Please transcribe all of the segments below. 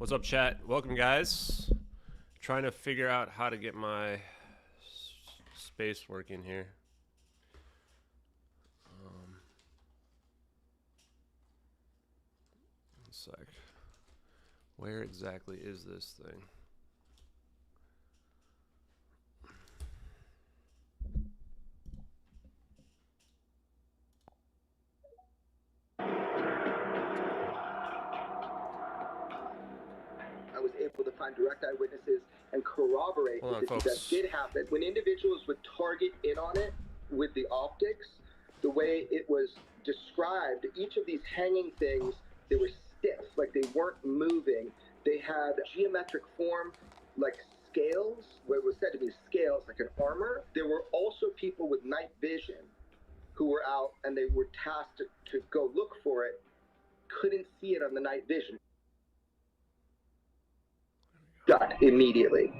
What's up, chat? Welcome, guys. Trying to figure out how to get my space working here. One sec. Where exactly is this thing? I was able to find direct eyewitnesses and corroborate that did happen. When individuals would target in on it with the optics, the way it was described, each of these hanging things, they were stiff, like they weren't moving. They had geometric form, like scales, what was said to be scales, like an armor. There were also people with night vision who were out and they were tasked to go look for it, couldn't see it on the night vision. Done immediately.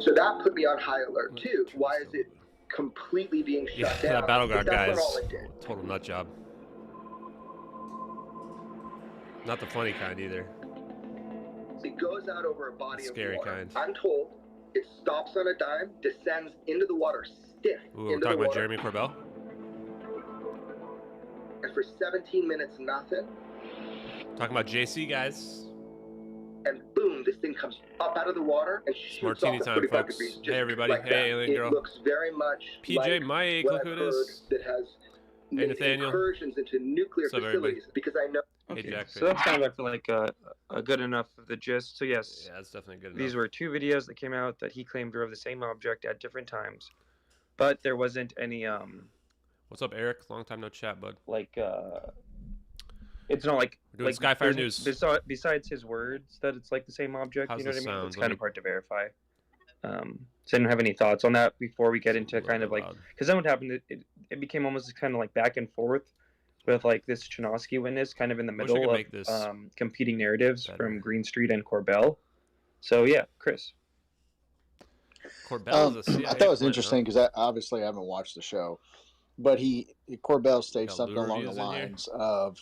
So that put me on high alert too. Why is it completely being shut down? That battleground guy is a total nut job. Not the funny kind either. It goes out over a body of water. Scary kind. I'm told it stops on a dime, descends into the water stiff. Ooh, we're talking about Jeremy Corbell. And for 17 minutes, nothing. Talking about JC, guys. And boom, this thing comes up out of the water and shoots Martini off at time, 45 folks. degrees. Hey, everybody. Like hey, alien girl. It looks very much PJ like Mike, what look who I've it is. heard that has Hey, made Nathaniel. incursions into nuclear What's up, facilities. Because I know. Hey, Jack. So that sounds like a good enough of the gist. So yes, Yeah, that's definitely good enough. these were two videos that came out that he claimed were of the same object at different times, but there wasn't any What's up, Eric? Long time no chat, bud. it's not like We're doing Skyfire News. Besides his words that it's like the same object. How's you know what I this mean? sound? It's kind of hard to verify. So I don't have any thoughts on that before we get into kind of like, because then what happened, it became almost kind of like back and forth with like this Chinoski witness kind of in the middle of competing narratives from Green Street and Corbell. So yeah, Chris. Corbell is a CIA I thought it was plant, interesting because obviously I haven't watched the show, but Corbell states Got something lure along the views in here. lines of,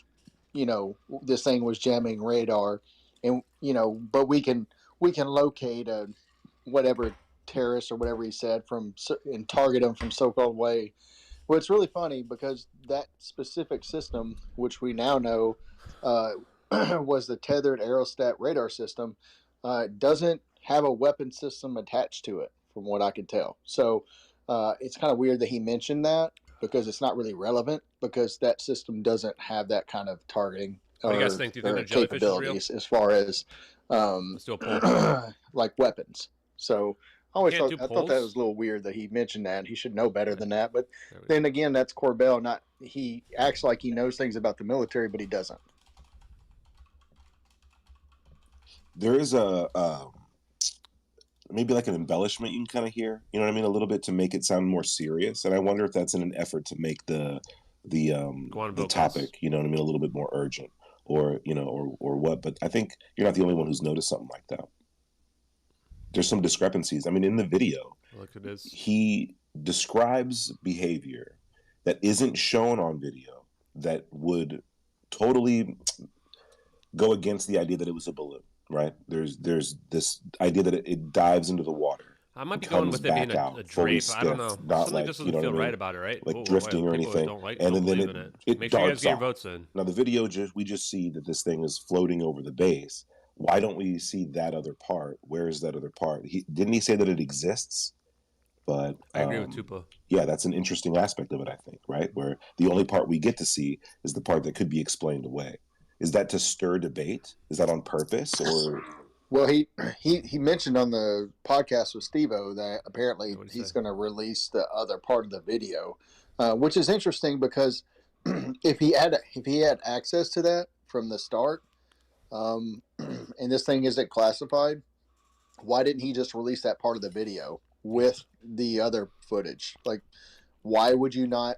you know, this thing was jamming radar, and you know, but we can locate a whatever terrorist or whatever he said and target them from so-called way. Well, it's really funny because that specific system, which we now know was the tethered aerostat radar system, doesn't have a weapon system attached to it, from what I can tell. So it's kind of weird that he mentioned that because it's not really relevant because that system doesn't have that kind of targeting What do you guys think? Do you think the Jellyfish is capabilities as far as Let's do a poll. like weapons. So I always Can't thought do I thought that polls? was a little weird that he mentioned that. He should know better than that. But then again, that's Corbell. He acts like he knows things about the military, but he doesn't. There is maybe like an embellishment you can kind of hear, you know what I mean, a little bit to make it sound more serious. And I wonder if that's in an effort to make the topic, you know what I mean, a little bit more urgent, or you know, or what. But I think you're not the only one who's noticed something like that. There's some discrepancies. I mean, in the video, Look at this. he describes behavior that isn't shown on video that would totally go against the idea that it was a balloon, right? There's this idea that it dives into the water. I might be going with it being a drape. I don't know. Something like, just doesn't feel right about it, right? Like drifting or anything. And then it Make sure you guys darts get your off. votes in. Now the video, we just see that this thing is floating over the base. Why don't we see that other part? Where is that other part? Didn't he say that it exists? But I agree with Tupa. Yeah, that's an interesting aspect of it, I think, right? Where the only part we get to see is the part that could be explained away. Is that to stir debate? Is that on purpose, or? Well, he mentioned on the podcast with Steve-O that apparently he's going to release the other part of the video, which is interesting because if he had access to that from the start, and this thing isn't classified, why didn't he just release that part of the video with the other footage? Like, why would you not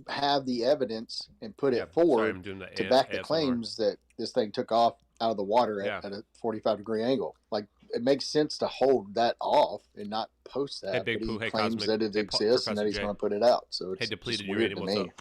have the evidence and put it forward to back the claims that this thing took off out of the water at a 45-degree angle? Like, it makes sense to hold that off and not post that. Hey, Big Pooh, he hey, claims Cosmic, that it exists and that he's going to put it out. So it's depleted weird to uranium, me.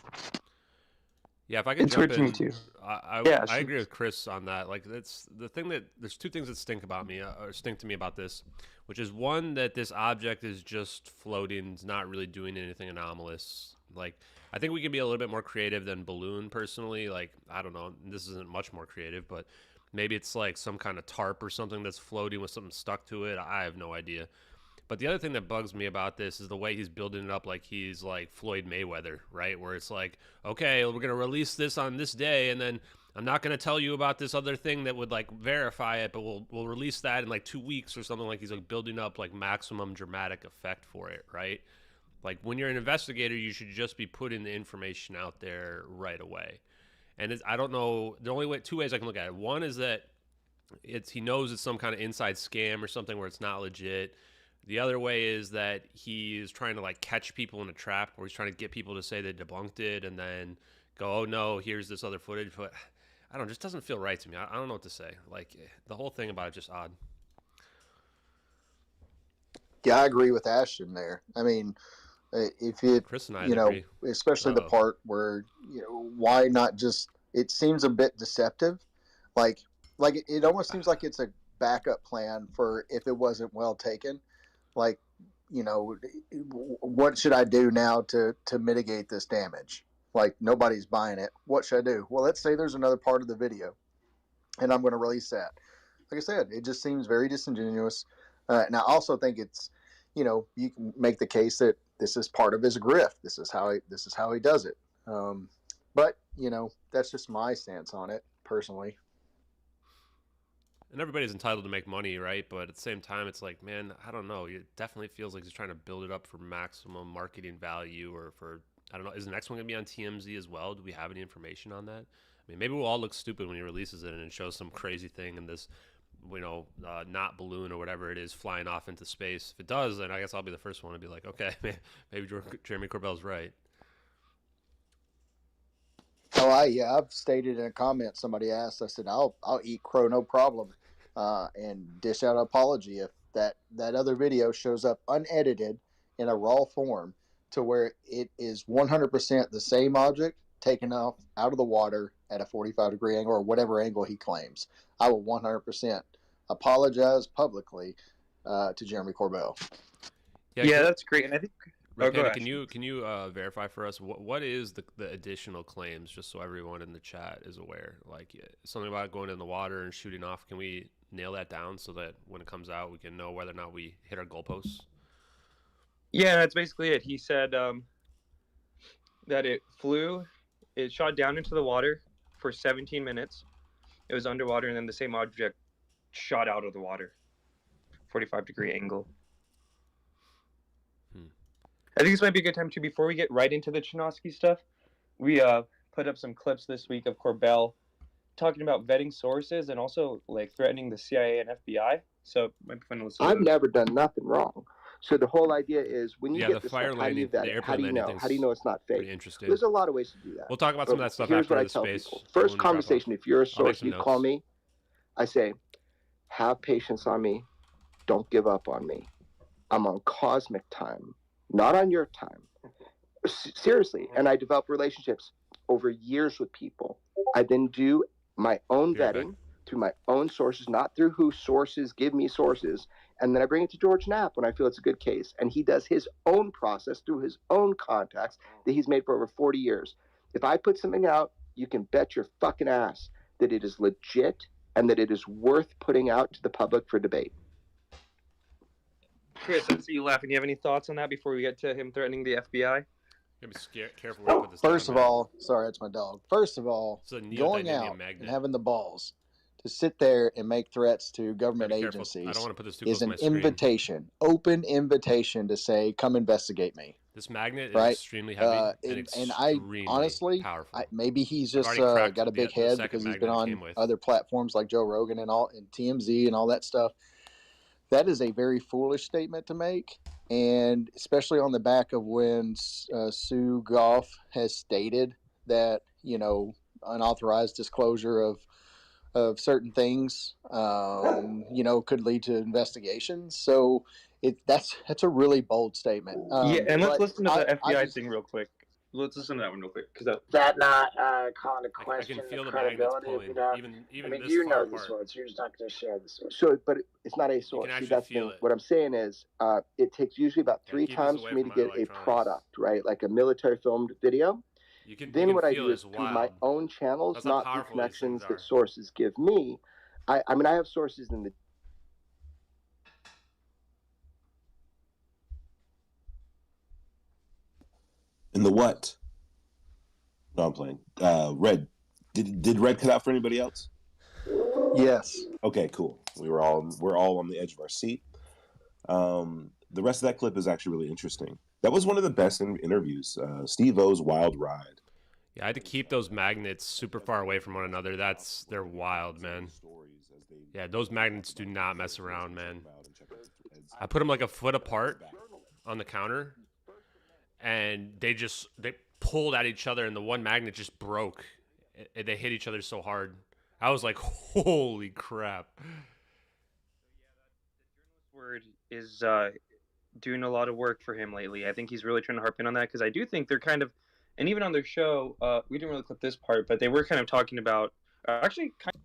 Yeah, if I could jump in, too. I agree with Chris on that. Like, that's the thing there's two things that stink to me about this, which is one, that this object is just floating, it's not really doing anything anomalous. Like, I think we can be a little bit more creative than balloon, personally. Like, I don't know, this isn't much more creative, but maybe it's like some kind of tarp or something that's floating with something stuck to it. I have no idea. But the other thing that bugs me about this is the way he's building it up like he's like Floyd Mayweather, right? Where it's like, okay, we're going to release this on this day, and then I'm not going to tell you about this other thing that would like verify it, but we'll release that in like 2 weeks or something. Like, he's like building up like maximum dramatic effect for it, right? Like, when you're an investigator, you should just be putting the information out there right away. And I don't know, the only two ways I can look at it. One is that he knows it's some kind of inside scam or something where it's not legit. The other way is that he is trying to like catch people in a trap, where he's trying to get people to say they debunked it and then go, oh no, here's this other footage. But I don't know, it just doesn't feel right to me. I don't know what to say. Like, the whole thing about it just odd. Yeah, I agree with Ashton there. I mean, if it, Chris and I agree. Especially the part where, why not just, it seems a bit deceptive. Like it almost seems like it's a backup plan for if it wasn't well taken. Like, what should I do now to mitigate this damage? Like, nobody's buying it. What should I do? Well, let's say there's another part of the video, and I'm going to release that. Like I said, it just seems very disingenuous. And I also think it's, you can make the case that this is part of his grift. This is how he does it. But that's just my stance on it personally. And everybody's entitled to make money, right? But at the same time, it's like, man, I don't know. It definitely feels like he's trying to build it up for maximum marketing value, or for, I don't know, is the next one going to be on TMZ as well? Do we have any information on that? I mean, maybe we'll all look stupid when he releases it and it shows some crazy thing in this, not balloon or whatever it is flying off into space. If it does, then I guess I'll be the first one to be like, okay, maybe Jeremy Corbell's right. Oh, I've stated in a comment, somebody asked, I said, I'll eat crow, no problem, and dish out an apology if that other video shows up unedited in a raw form to where it is 100% the same object taken off out of the water at a 45-degree angle or whatever angle he claims. I will 100% apologize publicly to Jeremy Corbell. Yeah, that's great. And I think... Can you verify for us what is the additional claims, just so everyone in the chat is aware? Like, something about going in the water and shooting off. Can we nail that down so that when it comes out, we can know whether or not we hit our goalposts? Yeah, that's basically it. He said that it shot down into the water for 17 minutes. It was underwater, and then the same object shot out of the water, 45-degree angle. I think this might be a good time, too, before we get right into the Chinoski stuff. We put up some clips this week of Corbell talking about vetting sources and also, like, threatening the CIA and FBI. So it might be fun to listen to. I've never done nothing wrong. So the whole idea is, when you get the fire stuff, landing, how do you know it's not fake? Interesting. There's a lot of ways to do that. We'll talk about some of that stuff here's after what I the tell space. People. First conversation, if you're a source, you call me, I say, have patience on me. Don't give up on me. I'm on cosmic time, not on your time. Seriously. And I develop relationships over years with people. I then do my own vetting through my own sources, not through who sources give me sources. And then I bring it to George Knapp when I feel it's a good case. And he does his own process through his own contacts that he's made for over 40 years. If I put something out, you can bet your fucking ass that it is legit and that it is worth putting out to the public for debate. Chris, I see you laughing. Do you have any thoughts on that before we get to him threatening the FBI? You gotta be careful where you put this First of all, sorry, that's my dog. First of all, going out and having the balls to sit there and make threats to government agencies I don't want to put this too is close an to my invitation, open invitation to say, come investigate me. This magnet is extremely heavy and I honestly, powerful. Maybe he's just got a big head because he's been on other platforms like Joe Rogan and TMZ and all that stuff. That is a very foolish statement to make, and especially on the back of when Sue Goff has stated that, unauthorized disclosure of certain things, could lead to investigations. So that's a really bold statement. And let's listen to the FBI thing real quick. let's listen to that one real quick. That not calling a question I can feel the the magnets credibility pulling, of even I mean, this you far know the apart. source. You're just not going to share the source. So, but it's not a source. See, that's the, what I'm saying is, it takes usually about 3 times for me to get a product, right? Like a military filmed video. Then what I do is through my own channels, not through connections that sources give me. I mean, I have sources in the. In the what? No, I'm playing. Red. Did Red cut out for anybody else? Yes. Okay, cool. We're all on the edge of our seat. The rest of that clip is actually really interesting. That was one of the best interviews. Steve O's wild ride. Yeah, I had to keep those magnets super far away from one another. They're wild, man. Yeah, those magnets do not mess around, man. I put them like a foot apart on the counter, and they pulled at each other, and the one magnet just broke. They hit each other so hard. I was like, holy crap. Word is doing a lot of work for him lately. I think he's really trying to harp in on that, because I do think they're kind of, and even on their show, we didn't really clip this part, but they were kind of talking about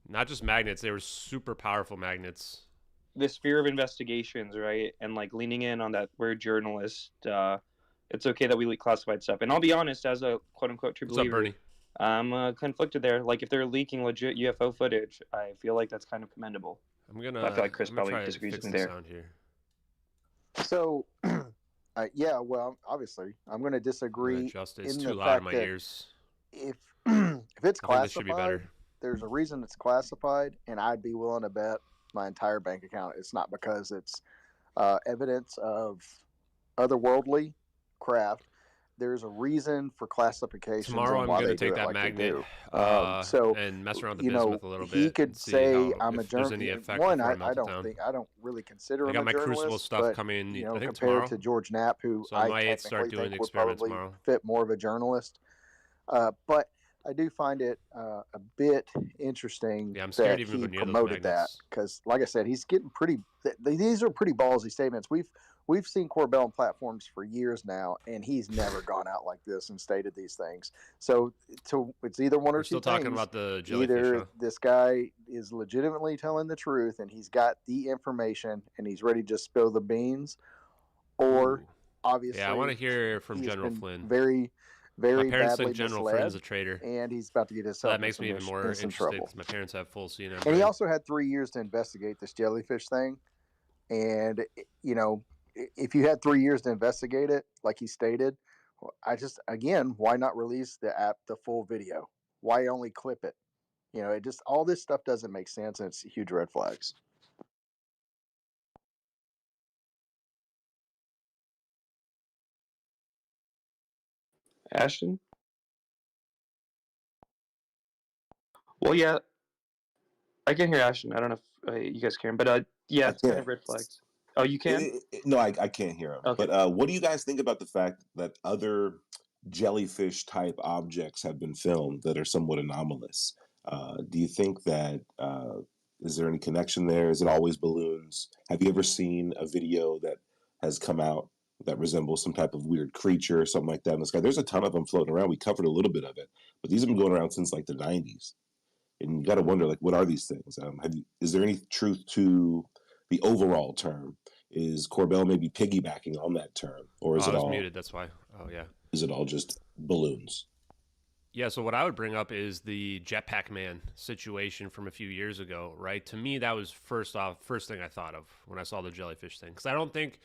not just magnets, they were super powerful magnets. The sphere of investigations, right? And like leaning in on that word journalist. It's okay that we leak classified stuff. And I'll be honest, as a quote unquote true believer, Bernie? I'm conflicted there. Like if they're leaking legit UFO footage, I feel like that's kind of commendable. I feel like Chris probably disagrees with me there. So, yeah, well, obviously, I'm going to disagree. It's too loud in my ears. If it's classified, there's a reason it's classified, and I'd be willing to bet my entire bank account it's not because it's evidence of otherworldly craft. There's a reason for classification. Tomorrow I'm going to take that magnet and mess around with the bismuth a little bit. He could say I'm a journalist. One, I don't really consider him a journalist. I got my Crucible stuff coming. I think compared tomorrow. to George Knapp, who so I might start doing the experiment tomorrow. Fit more of a journalist. But I do find it a bit interesting that he promoted that, because, like I said, he's getting pretty. These are pretty ballsy statements. We've seen Corbell on platforms for years now, and he's never gone out like this and stated these things. So it's either one or two things. Still talking about the jellyfish. Either this guy is legitimately telling the truth and he's got the information and he's ready to spill the beans, or obviously, I want to hear from General Flynn. Very my parents think General Flynn's a traitor, and he's about to get himself. That makes me even more interested because my parents have full CNN. And he also had 3 years to investigate this jellyfish thing, and if you had 3 years to investigate it, like he stated, why not release the full video? Why only clip it? It just, all this stuff doesn't make sense, and it's huge red flags. Ashton? Well, yeah, I can hear Ashton. I don't know if you guys can, but yeah, it's kind of red flags. Oh, you can? No, I can't hear him. Okay. But what do you guys think about the fact that other jellyfish type objects have been filmed that are somewhat anomalous? Do you think that is there any connection there? Is it always balloons? Have you ever seen a video that has come out that resembles some type of weird creature or something like that in the sky? There's a ton of them floating around. We covered a little bit of it, but these have been going around since like the 90s. And you got to wonder, like, what are these things? Is there any truth to the overall term? Is Corbell maybe piggybacking on that term, or is it all muted? That's why. Oh yeah. Is it all just balloons? Yeah. So what I would bring up is the Jetpack Man situation from a few years ago, right? To me, that was first thing I thought of when I saw the jellyfish thing, because I don't think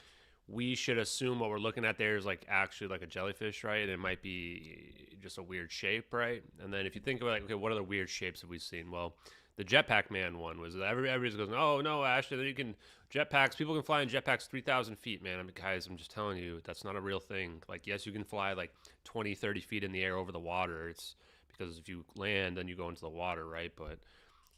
we should assume what we're looking at there is like actually like a jellyfish, right? It might be just a weird shape, right? And then if you think about like, okay, what other weird shapes have we seen? Well, the Jetpack Man one was everybody's goes, oh no, Ashley, you can people can fly in jetpacks 3,000 feet, man. Guys, I'm just telling you, that's not a real thing. Like, yes, you can fly like 20, 30 feet in the air over the water. It's because if you land, then you go into the water, right? But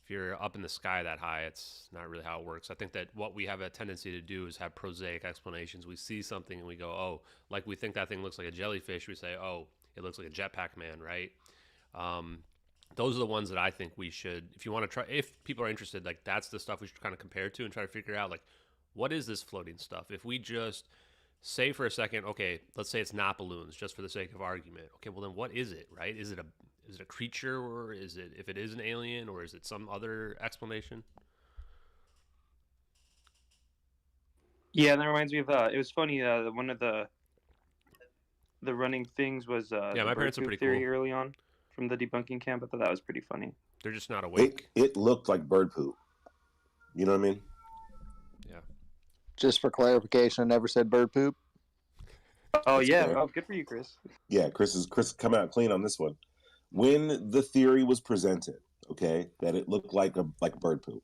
if you're up in the sky that high, it's not really how it works. I think that what we have a tendency to do is have prosaic explanations. We see something and we go, oh, like we think that thing looks like a jellyfish. We say, oh, it looks like a Jetpack Man, right? Those are the ones that I think we should, if you want to try, if people are interested, like that's the stuff we should kind of compare to and try to figure out, like, what is this floating stuff? If we just say for a second, okay, let's say it's not balloons, just for the sake of argument. Okay, well then what is it, right? Is it a creature, or is it, if it is an alien, or is it some other explanation? Yeah, that reminds me of it was funny. One of the running things was my parents are pretty theory cool. early on from the debunking camp. I thought that was pretty funny. They're just not awake. It looked like bird poop. You know what I mean? Yeah. Just for clarification, I never said bird poop. Oh, That's yeah. fair. Oh, good for you, Chris. Yeah, Chris is coming out clean on this one. When the theory was presented, okay, that it looked like bird poop,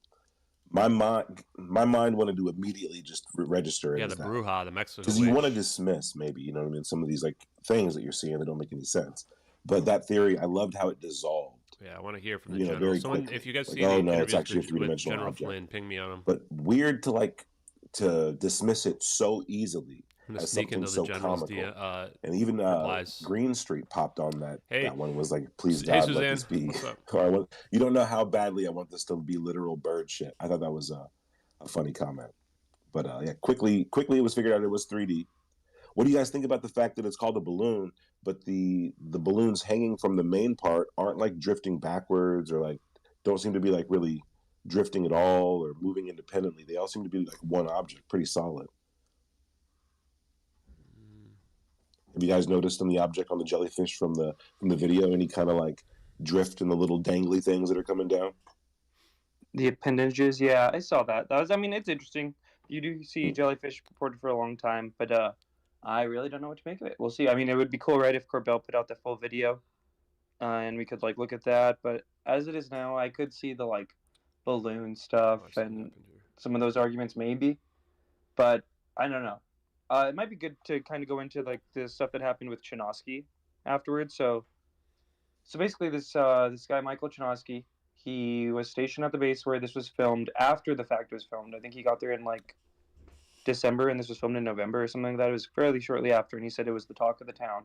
my mind wanted to immediately just register it. Yeah, the Bruja, the Mexican. Because you want to dismiss maybe, you know what I mean, some of these like things that you're seeing that don't make any sense. But that theory, I loved how it dissolved. Yeah, I want to hear from the general. Very Someone, quickly. if you guys like, see oh the no, interviews it's actually a with three-dimensional General object. Flynn, ping me on him. But weird to dismiss it so easily as something so comical. And even Green Street popped on that. That one was like, please God, let this be. You don't know how badly I want this to be literal bird shit. I thought that was a funny comment. But yeah, quickly it was figured out it was 3D. What do you guys think about the fact that it's called a balloon, but the balloons hanging from the main part aren't like drifting backwards, or like don't seem to be like really drifting at all or moving independently? They all seem to be like one object, pretty solid. Have you guys noticed on the object on the jellyfish from the video any kind of like drift in the little dangly things that are coming down? The appendages, yeah, I saw that. It's interesting. You do see jellyfish reported for a long time, but I really don't know what to make of it. We'll see. I mean, it would be cool, right, if Corbell put out the full video, and we could like look at that. But as it is now, I could see the like balloon stuff and some of those arguments maybe, but I don't know. It might be good to kind of go into like the stuff that happened with Chinoski afterwards. So basically, this guy Michael Chinoski, he was stationed at the base where this was filmed after the fact was filmed. I think he got there in like December, and this was filmed in November or something like that. It was fairly shortly after, and he said it was the talk of the town.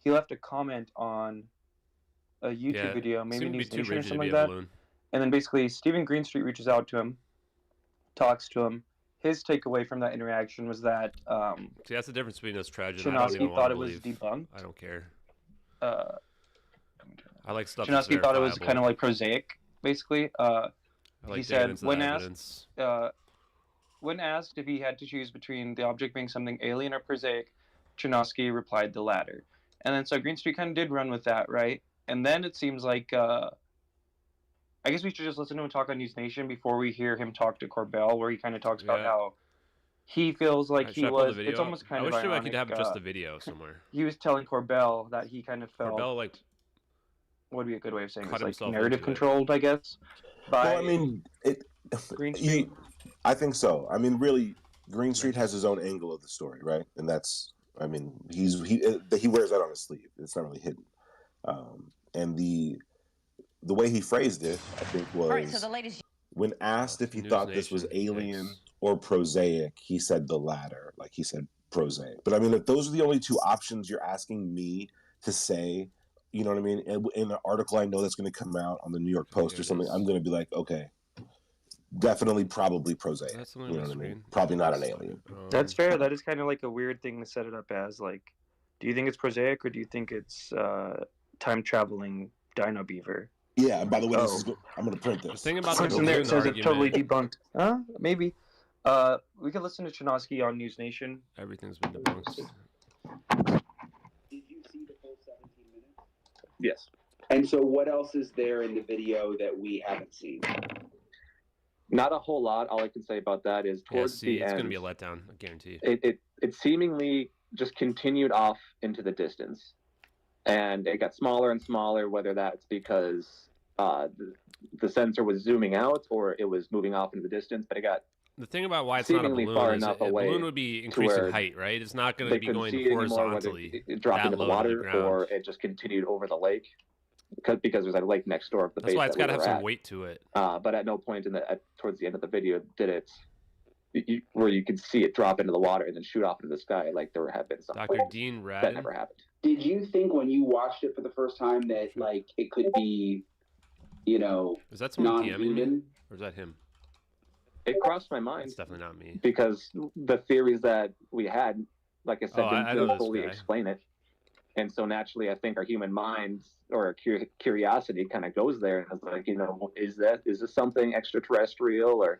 He left a comment on a YouTube video, maybe News Nation or something like that. And then basically Stephen Greenstreet reaches out to him, talks to him. His takeaway from that interaction was that see, that's the difference between this tragedy. Chinoski thought it was debunked. I don't care. I like stuff. Chinoski thought it was kind of like prosaic, basically. He said when asked if he had to choose between the object being something alien or prosaic, Chinoski replied the latter. And then so Greenstreet kind of did run with that, right? And then it seems like I guess we should just listen to him talk on News Nation before we hear him talk to Corbell, where he kind of talks about how he feels like he was. It's almost kind of ironic. I could have just the video somewhere. He was telling Corbell that he kind of felt. Corbell, like, what would be a good way of saying this? Like narrative controlled, I guess. Well, I mean, Greenstreet. I think so. I mean, really, Greenstreet has his own angle of the story, right? And that's, I mean, he wears that on his sleeve. It's not really hidden. And the way he phrased it, I think, was when asked if he thought this was alien or prosaic, he said the latter. Like, he said prosaic. But I mean, if those are the only two options you're asking me to say, you know what I mean? In an article I know that's going to come out on the New York Post or something, I'm going to be like, okay, definitely, probably prosaic. You know what I mean? Probably not an alien. That's fair. That is kind of like a weird thing to set it up as. Like, do you think it's prosaic or do you think it's time traveling dino beaver? Yeah. And by the way, I'm going to print this. The thing about the there says it's totally debunked. Maybe. We can listen to Chinoski on News Nation. Everything's been debunked. Did you see the full 17 minutes? Yes. And so what else is there in the video that we haven't seen? Not a whole lot. All I can say about that is towards the end, it's going to be a letdown, I guarantee. It seemingly just continued off into the distance, and it got smaller and smaller. Whether that's because the sensor was zooming out or it was moving off into the distance, but it got. The thing about why it's not a balloon is a balloon would be increasing height, right? It's not going to be going horizontally. It dropped into the water, or it just continued over the lake. Because there's a lake next door of the base. That's why it's got to have some weight to it. But at no point towards the end of the video did it, where you could see it drop into the water and then shoot off into the sky like there have been some. Dr. Dean Radin. That never happened. Did you think when you watched it for the first time that like it could be, is that someone DMing me, or is that him? It crossed my mind. It's definitely not me. Because the theories that we had like I said, didn't really fully explain it. And so naturally, I think our human minds or curiosity kind of goes there and is like, you know, is this something extraterrestrial or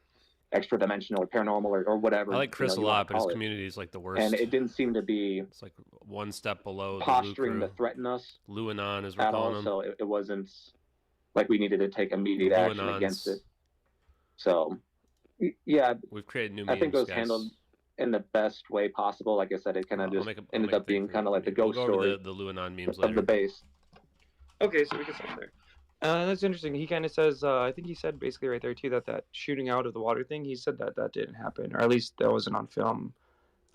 extra dimensional or paranormal or whatever? I like Chris a lot, but his community is like the worst. And it didn't seem to be. It's like one step below posturing to threaten us. Luanon is at all, so it wasn't like we needed to take immediate action against it. So, yeah, we've created new. I think it was handled in the best way possible. Like I said, it kind of just ended up being kind of like the ghost story. The Luanon memes of the base. Okay, so we can stop there. That's interesting. He kind of says, I think he said basically right there too that shooting out of the water thing. He said that didn't happen, or at least that wasn't on film.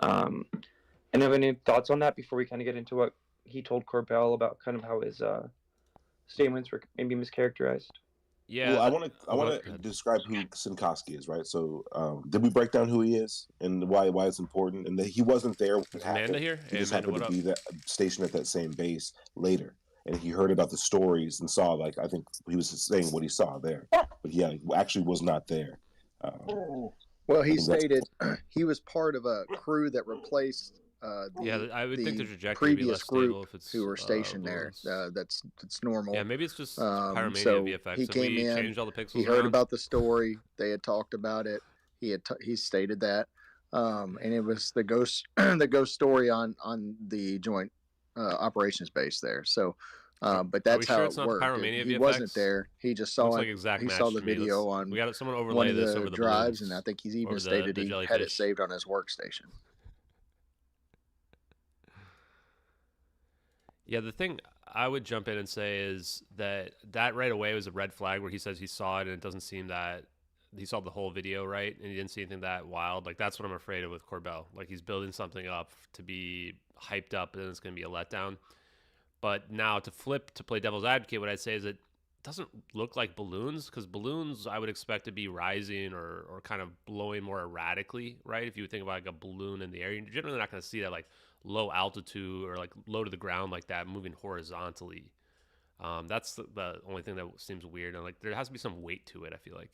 And have any thoughts on that before we kind of get into what he told Corbell about kind of how his statements were maybe mischaracterized? Yeah, well, I want to describe who Chinoski is, right? So, did we break down who he is and why it's important? And that he wasn't there when it happened. Amanda here? He just happened to be stationed at that same base later, and he heard about the stories and saw, like, I think he was saying what he saw there, but yeah, he actually was not there. Well, he stated he was part of a crew that replaced. I would think the trajectory previous would be less group stable if it's who were stationed there. That's normal. Yeah, maybe it's just pyromania so VFX. he came in. Changed all the pixels he heard about the story. They had talked about it. He stated that, and it was the ghost story on the joint operations base there. So, but that's how it worked. He wasn't there. He just saw it. He saw the video on we got someone overlay one of this the over the drives, and I think he's even stated he had it saved on his workstation. Yeah, the thing I would jump in and say is that right away was a red flag where he says he saw it and it doesn't seem that he saw the whole video, right? And he didn't see anything that wild. Like, that's what I'm afraid of with Corbell. Like, he's building something up to be hyped up and then it's going to be a letdown. But now to play devil's advocate, what I'd say is it doesn't look like balloons, because balloons I would expect to be rising or kind of blowing more erratically, right? If you would think about like a balloon in the air, you're generally not going to see that like low altitude or like low to the ground like that moving horizontally. That's the only thing that seems weird, and like there has to be some weight to it, I feel like.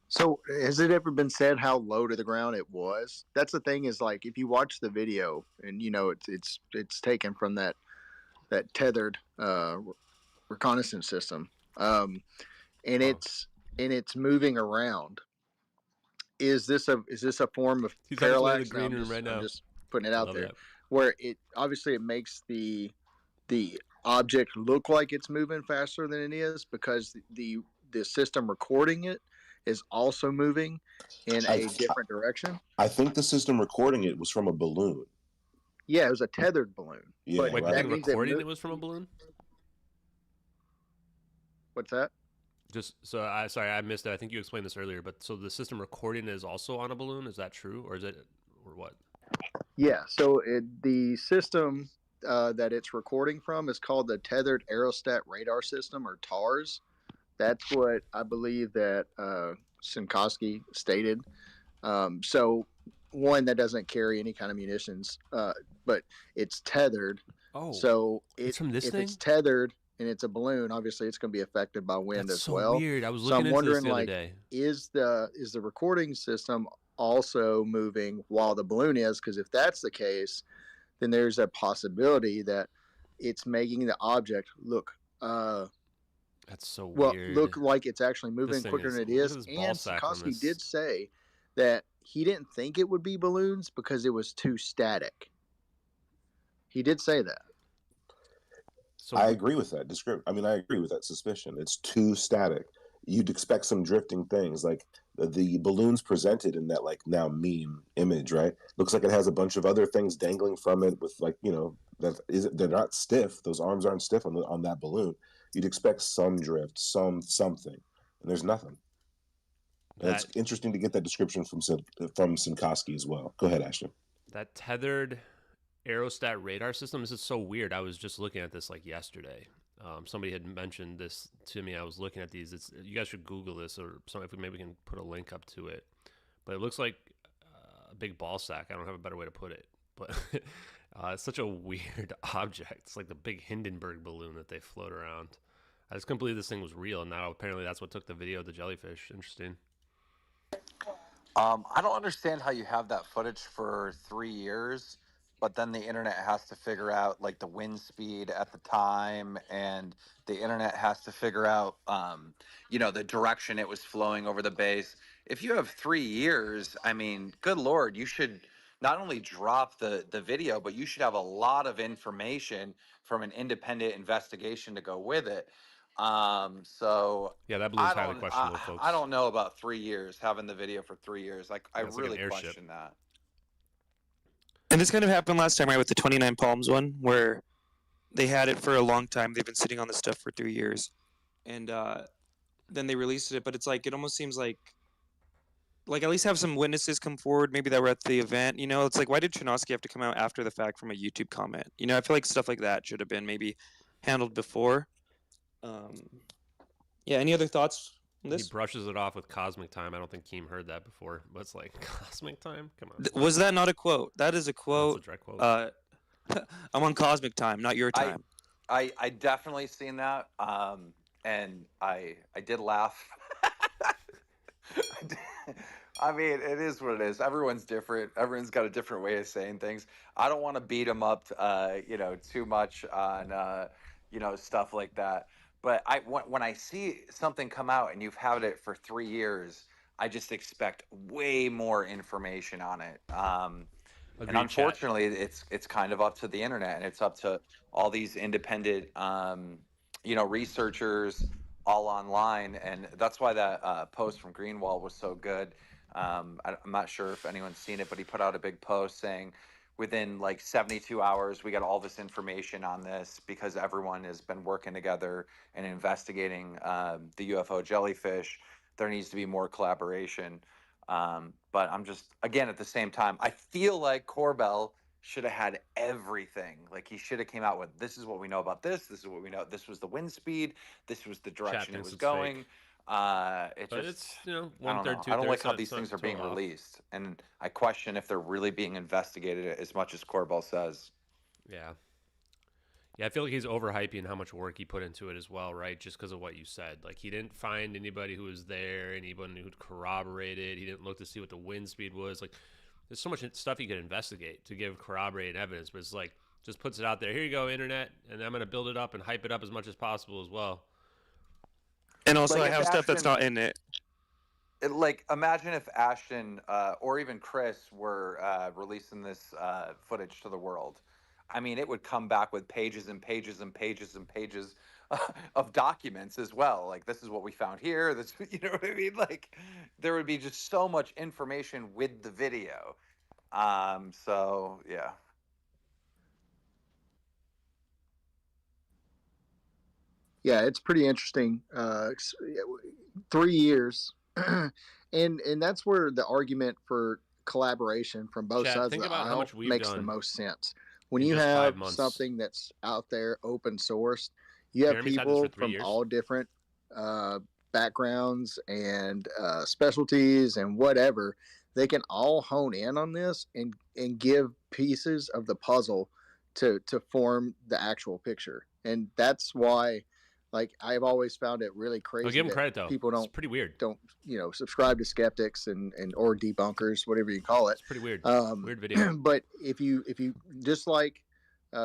So has it ever been said how low to the ground it was? That's the thing, is like if you watch the video and you know it's taken from that tethered reconnaissance system, and it's moving around. Is this a form of parallax? Green room right now. I'm just putting it out there, where it obviously it makes the object look like it's moving faster than it is because the system recording it is also moving in a different direction. I think the system recording it was from a balloon. Yeah, it was a tethered balloon. Yeah, wait, right. Recording it was from a balloon? What's that? Just so I missed it. I think you explained this earlier, but so the system recording is also on a balloon. Is that true, or what? Yeah. So the system that it's recording from is called the Tethered Aerostat Radar System, or TARS. That's what I believe that Chinoski stated. So one that doesn't carry any kind of munitions, but it's tethered. Oh, so it's from this thing? It's tethered and it's a balloon, obviously it's going to be affected by wind as well. Weird. I was looking into this the other day. Is the recording system also moving while the balloon is? Because if that's the case, then there's a possibility that it's making the object look that's so weird. Look like it's actually moving quicker than it is. And Chinoski did say that he didn't think it would be balloons because it was too static. He did say that. So I agree with that. I agree with that suspicion. It's too static. You'd expect some drifting things, like the balloons presented in that like now meme image, right? Looks like it has a bunch of other things dangling from it with like, you know, they're not stiff. Those arms aren't stiff on that balloon. You'd expect some drift, something, and there's nothing. And it's interesting to get that description from Chinoski as well. Go ahead, Ashton. That tethered aerostat radar system. This is so weird. I was just looking at this like yesterday. Somebody had mentioned this to me. I was looking at these. You guys should Google this, or maybe we can put a link up to it. But it looks like a big ball sack. I don't have a better way to put it, but it's such a weird object. It's like the big Hindenburg balloon that they float around. I just couldn't believe this thing was real. And now apparently that's what took the video of the jellyfish. Interesting. I don't understand how you have that footage for 3 years, but then the internet has to figure out like the wind speed at the time, and the internet has to figure out, the direction it was flowing over the base. If you have 3 years, I mean, good Lord, you should not only drop the video, but you should have a lot of information from an independent investigation to go with it. So yeah, that balloon's highly questionable, folks. I don't know about 3 years, having the video for 3 years. I really question that. And this kind of happened last time, right, with the 29 Palms one, where they had it for a long time. They've been sitting on this stuff for 3 years, and then they released it. But it's like, it almost seems like at least have some witnesses come forward, maybe that were at the event. It's like, why did Chinoski have to come out after the fact from a YouTube comment? I feel like stuff like that should have been maybe handled before. Yeah, any other thoughts on this? He brushes it off with cosmic time. I don't think Keem heard that before, but it's like, cosmic time? Come on. Was that not a quote? That is a quote. That's a direct quote. I'm on cosmic time, not your time. I definitely seen that, and I did laugh. I mean, it is what it is. Everyone's different. Everyone's got a different way of saying things. I don't want to beat them up, too much on, stuff like that. But when I see something come out and you've had it for 3 years, I just expect way more information on it. And unfortunately, it's kind of up to the internet, and it's up to all these independent, researchers all online. And that's why that post from Greenwald was so good. I'm not sure if anyone's seen it, but he put out a big post saying, within like 72 hours, we got all this information on this because everyone has been working together and investigating the UFO jellyfish. There needs to be more collaboration. But I'm just, again, at the same time, I feel like Corbell should have had everything. Like, he should have came out with, this is what we know about this. This is what we know. This was the wind speed. This was the direction it was going. Fake. It's I don't like how these things are being released, and I question if they're really being investigated as much as Corbell says. Yeah, I feel like he's overhyping how much work he put into it as well, right? Just because of what you said. Like, he didn't find anybody who was there, anybody who'd corroborate it. He didn't look to see what the wind speed was. Like, there's so much stuff you could investigate to give corroborated evidence, but it's like, just puts it out there. Here you go, internet, and I'm going to build it up and hype it up as much as possible as well. And also, I have stuff that's not in it. Imagine if Ashton or even Chris were releasing this footage to the world. I mean, it would come back with pages and pages and pages and pages of documents as well. Like, this is what we found here. This, you know what I mean? Like, there would be just so much information with the video. So, yeah. Yeah, it's pretty interesting. 3 years, and that's where the argument for collaboration from both sides of the aisle makes the most sense. When you have something that's out there, open sourced, you have people from all different backgrounds and specialties and whatever. They can all hone in on this and give pieces of the puzzle to form the actual picture. And that's why, like, I've always found it really crazy. I'll give them credit, though. People don't, it's pretty weird. Don't, subscribe to skeptics and or debunkers, whatever you call it. It's pretty weird. Weird video. But if you just like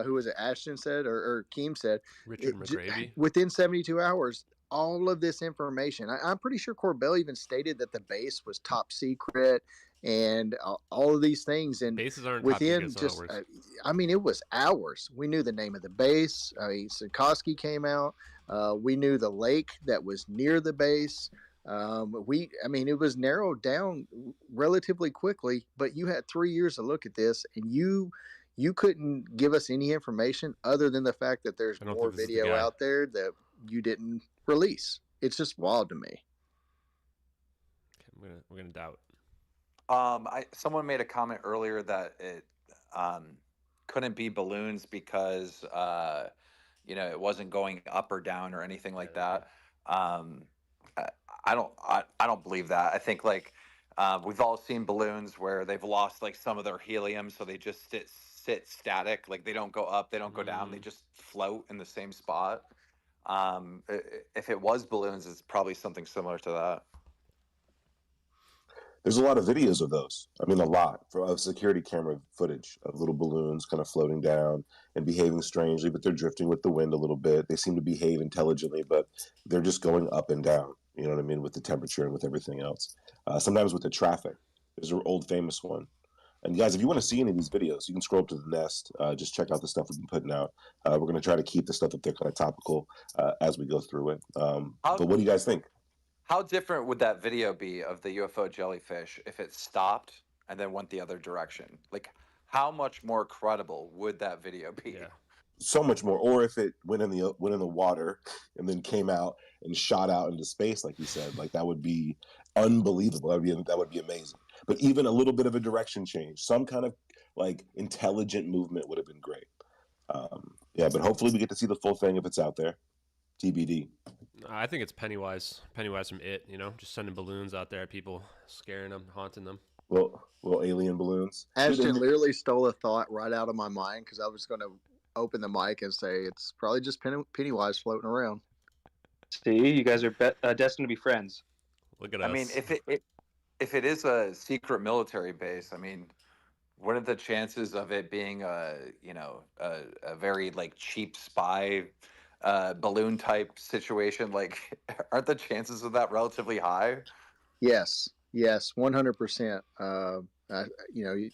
who was it, Ashton said or Keem said, Richard McGravy, within 72 hours, all of this information. I'm pretty sure Corbell even stated that the base was top secret and all of these things. And bases aren't within just, it was hours. We knew the name of the base. Chinoski came out. We knew the lake that was near the base. It was narrowed down relatively quickly, but you had 3 years to look at this, and you couldn't give us any information other than the fact that there's more video out there that you didn't release. It's just wild to me. We're gonna doubt. Someone made a comment earlier that it couldn't be balloons because it wasn't going up or down or anything like that. I don't believe that. I think we've all seen balloons where they've lost some of their helium, so they just sit static. Like, they don't go up, they don't go down, they just float in the same spot. If it was balloons, it's probably something similar to that. There's a lot of videos of those. I mean, a lot of security camera footage of little balloons kind of floating down and behaving strangely, but they're drifting with the wind a little bit. They seem to behave intelligently, but they're just going up and down, you know what I mean, with the temperature and with everything else. Sometimes with the traffic. There's an old famous one. And guys, if you want to see any of these videos, you can scroll up to the Nest. Just check out the stuff we've been putting out. We're going to try to keep the stuff up there kind of topical as we go through it. But what do you guys think? How different would that video be of the UFO jellyfish if it stopped and then went the other direction? Like, how much more credible would that video be? Yeah. So much more. Or if it went in the water and then came out and shot out into space, like you said, like that would be unbelievable. That would be amazing. But even a little bit of a direction change, some kind of like intelligent movement would have been great. Yeah, but hopefully we get to see the full thing if it's out there. TBD. I think it's Pennywise from It, you know, just sending balloons out there at people, scaring them, haunting them. Little alien balloons. Ashton literally stole a thought right out of my mind because I was going to open the mic and say it's probably just Pennywise floating around. See, you guys are destined to be friends. Look at us. I mean, if it is a secret military base, I mean, what are the chances of it being a very like cheap spy balloon type situation? Like, aren't the chances of that relatively high? Yes, 100%.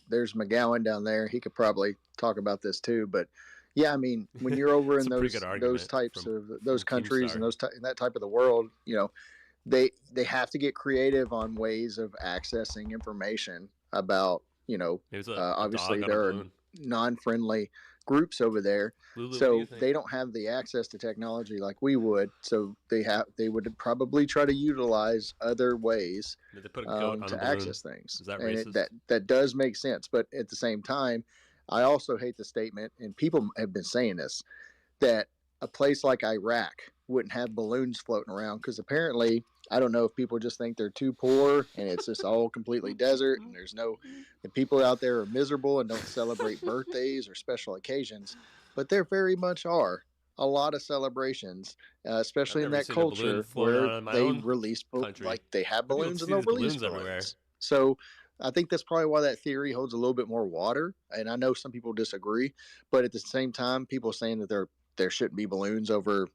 There's McGowan down there. He could probably talk about this too. But yeah, I mean, when you're over in those types of those countries and in that type of the world, you know, they have to get creative on ways of accessing information about, you know, obviously there are non-friendly groups over there, so they don't have the access to technology like we would, so they would probably try to utilize other ways to access things. Is that racist? That does make sense, but at the same time, I also hate the statement, and people have been saying this, that a place like Iraq wouldn't have balloons floating around because apparently, I don't know if people just think they're too poor and it's just all completely desert and the people out there are miserable and don't celebrate birthdays or special occasions, but there very much are a lot of celebrations, especially in that culture where they release, like they have balloons and they'll release balloons. So I think that's probably why that theory holds a little bit more water. And I know some people disagree, but at the same time, people are saying that there shouldn't be balloons over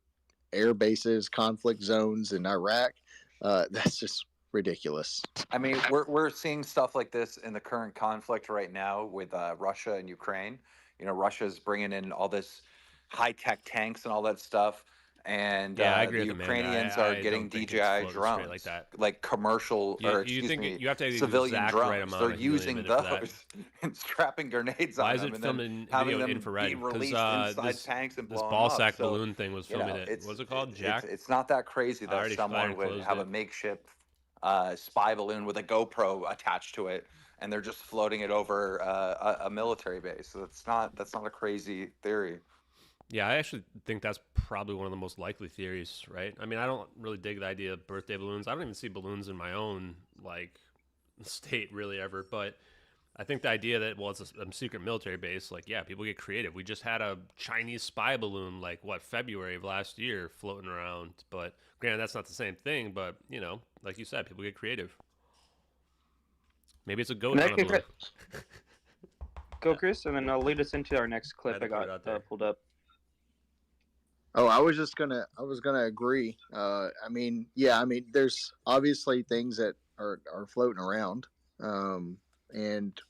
air bases, conflict zones in Iraq. That's just ridiculous. I mean, we're seeing stuff like this in the current conflict right now with Russia and Ukraine. You know, Russia's bringing in all this high-tech tanks and all that stuff, and the Ukrainians are getting DJI drones, like commercial you have to have civilian drones. Right amount They're using those and strapping grenades on them, and then having them be released inside tanks and blown up. This ball sack balloon thing was filming it. What's it called, Jack? It's not that crazy that someone would have a makeshift spy balloon with a GoPro attached to it, and they're just floating it over a military base. So that's not a crazy theory. Yeah, I actually think that's probably one of the most likely theories, right? I mean, I don't really dig the idea of birthday balloons. I don't even see balloons in my own, like, state really ever. But I think the idea that, well, it's a secret military base, like, yeah, people get creative. We just had a Chinese spy balloon, like, February of last year floating around. But granted, that's not the same thing. But, you know, like you said, people get creative. Maybe it's a goat on a balloon. Go, Chris, and then I'll lead us into our next clip I got pulled up. Oh, I was gonna agree. I mean, there's obviously things that are floating around, and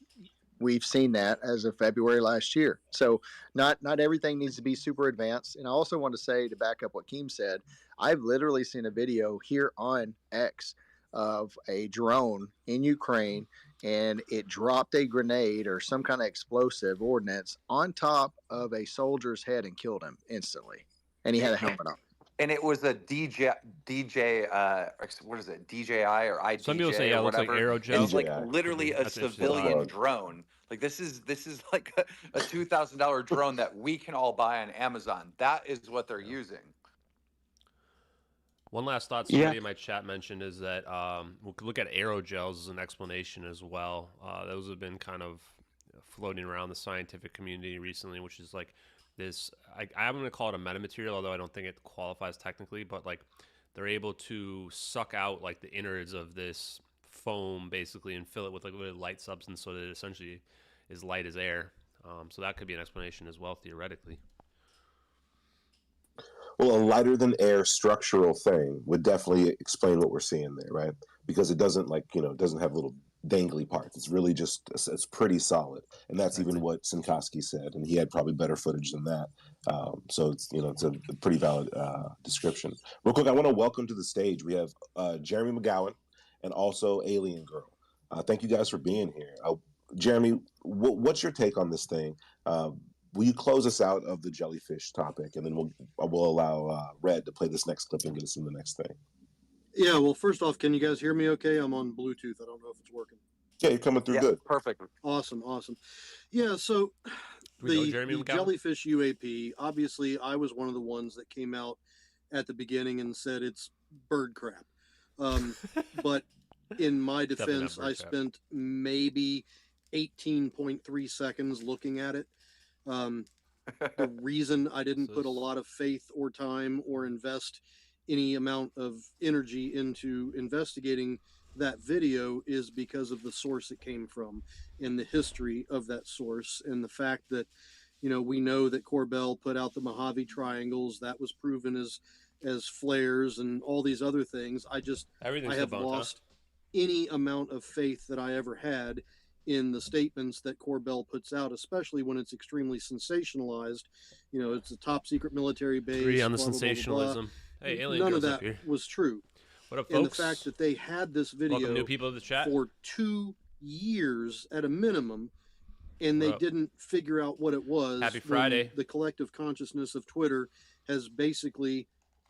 we've seen that as of February last year. So not everything needs to be super advanced. And I also want to say, to back up what Keem said, I've literally seen a video here on X of a drone in Ukraine, and it dropped a grenade or some kind of explosive ordnance on top of a soldier's head and killed him instantly. And he had a helmet on. And it was a DJ, what is it, DJI or IDJ? Some people say, yeah, it looks like aerogel. And it's like literally a civilian drone. Like this is like a $2,000 drone that we can all buy on Amazon. That is what they're using. One last thought somebody in my chat mentioned is that we'll look at aerogels as an explanation as well. Those have been kind of floating around the scientific community recently, which is like this, I'm going to call it a metamaterial, although I don't think it qualifies technically, but like they're able to suck out like the innards of this foam basically and fill it with like a light substance so that it essentially is light as air. So that could be an explanation as well, theoretically. Well, a lighter than air structural thing would definitely explain what we're seeing there, right? Because it doesn't it doesn't have little dangly parts. It's really just, it's pretty solid. And that's even what Chinoski said. And he had probably better footage than that. So it's, it's a pretty valid description. Real quick, I want to welcome to the stage. We have Jeremy McGowan and also Alien Girl. Thank you guys for being here. Jeremy, what's your take on this thing? Will you close us out of the jellyfish topic, and then we'll allow Red to play this next clip and get us in the next thing. Yeah, well, first off, can you guys hear me okay? I'm on Bluetooth. I don't know if it's working. Yeah, you're coming through good. Perfect. Awesome. Yeah, so the Jellyfish UAP, obviously, I was one of the ones that came out at the beginning and said it's bird crap. But in my defense, I spent maybe 18.3 seconds looking at it. The reason I didn't put a lot of faith or time or invest any amount of energy into investigating that video is because of the source it came from and the history of that source and the fact that, we know that Corbell put out the Mojave triangles. That was proven as flares and all these other things. I have lost any amount of faith that I ever had in the statements that Corbell puts out, especially when it's extremely sensationalized. It's a top secret military base. Agree on the sensationalism. Hey, Alien None of Girl's that was true. What up, folks? And the fact that they had this video Welcome new people to the chat. For 2 years at a minimum, and they didn't figure out what it was. Happy Friday. The collective consciousness of Twitter has basically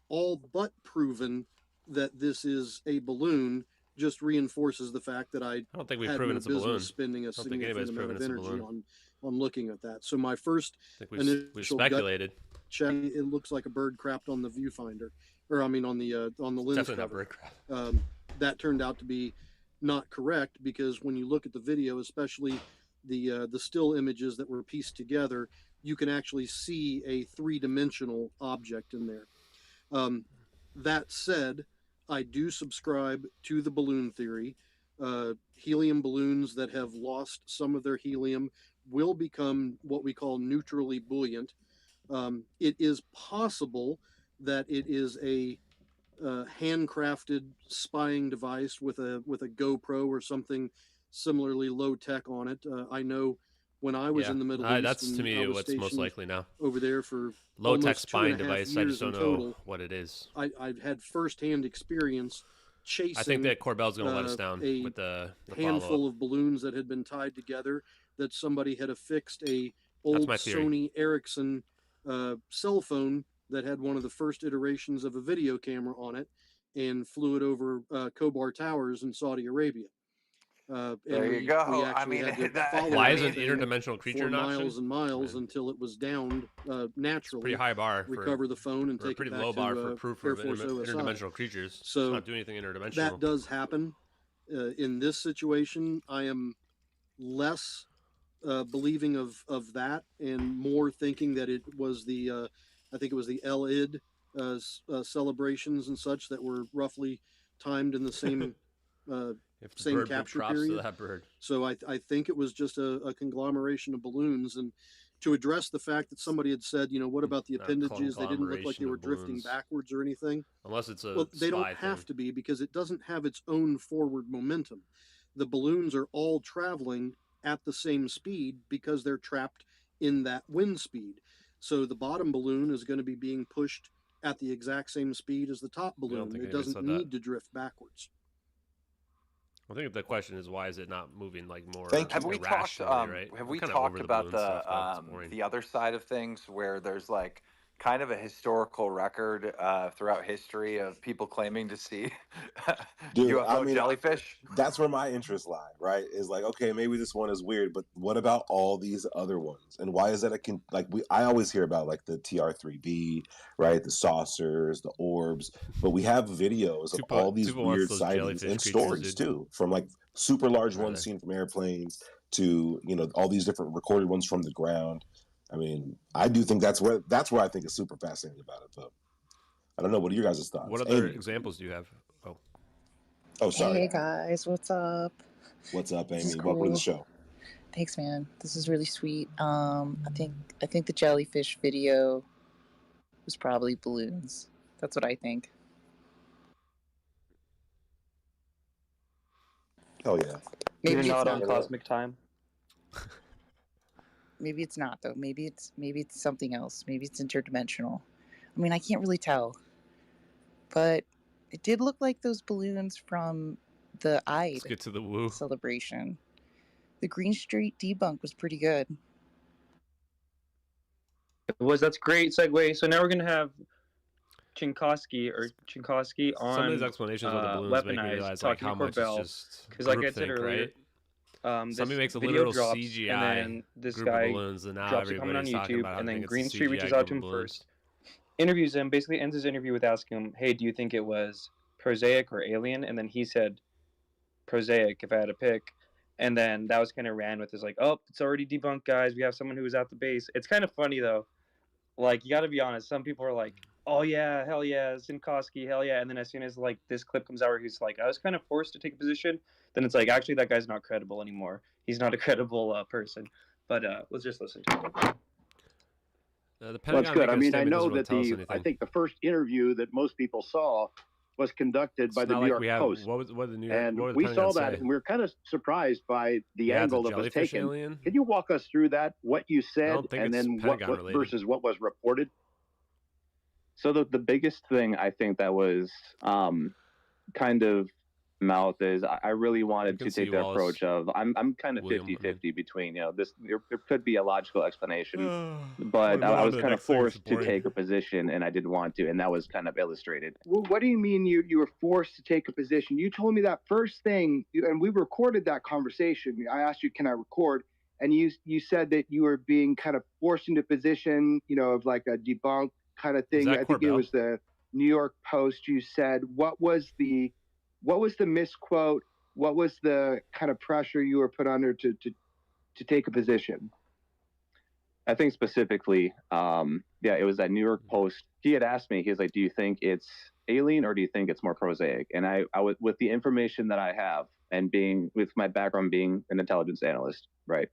all but proven that this is a balloon. Just reinforces the fact that I don't think we've proven it's a balloon. Spending a significant amount of energy on looking at that. So my first we've speculated. Check, it looks like a bird crapped on the viewfinder, or on the lens Definitely cover. Not bird crap. That turned out to be not correct, because when you look at the video, especially the still images that were pieced together, you can actually see a 3-dimensional object in there. That said, I do subscribe to the balloon theory. Helium balloons that have lost some of their helium will become what we call neutrally buoyant. It is possible that it is a handcrafted spying device with a GoPro or something similarly low tech on it. I know when I was in the Middle East, that's to me what's most likely now. Over there for low tech spying device. I just don't know what it is. I've had firsthand experience chasing. I think that Corbell's going to let us down with the handful of balloons that had been tied together. That somebody had affixed a old Sony Ericsson cell phone that had one of the first iterations of a video camera on it, and flew it over Khobar Towers in Saudi Arabia. There you go. I mean, why is an interdimensional creature not miles and miles until it was downed naturally? Pretty high bar. Recover the phone and take pretty it back low bar to, for proof Air of Force interdimensional creatures. So it's not doing anything interdimensional. That does happen. In this situation, I am less believing of that and more thinking that it was the I think it was the El-Id celebrations and such that were roughly timed in the same same capture period. So I think it was just a conglomeration of balloons. And to address the fact that somebody had said, what about the appendages? They didn't look like they were drifting backwards or anything. Unless it's they don't have to be, because it doesn't have its own forward momentum. The balloons are all traveling at the same speed because they're trapped in that wind speed. So the bottom balloon is going to be being pushed at the exact same speed as the top balloon. It doesn't need to drift backwards. I think the question is, why is it not moving like more? Have we talked? Right? Have we talked about the other side of things, where there's like kind of a historical record throughout history of people claiming to see UFO jellyfish? That's where my interests lie, right? Is like, okay, maybe this one is weird, but what about all these other ones? And why is that I always hear about like the TR3B, right? The saucers, the orbs, but we have videos of all these weird sightings and stories too, from like super large ones seen from airplanes to, all these different recorded ones from the ground. I mean, I do think that's where I think is super fascinating about it, but I don't know. What are your guys' thoughts? What other examples do you have? Oh, sorry. Hey guys, what's up? What's up, Amy? Cool. Welcome to the show. Thanks, man. This is really sweet. I think the jellyfish video was probably balloons. That's what I think. Oh yeah. Maybe it's not on cosmic time. Maybe it's not though. Maybe it's something else. Maybe it's interdimensional. I mean, I can't really tell. But it did look like those balloons from the Eid Let's get to the woo celebration. The Green Street debunk was pretty good. That's great segue. So now we're gonna have Chinoski on some of these explanations of the balloons make me realize like how much it's just because, like I said earlier, right? Somebody makes a literal CGI and then this group guy of balloons, and now drops a comment on YouTube, about and then it's Green a Street CGI reaches out to him group of balloons. first, interviews him, basically ends his interview with asking him, "Hey, do you think it was Prosaic or alien?" And then he said, "Prosaic, if I had to pick." And then that was kind of ran with his like, "Oh, it's already debunked, guys. We have someone who was at the base." It's kind of funny though. Like, you got to be honest. Some people are like, "Oh yeah, hell yeah, Chinoski, hell yeah." And then as soon as like this clip comes out where he's like, "I was kind of forced to take a position," then it's like, actually, that guy's not credible anymore. He's not a credible person. But let's just listen to him. That's good. I mean, I know that I think the first interview that most people saw was conducted by the New York Post. We saw that, and we were kind of surprised by the angle that was taken. Alien? Can you walk us through that? What you said, and then what versus what was reported? So the biggest thing I think that was kind of mouth is I really wanted to take the approach of I'm kind of 50-50 between, you know, this there could be a logical explanation, but I was kind of forced to take a position, and I didn't want to, and that was kind of illustrated. Well, what do you mean you were forced to take a position? You told me that first thing, and we recorded that conversation. I asked you, can I record? And you said that you were being kind of forced into a position, you know, of like a debunk kind of thing. I think it was the New York Post. You said, what was the misquote? What was the kind of pressure you were put under to take a position? I think specifically, it was that New York Post. He had asked me, he was like, "Do you think it's alien or do you think it's more prosaic?" And I was, with the information that I have, and with my background being an intelligence analyst, right?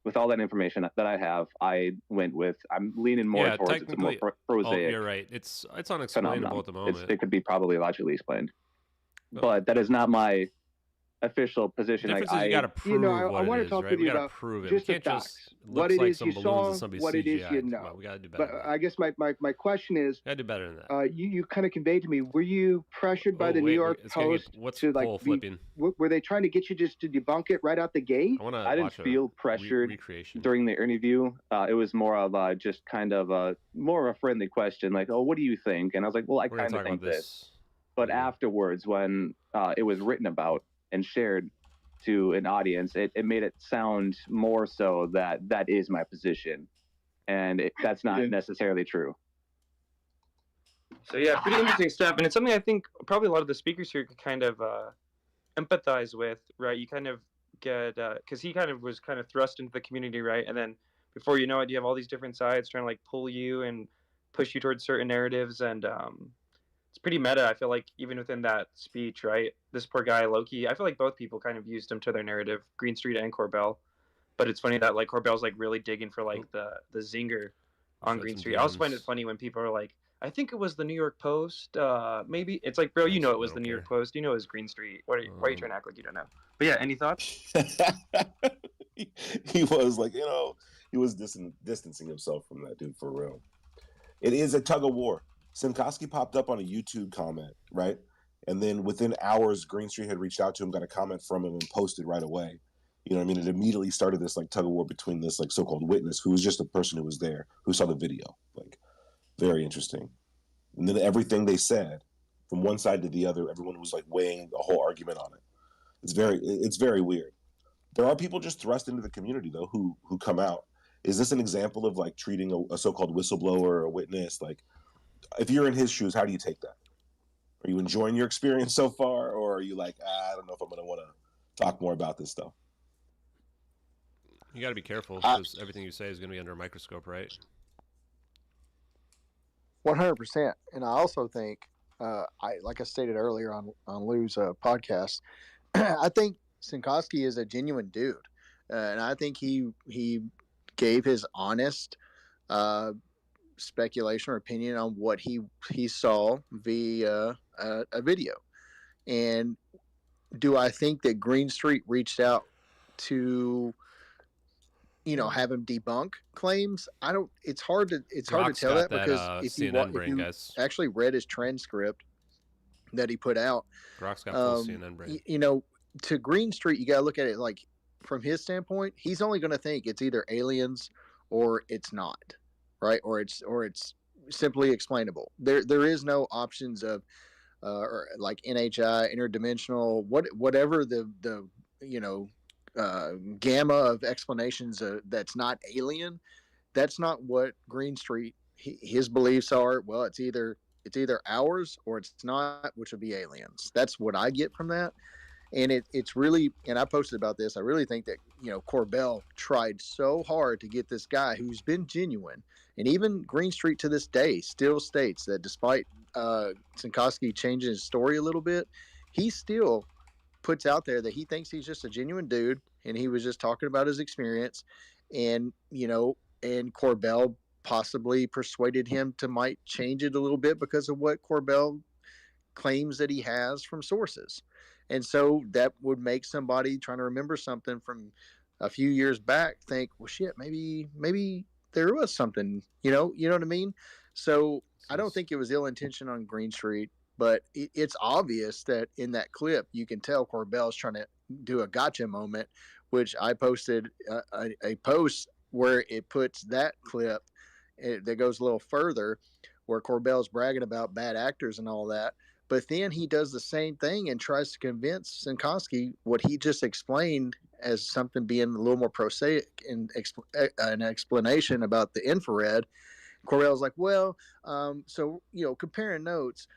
With all that information that I have, I went with, I'm leaning more towards it's more prosaic. You're right. It's unexplainable at the moment. It could be probably logically explained, but that is not my official position. The difference is you got to prove I want to talk with you about prove it. Just we can't the just facts. What it like is you saw, what it is you know. We got to do better. But I guess my question is, got to do better than that. You kind of conveyed to me, were you pressured by the New York Post to like flipping? Were they trying to get you just to debunk it right out the gate? I didn't feel pressured during the interview. It was more of just kind of more of a friendly question, like, "Oh, what do you think?" And I was like, "Well, I kind of think this." But afterwards, when it was written about and shared to an audience, it made it sound more so that is my position, and that's not necessarily true. So yeah, pretty interesting stuff, and it's something I think probably a lot of the speakers here could kind of empathize with, right? You kind of get, because he kind of was kind of thrust into the community, right? And then before you know it, you have all these different sides trying to like pull you and push you towards certain narratives, and it's pretty meta. I feel like even within that speech, right? This poor guy, Loki, I feel like both people kind of used him to their narrative, Green Street and Corbell. But it's funny that like Corbell's like really digging for like the zinger on Green Street. I also find it funny when people are like, "I think it was the New York Post." Maybe it's like, bro, you know it was the New York Post. You know it was Green Street. Why are you trying to act like you don't know? But yeah, any thoughts? He was like, you know, he was distancing himself from that dude for real. It is a tug of war. Chinoski popped up on a YouTube comment, right? And then within hours, Green Street had reached out to him, got a comment from him, and posted right away. You know what I mean? It immediately started this like tug of war between this like so-called witness, who was just a person who was there, who saw the video. Like, very interesting. And then everything they said, from one side to the other, everyone was like weighing a whole argument on it. It's very weird. There are people just thrust into the community though, who come out. Is this an example of like treating a so-called whistleblower or a witness? Like, if you're in his shoes, how do you take that? Are you enjoying your experience so far, or are you like, I don't know if I'm going to want to talk more about this stuff? You got to be careful because everything you say is going to be under a microscope, right? 100%. And I also think like I stated earlier on Lou's podcast, I think Chinoski is a genuine dude, and I think he gave his honest speculation or opinion on what he saw via a video. And do I think that Green Street reached out to have him debunk claims? I don't. It's hard to tell that because if you actually read his transcript that he put out, Grox got full CNN brain. To Green Street, you got to look at it like from his standpoint. He's only going to think it's either aliens or it's not, right? Or it's simply explainable. There is no options of or like NHI, interdimensional, whatever the gamma of explanations that's not alien. That's not what Green Street his beliefs are. Well, it's either ours or it's not, which would be aliens. That's what I get from that. And it's really, and I posted about this, I really think that Corbell tried so hard to get this guy who's been genuine, and even Green Street to this day still states that despite Chinoski changing his story a little bit, he still puts out there that he thinks he's just a genuine dude and he was just talking about his experience, and and Corbell possibly persuaded him to might change it a little bit because of what Corbell claims that he has from sources. And so that would make somebody trying to remember something from a few years back think, well, shit, maybe there was something, you know what I mean? So I don't think it was ill intention on Green Street, but it's obvious that in that clip, you can tell Corbell's trying to do a gotcha moment, which I posted a post where it puts that clip that goes a little further, where Corbell's bragging about bad actors and all that. But then he does the same thing and tries to convince Chinoski what he just explained as something being a little more prosaic and an explanation about the infrared. Corbell's like, well, so comparing notes,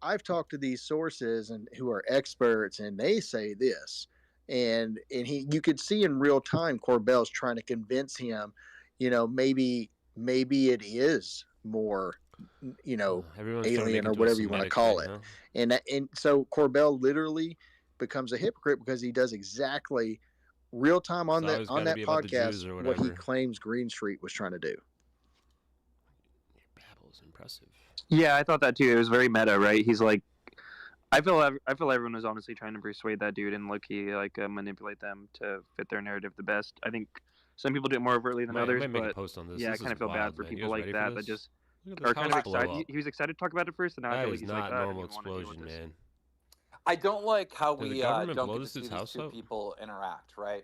I've talked to these sources and who are experts, and they say this, and you could see in real time Corbell's trying to convince him, maybe it is more alien or whatever you want to call it. Huh? And so Corbell literally becomes a hypocrite because he does exactly real time on that podcast what he claims Green Street was trying to do. Your babble is impressive. Yeah, I thought that too. It was very meta, right? He's like, I feel everyone was honestly trying to persuade that dude and low-key manipulate them to fit their narrative the best. I think some people do it more overtly than others, but yeah, I kind of feel bad for people like that that just are kind of excited. He was excited to talk about it first, and now I feel like he's not like, normal explosion, man. I don't like how we don't get to see these two people interact, right?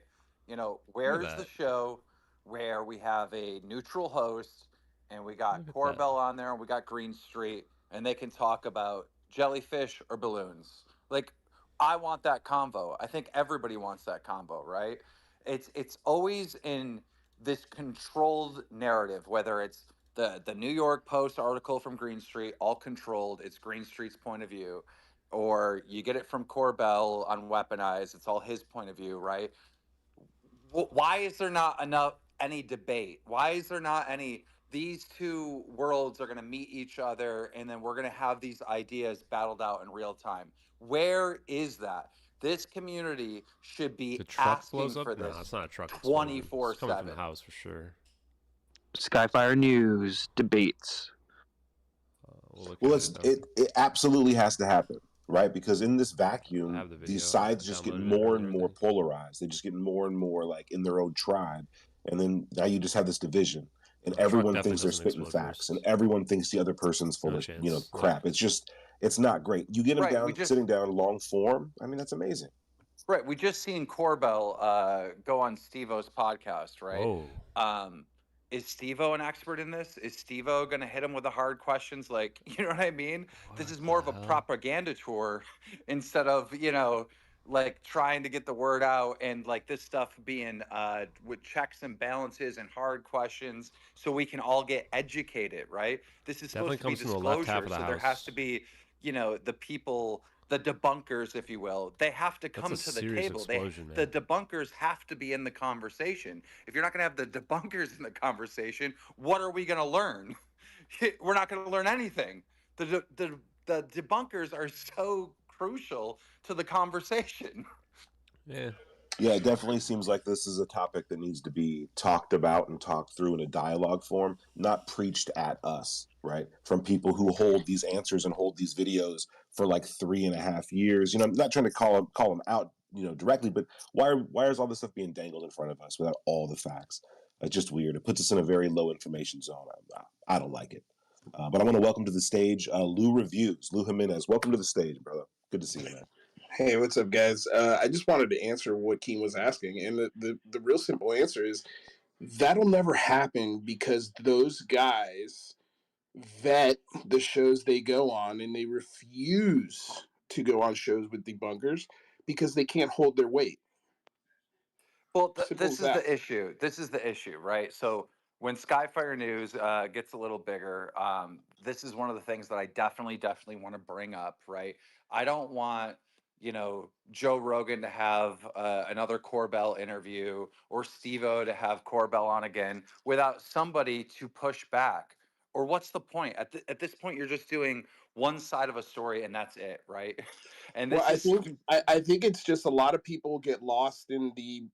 Where's the show where we have a neutral host and we got Corbell on there and we got Green Street and they can talk about jellyfish or balloons? Like, I want that convo. I think everybody wants that convo, right? It's always in this controlled narrative, whether it's the New York Post article from Green Street, all controlled. It's Green Street's point of view. Or you get it from Corbell on Weaponized. It's all his point of view, right? Why is there not any debate? Why is there not any, these two worlds are going to meet each other and then we're going to have these ideas battled out in real time? Where is that? This community should be asking for this. No, it's not a truck 24/7. It's coming from the house for sure. Skyfire News debates. It absolutely has to happen, right? Because in this vacuum, these sides just get more and more polarized. They just get more and more like in their own tribe, and then now you just have this division, and everyone thinks they're spitting facts, and everyone thinks the other person's full of crap. It's not great. You get them down, sitting down long form. I mean, that's amazing. Right. We just seen Corbell go on Steve-O's podcast, right? Oh. Is Steve-O an expert in this? Is Steve-O going to hit him with the hard questions? Like, you know what I mean? This is more of a propaganda tour instead of, like trying to get the word out and like this stuff being with checks and balances and hard questions so we can all get educated, right? This is supposed to be disclosure. So there has to be, the people, the debunkers, if you will, they have to come to the table. The debunkers have to be in the conversation. If you're not going to have the debunkers in the conversation, what are we going to learn? We're not going to learn anything. The the debunkers are so crucial to the conversation. Yeah. Yeah, it definitely seems like this is a topic that needs to be talked about and talked through in a dialogue form, not preached at us, right? From people who hold these answers and hold these videos for like 3.5 years. You know, I'm not trying to call them out, directly, but why is all this stuff being dangled in front of us without all the facts? It's just weird. It puts us in a very low information zone. I don't like it. But I want to welcome to the stage Lou Reviews. Lou Jimenez, welcome to the stage, brother. Good to see you, man. Hey, what's up, guys? I just wanted to answer what Keem was asking, and the real simple answer is that'll never happen because those guys vet the shows they go on, and they refuse to go on shows with debunkers because they can't hold their weight. Well, this is the issue. This is the issue, right? So when Skyfire News gets a little bigger, this is one of the things that I definitely want to bring up, right? I don't want, Joe Rogan to have another Corbell interview or Steve-O to have Corbell on again without somebody to push back. Or what's the point? At this point, you're just doing one side of a story and that's it, right? And I think it's just a lot of people get lost in the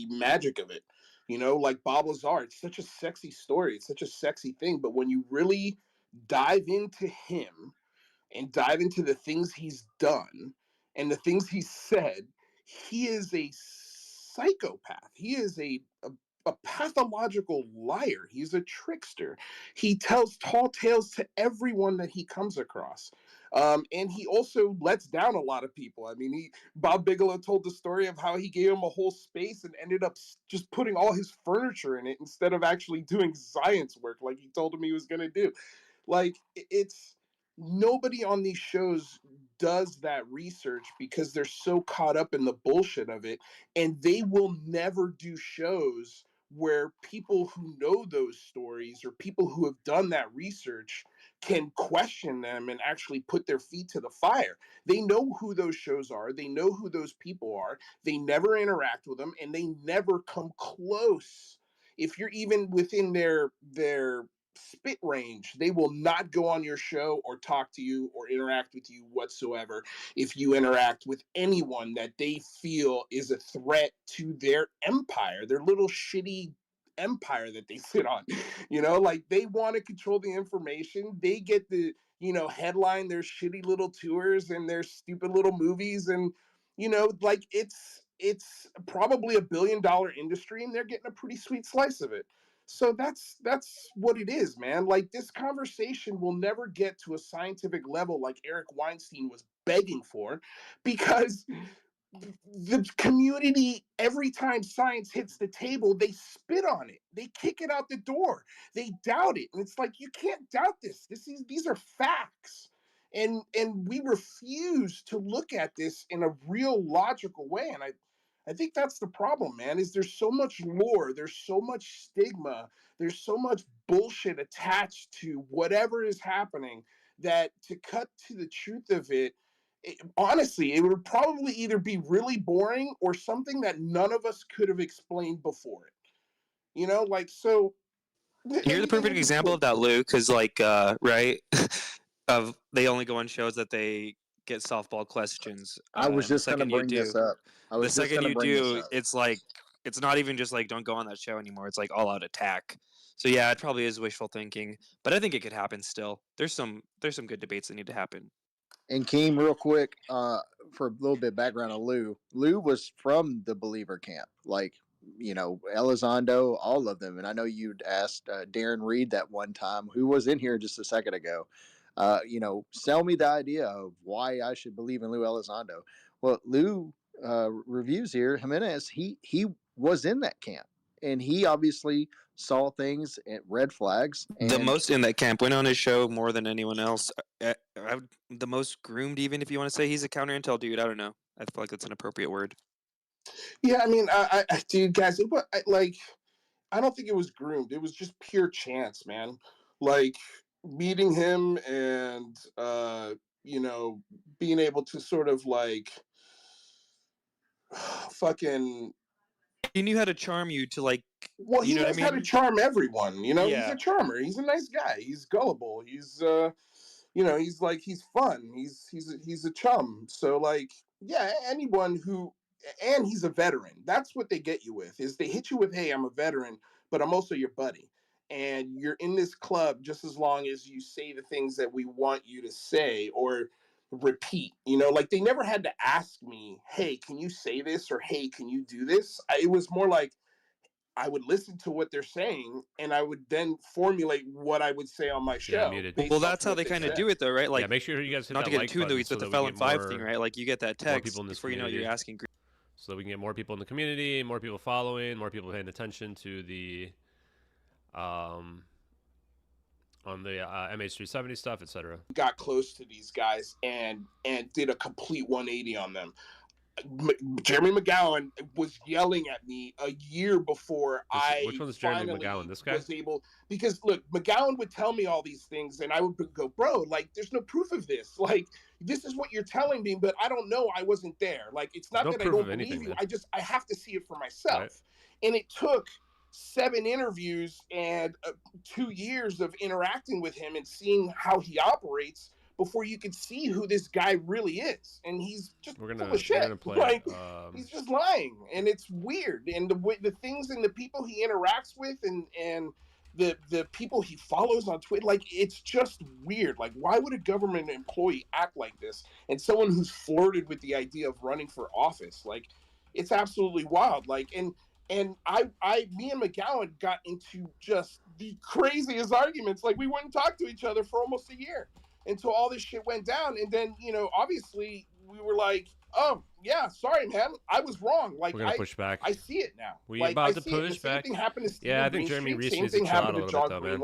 magic of it. Like Bob Lazar, it's such a sexy story. It's such a sexy thing. But when you really dive into him and dive into the things he's done and the things he's said, he is a psychopath. He is a pathological liar. He's a trickster. He tells tall tales to everyone that he comes across. And he also lets down a lot of people. I mean, Bob Bigelow told the story of how he gave him a whole space and ended up just putting all his furniture in it instead of actually doing science work like he told him he was going to do. Like, it's nobody on these shows does that research because they're so caught up in the bullshit of it, and they will never do shows where people who know those stories or people who have done that research can question them and actually put their feet to the fire. They know who those shows are. They know who those people are. They never interact with them, and they never come close. If you're even within their spit range, they will not go on your show or talk to you or interact with you whatsoever if you interact with anyone that they feel is a threat to their empire, their little shitty empire that they sit on. Like, they want to control the information. They get the headline their shitty little tours and their stupid little movies, and like, it's probably $1 billion industry, and they're getting a pretty sweet slice of it. So that's what it is, man. Like, this conversation will never get to a scientific level like Eric Weinstein was begging for, because the community, every time science hits the table, they spit on it. They kick it out the door. They doubt it. And it's like, you can't doubt this. These are facts. And we refuse to look at this in a real logical way. And I think that's the problem, man, is there's so much lore, there's so much stigma, there's so much bullshit attached to whatever is happening, that to cut to the truth of it, honestly, it would probably either be really boring or something that none of us could have explained before it. So. You're the perfect example of that, Lou, because, right, they only go on shows that they get softball questions. I was just going to bring this up. The second you do, it's like, it's not even just like, don't go on that show anymore. It's like all out attack. So yeah, it probably is wishful thinking, but I think it could happen still. There's some good debates that need to happen. And Keem, real quick, for a little bit of background on Lou. Lou was from the Believer camp, like, Elizondo, all of them. And I know you'd asked Darren Reed that one time, who was in here just a second ago, sell me the idea of why I should believe in Lou Elizondo. Well, Lou reviews here, Jimenez, he was in that camp, and he obviously saw things and red flags. And the most in that camp went on his show more than anyone else. The most groomed, even if you want to say he's a counter intel dude. I don't know. I feel like that's an appropriate word. Yeah, I mean, dude, guys, I don't think it was groomed. It was just pure chance, man. Like, meeting him and being able to sort of fucking. He knew how to charm you to Well, he knows how to charm everyone. Yeah. He's a charmer. He's a nice guy. He's gullible. He's you know, he's like, he's fun. He's a chum. So like, yeah, anyone who, and he's a veteran. That's what they get you with, is they hit you with, hey, I'm a veteran, but I'm also your buddy. And you're in this club just as long as you say the things that we want you to say or repeat. You know, like they never had to ask me, hey, can you say this? Or hey, can you do this? It was more like, I would listen to what they're saying, and I would then formulate what I would say on my show. Well, that's how they kind of do it, though, right? Like, yeah, make sure you guys hit not that to get like too into the weeds so with the that Felon 5 thing, right? Like, you get that text before you know you're asking. So that we can get more people in the community, more people following, more people paying attention to the on the MH370 stuff, etc. Got close to these guys and did a complete 180 on them. Jeremy McGowan was yelling at me a year before Which one's Jeremy McGowan? This guy? Was able, because look, McGowan would tell me all these things and I would go, bro, like there's no proof of this. Like this is what you're telling me, but I don't know. I wasn't there. Like it's not that I don't believe you. I have to see it for myself. Right. And it took 7 interviews and 2 years of interacting with him and seeing how he operates before you could see who this guy really is. And he's just full of shit. He's just lying. And it's weird. And the things and the people he interacts with and the people he follows on Twitter, like, it's just weird. Like, why would a government employee act like this? And someone who's flirted with the idea of running for office, like, it's absolutely wild. Like, and me and McGowan got into just the craziest arguments. Like, we wouldn't talk to each other for almost a year until all this shit went down. And then, you know, obviously we were like, oh yeah, sorry, man, I was wrong. Like, we're gonna push back. I see it now. We're about to push back. Same thing happened to Stephen yeah, I think Jeremy Reese needs to chill out a little bit, though, man.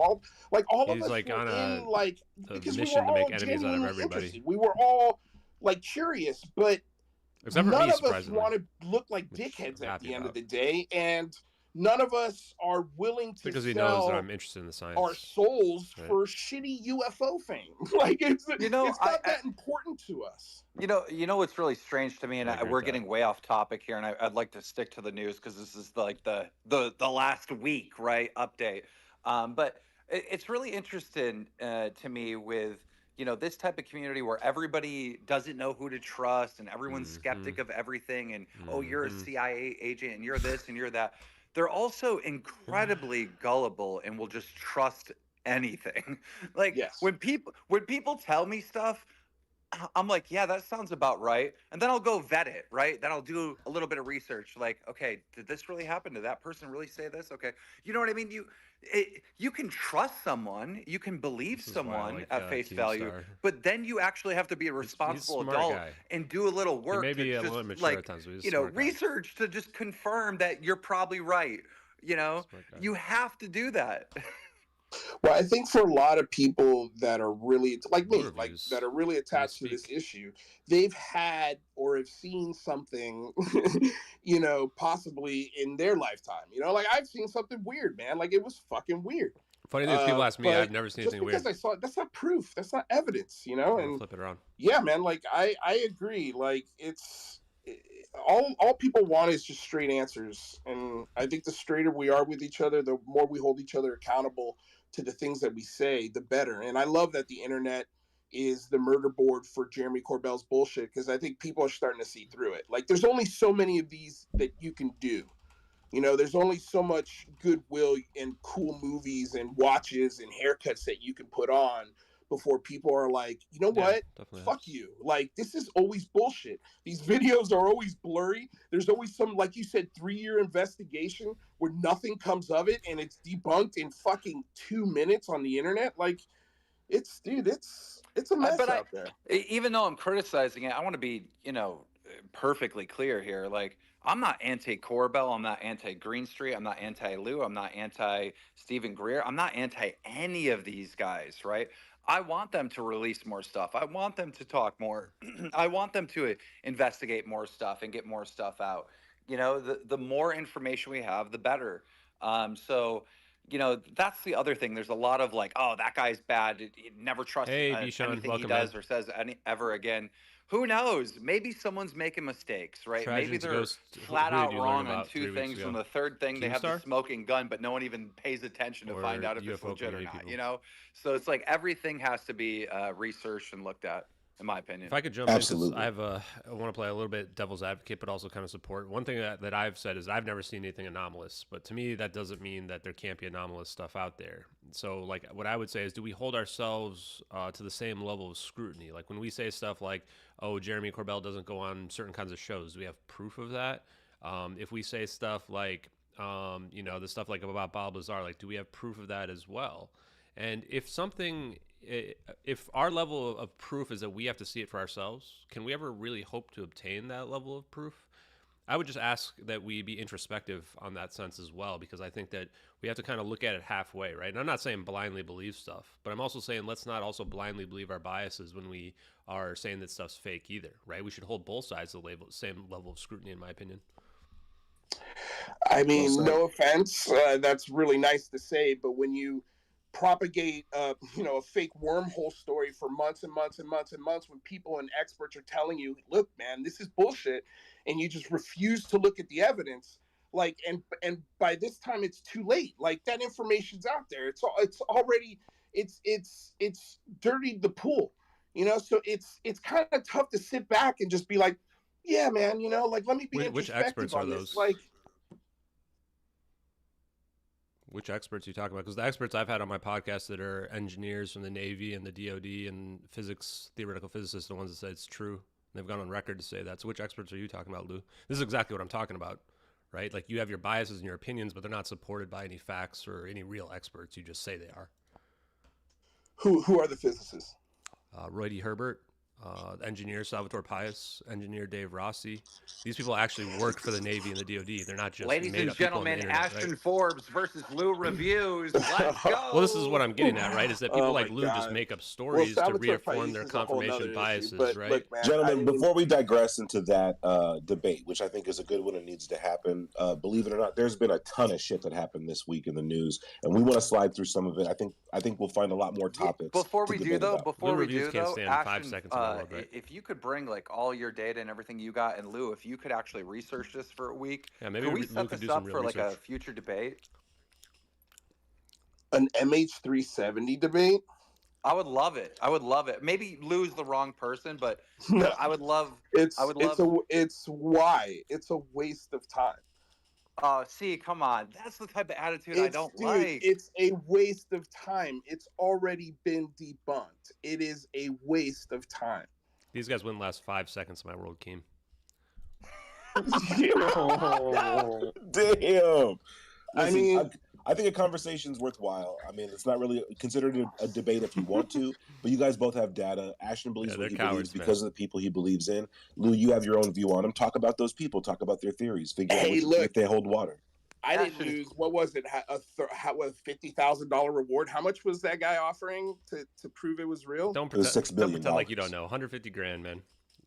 Like, all He's of us like were on in, like, because we mission were to all make enemies out of everybody. interested. We were all like curious, but except for none me, of us want to look like dickheads at the end of the day, and none of us are willing to because he knows that I'm interested in the science. Our souls for shitty UFO fame. Like, it's it's not that important to us. You know what's really strange to me, and we're getting way off topic here, and I'd like to stick to the news because this is like the last week, right, update. But it's really interesting to me with, you know, this type of community where everybody doesn't know who to trust and everyone's skeptic of everything, and oh, you're a CIA agent and you're this and you're that. They're also incredibly gullible and will just trust anything. Like, when people tell me stuff, I'm like, yeah, that sounds about right. And then I'll go vet it, right? Then I'll do a little bit of research. Like, okay, did this really happen? Did that person really say this? Okay. You know what I mean? You can trust someone, you can believe someone at face value, but then you actually have to be a responsible adult and do a little work. Maybe to a just, little mature like, at times, but you know, research to just confirm that you're probably right. You know, you have to do that. Well, I think for a lot of people that are really like me, like that are really attached to this issue, they've had or have seen something, you know, possibly in their lifetime. You know, like, I've seen something weird, man. Like, it was fucking weird. Funny thing is, people ask me, I've never seen anything weird. Because I saw it, that's not proof. That's not evidence, you know? And flip it around. Yeah, man, like, I agree. Like, it's all people want is just straight answers. And I think the straighter we are with each other, the more we hold each other accountable to the things that we say, the better. And I love that the internet is the murder board for Jeremy Corbell's bullshit, because I think people are starting to see through it. Like, there's only so many of these that you can do. You know, there's only so much goodwill and cool movies and watches and haircuts that you can put on before people are like, you know what? Fuck you. Like, this is always bullshit. These videos are always blurry. There's always some, like you said, 3-year investigation where nothing comes of it and it's debunked in fucking 2 minutes on the internet. Like, it's a mess out there. Even though I'm criticizing it, I want to be, you know, perfectly clear here. Like, I'm not anti-Corbell. I'm not anti-Greenstreet. I'm not anti-Lou. I'm not anti-Stephen Greer. I'm not anti any of these guys, right? I want them to release more stuff. I want them to talk more. I want them to investigate more stuff and get more stuff out. You know, the more information we have, the better. So, you know, that's the other thing. There's a lot of like, oh, that guy's bad. Never trust anything he does or says ever again. who knows? Maybe someone's making mistakes, right? Maybe they're flat out wrong on 2 things. From the third thing, they have the smoking gun, but no one even pays attention to find out if it's legit or not. You know, so it's like everything has to be researched and looked at. In my opinion. If I could jump in, because I want to play a little bit devil's advocate, but also kind of support. One thing that I've said is I've never seen anything anomalous, but to me that doesn't mean that there can't be anomalous stuff out there. So like what I would say is, do we hold ourselves to the same level of scrutiny? Like when we say stuff like, oh, Jeremy Corbell doesn't go on certain kinds of shows, do we have proof of that? If we say stuff like, the stuff like about Bob Lazar, like do we have proof of that as well? And if our level of proof is that we have to see it for ourselves, can we ever really hope to obtain that level of proof? I would just ask that we be introspective on that sense as well, because I think that we have to kind of look at it halfway, right? And I'm not saying blindly believe stuff, but I'm also saying let's not also blindly believe our biases when we are saying that stuff's fake either, right? We should hold both sides to the same level of scrutiny, in my opinion. I mean, no offense, that's really nice to say, but when you propagate a fake wormhole story for months and months and months and months, when people and experts are telling you, look, man, this is bullshit, and you just refuse to look at the evidence, like, and by this time it's too late. Like, that information's out there. It's already dirtied the pool, so it's kind of tough to sit back and just be like, yeah, man, like, let me be which experts are those? Like, which experts are you talking about? Because the experts I've had on my podcast that are engineers from the Navy and the DoD and theoretical physicists, are the ones that say it's true. They've gone on record to say that. So which experts are you talking about, Lou? This is exactly what I'm talking about, right? Like, you have your biases and your opinions, but they're not supported by any facts or any real experts. You just say they are. Who are the physicists? Roy D. Herbert, engineer Salvatore Pais, engineer Dave Rossi. These people actually work for the Navy and the DoD. They're not just ladies and gentlemen, Ashton Forbes versus Lou Reviews. Let's go. Well, this is what I'm getting at, right? Is that people like Lou just make up stories to reaffirm their confirmation biases, right? Look, man, gentlemen, before we digress into that debate, which I think is a good one and needs to happen, believe it or not, there's been a ton of shit that happened this week in the news, and we want to slide through some of it. I think we'll find a lot more topics. Before we do though, Ashton, 5 seconds world, right? If you could bring like all your data and everything you got, and Lou, if you could actually research this for a week, maybe could we set this up for like a future debate? An MH370 debate? I would love it. Maybe Lou's the wrong person, but I would love. It's why it's a waste of time. See, come on. That's the type of attitude I don't like. It's a waste of time. It's already been debunked. It is a waste of time. These guys wouldn't last 5 seconds in my world, Keem. Damn. Listen, I think a conversation's worthwhile. I mean, it's not really considered a debate if you want to, but you guys both have data. Ashton believes what he believes because of the people he believes in. Lou, you have your own view on them. Talk about those people. Talk about their theories. Figure out if they hold water. I didn't lose. What was it? A $50,000 reward? How much was that guy offering to prove it was real? Don't pretend like you don't know. $150,000, man.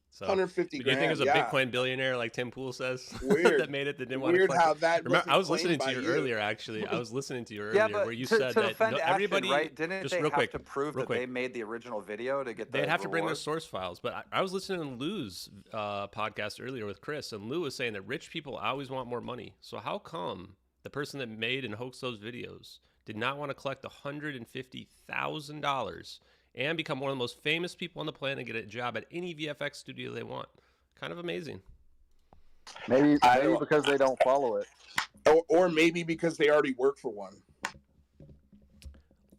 So, $150,000. Do you think it was a Bitcoin billionaire like Tim Pool says that made it that didn't want to? Weird how that. Remember, I was listening to you earlier. Actually, I was listening to you earlier where you said that everybody. Right? Didn't they have to prove that they made the original video to get? They'd have to bring their source files. But I was listening to Lou's podcast earlier with Chris, and Lou was saying that rich people always want more money. So how come the person that made and hoaxed those videos did not want to collect $150,000 and become one of the most famous people on the planet and get a job at any VFX studio they want? Kind of amazing. Maybe because they don't follow it. Or maybe because they already work for one.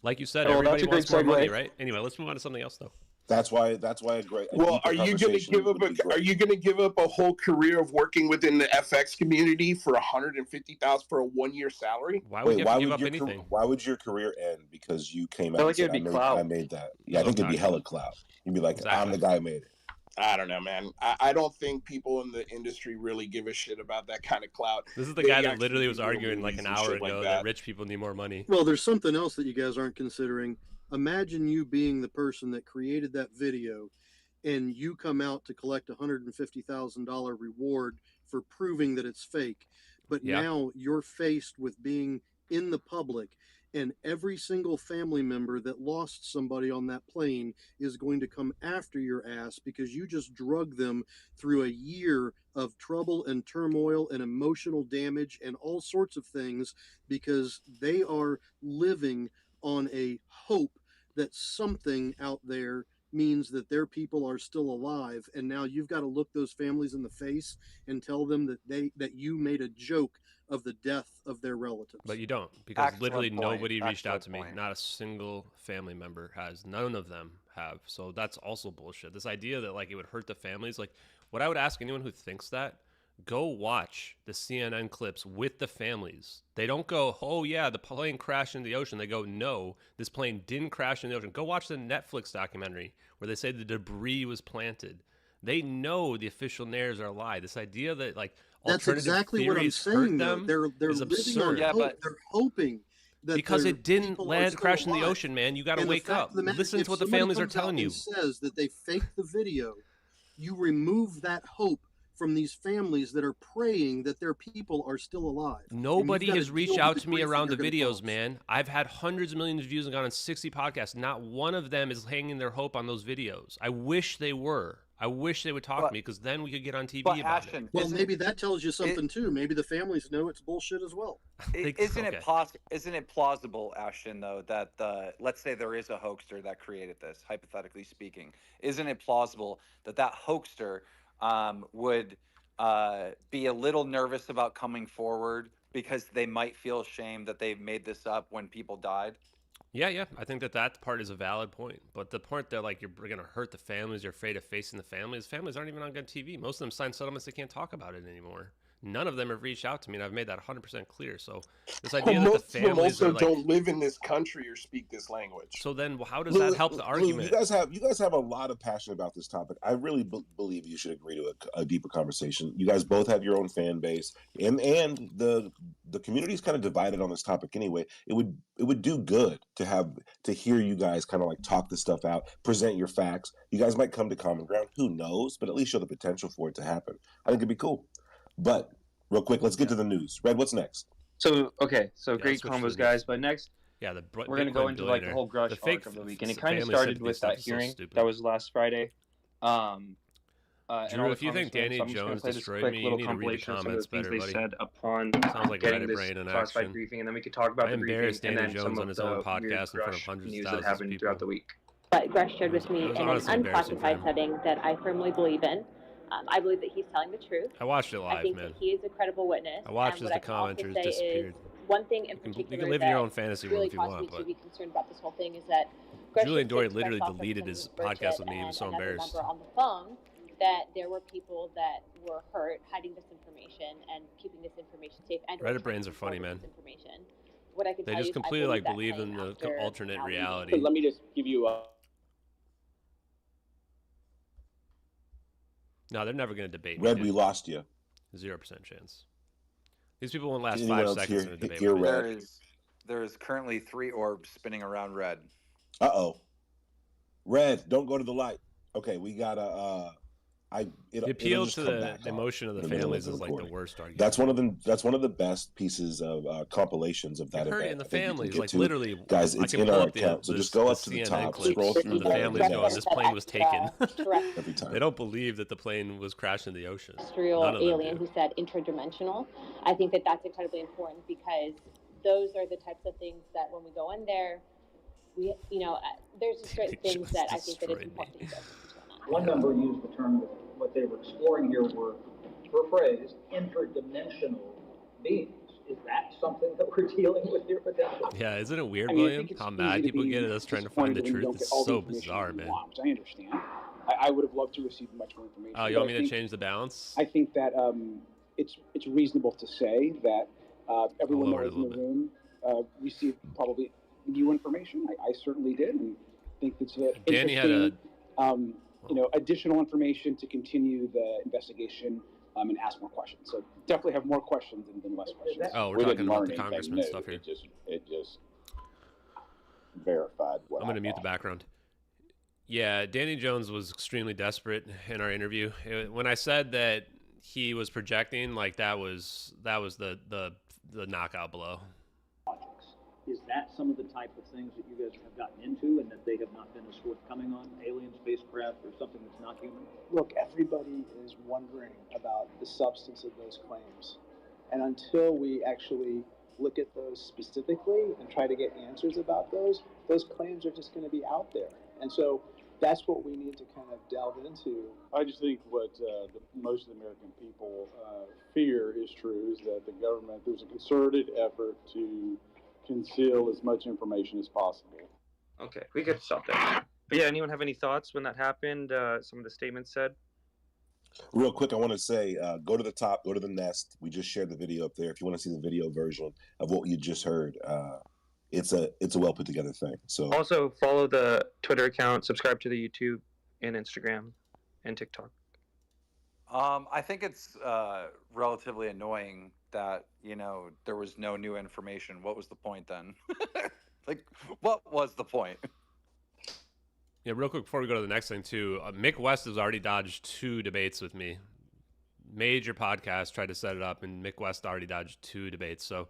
Like you said, everybody wants more money, right? Anyway, let's move on to something else, though. That's why a great. Well, are you going to give up a whole career of working within the FX community for $150,000 for a 1-year salary? Why would you give up anything? Why would your career end because you came out and said, I made that? Yeah, I think it'd be hella clout. You'd be like, I'm the guy who made it. I don't know, man. I don't think people in the industry really give a shit about that kind of clout. This is the guy that literally was arguing like an hour ago that rich people need more money. Well, there's something else that you guys aren't considering. Imagine you being the person that created that video and you come out to collect a $150,000 reward for proving that it's fake. But now you're faced with being in the public And every single family member that lost somebody on that plane is going to come after your ass because you just drug them through a year of trouble and turmoil and emotional damage and all sorts of things because they are living on a hope that something out there means that their people are still alive. And now you've got to look those families in the face and tell them that you made a joke of the death of their relatives. But you don't, because literally nobody reached out to me. Not a single family member has. None of them have. So that's also bullshit. This idea that like it would hurt the families, like what I would ask anyone who thinks that, go watch the CNN clips with the families. They don't go, oh yeah, the plane crashed into the ocean. They go, no, this plane didn't crash in the ocean. Go watch the Netflix documentary where they say the debris was planted. They know the official narratives are a lie. This idea that like that's exactly what I'm saying. Though. They're living on hope. But they're hoping that because it didn't crash in the ocean, man. You got to wake up. Listen to what the families are telling you. Says that they faked the video. You remove that hope from these families that are praying that their people are still alive. Nobody has reached out to me around the videos, man. I've had hundreds of millions of views and gone on 60 podcasts. Not one of them is hanging their hope on those videos. I wish they were. I wish they would talk to me because then we could get on TV about it. Well, maybe that tells you something too. Maybe the families know it's bullshit as well. Isn't it plausible, Ashton, though, that let's say there is a hoaxer that created this, hypothetically speaking. Isn't it plausible that hoaxer would be a little nervous about coming forward because they might feel ashamed that they've made this up when people died? Yeah. I think that part is a valid point. But the point that like you're going to hurt the families, you're afraid of facing the families. Families aren't even on good TV. Most of them signed settlements. They can't talk about it anymore. None of them have reached out to me, and I've made that 100% clear. So this idea that the families also don't live in this country or speak this language. So then, how does that help the argument? You guys have a lot of passion about this topic. I really believe you should agree to a deeper conversation. You guys both have your own fan base, and the community is kind of divided on this topic anyway. It would do good to hear you guys kind of like talk this stuff out, present your facts. You guys might come to common ground. Who knows? But at least show the potential for it to happen. I think it'd be cool. But real quick, let's get to the news. Red, what's next? So great combos, guys. But next, we're going to go into like the whole Grusch arc of the week, and it kind of started with that hearing that was last Friday. Drew, if you think Danny Jones destroyed me, you need to read the comments better, buddy. They said upon sounds like getting this classified briefing, and then we could talk about the briefing and then some of the podcast in front of hundreds news of that happened throughout the week. But Grusch shared with me in an unclassified setting that I firmly believe in. I believe that he's telling the truth. I watched it live, I think man. That he is a credible witness. I watched as the commenters disappeared. One thing in particular you can live in your own fantasy world if you want, but to be concerned about this whole thing is that Julian Dory literally deleted his podcast with me. He was so embarrassed. On the phone, that there were people that were hurt, hiding this information and keeping this information safe. And Reddit brains are funny, man. What I can they just completely like believe in the alternate reality. Let me just give you a. No, they're never going to debate. Red, we lost you. 0% chance. These people won't last 5 seconds in a debate. There is currently 3 orbs spinning around Red. Uh-oh. Red, don't go to the light. Okay, we got to... the appeal to the emotion of the families is like the worst argument. That's one of the best pieces of compilations of that event. Heard it in the families, like literally, guys. It's in our account, so just go up to the top, scroll through the families going, "This plane was taken." Every time they don't believe that the plane was crashed in the ocean. Terrestrial alien who said interdimensional. I think that that's incredibly important because those are the types of things that when we go in there, there's just certain things that I think that it's important to go. One member used the term that what they were exploring here were phrase interdimensional beings. Is that something that we're dealing with here potentially? Yeah, isn't it weird, William? How mad people get at us trying to find the truth? It's so bizarre, man. I understand. I would have loved to receive much more information. Oh, you want me to change the balance? I think that it's reasonable to say that everyone that was in the room received probably new information. I certainly did, and think that's Danny had a additional information to continue the investigation and ask more questions. So definitely have more questions than less questions. Oh, we're talking about the congressman stuff here. It just verified what I'm going to mute the background. Yeah, Danny Jones was extremely desperate in our interview. When I said that he was projecting, like that was the knockout blow. Is that some of the type of things that you guys have gotten into and that they have not been as forthcoming on, alien spacecraft or something that's not human? Look, everybody is wondering about the substance of those claims. And until we actually look at those specifically and try to get answers about those claims are just going to be out there. And so that's what we need to kind of delve into. I just think what most of the American people fear is true, is that the government, there's a concerted effort to conceal as much information as possible. Okay, we could stop there. But yeah, anyone have any thoughts when that happened? Some of the statements said? Real quick, I want to say, go to the top, go to the nest. We just shared the video up there. If you want to see the video version of what you just heard, it's a well put together thing. So also follow the Twitter account, subscribe to the YouTube and Instagram and TikTok. I think it's relatively annoying that, there was no new information. What was the point then? Like, what was the point? Yeah, real quick before we go to the next thing too, Mick West has already dodged 2 debates with me. Major podcast tried to set it up, and Mick West already dodged 2 debates. So